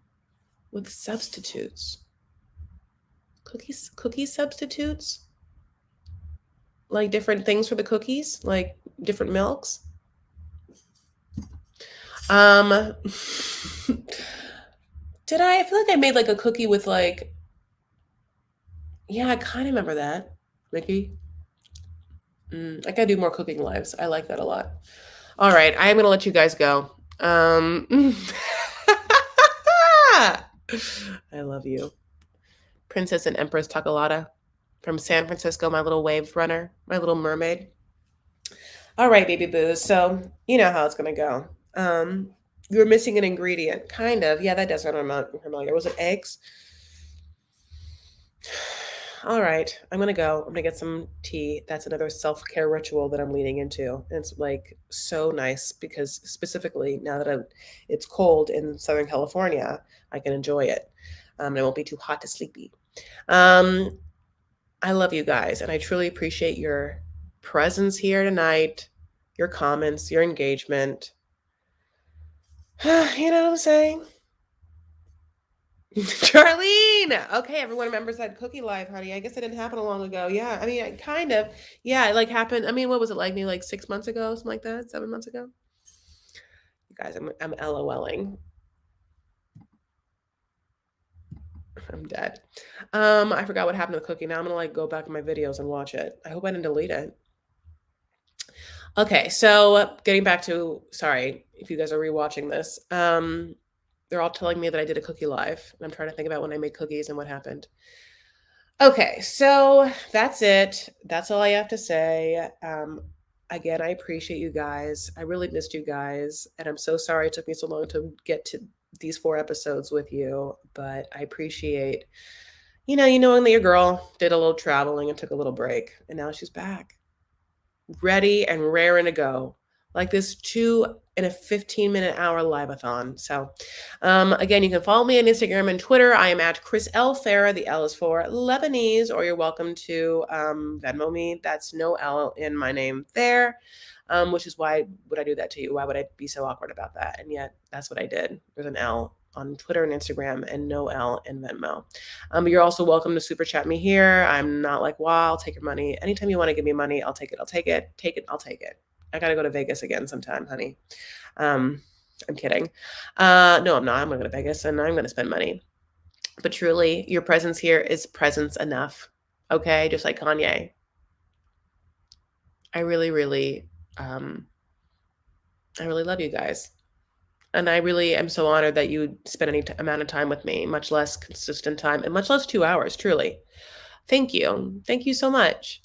With substitutes. Cookie substitutes? Like different things for the cookies? Like different milks? Um did I feel like I made like a cookie with like, yeah, I kind of remember that. Mickey. I gotta do more cooking lives. I like that a lot. All right, I am gonna let you guys go. I love you. Princess and Empress Takalata from San Francisco, my little wave runner, my little mermaid. All right, baby boos. So you know how it's gonna go. You're missing an ingredient, kind of. Yeah, that does sound familiar. Was it eggs? All right, I'm gonna go. I'm gonna get some tea. That's another self-care ritual that I'm leaning into. And it's like so nice because specifically now that it's cold in Southern California, I can enjoy it. And it won't be too hot to sleepy. Um, I love you guys, and I truly appreciate your presence here tonight, your comments, your engagement. You know what I'm saying? Charlene. Okay, everyone remembers that cookie live, honey. I guess it didn't happen long ago. Yeah, I mean, kind of. Yeah, it like happened. I mean, what was it like? Maybe like 6 months ago, something like that. 7 months ago. You guys, I'm LOLing. I'm dead. I forgot what happened to the cookie. Now I'm gonna like go back in my videos and watch it. I hope I didn't delete it. Okay, so getting back to, sorry if you guys are rewatching this. They're all telling me that I did a cookie live, and I'm trying to think about when I made cookies and what happened. Okay, so that's it. That's all I have to say. Again, I appreciate you guys. I really missed you guys, and I'm so sorry it took me so long to get to these 4 episodes with you, but I appreciate, you knowing that your girl did a little traveling and took a little break, and now she's back, ready and raring to go, like this 2 in a 15-minute hour live-a-thon. So again, you can follow me on Instagram and Twitter. I am at Chris L. Farah. The L is for Lebanese, or you're welcome to Venmo me. That's no L in my name there. which is why would I do that to you? Why would I be so awkward about that? And yet that's what I did. There's an L on Twitter and Instagram and no L in Venmo. But you're also welcome to super chat me here. I'm not like, wow, I'll take your money. Anytime you want to give me money, I'll take it. I'll take it. Take it. I'll take it. I got to go to Vegas again sometime, honey. I'm kidding. No, I'm not. I'm going to go to Vegas and I'm going to spend money. But truly, your presence here is presence enough. Okay? Just like Kanye. I really, really love you guys. And I really am so honored that you spend any amount of time with me, much less consistent time and much less 2 hours, truly. Thank you. Thank you so much.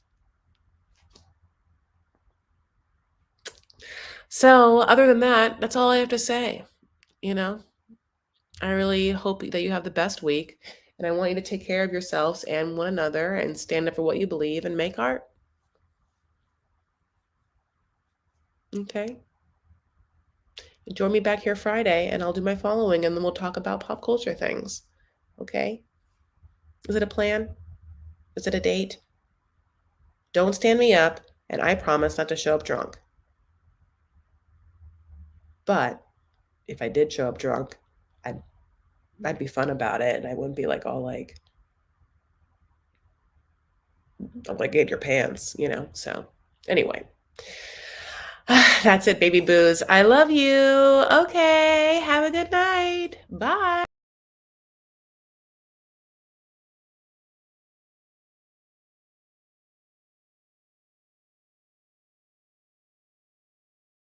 So other than that, that's all I have to say. You know, I really hope that you have the best week. And I want you to take care of yourselves and one another and stand up for what you believe and make art. Okay? Join me back here Friday and I'll do my following and then we'll talk about pop culture things. Okay? Is it a plan? Is it a date? Don't stand me up, and I promise not to show up drunk. But if I did show up drunk, I'd be fun about it, and I wouldn't be like all like, I'm like in your pants, you know? So anyway, that's it, baby boos. I love you. Okay. Have a good night. Bye.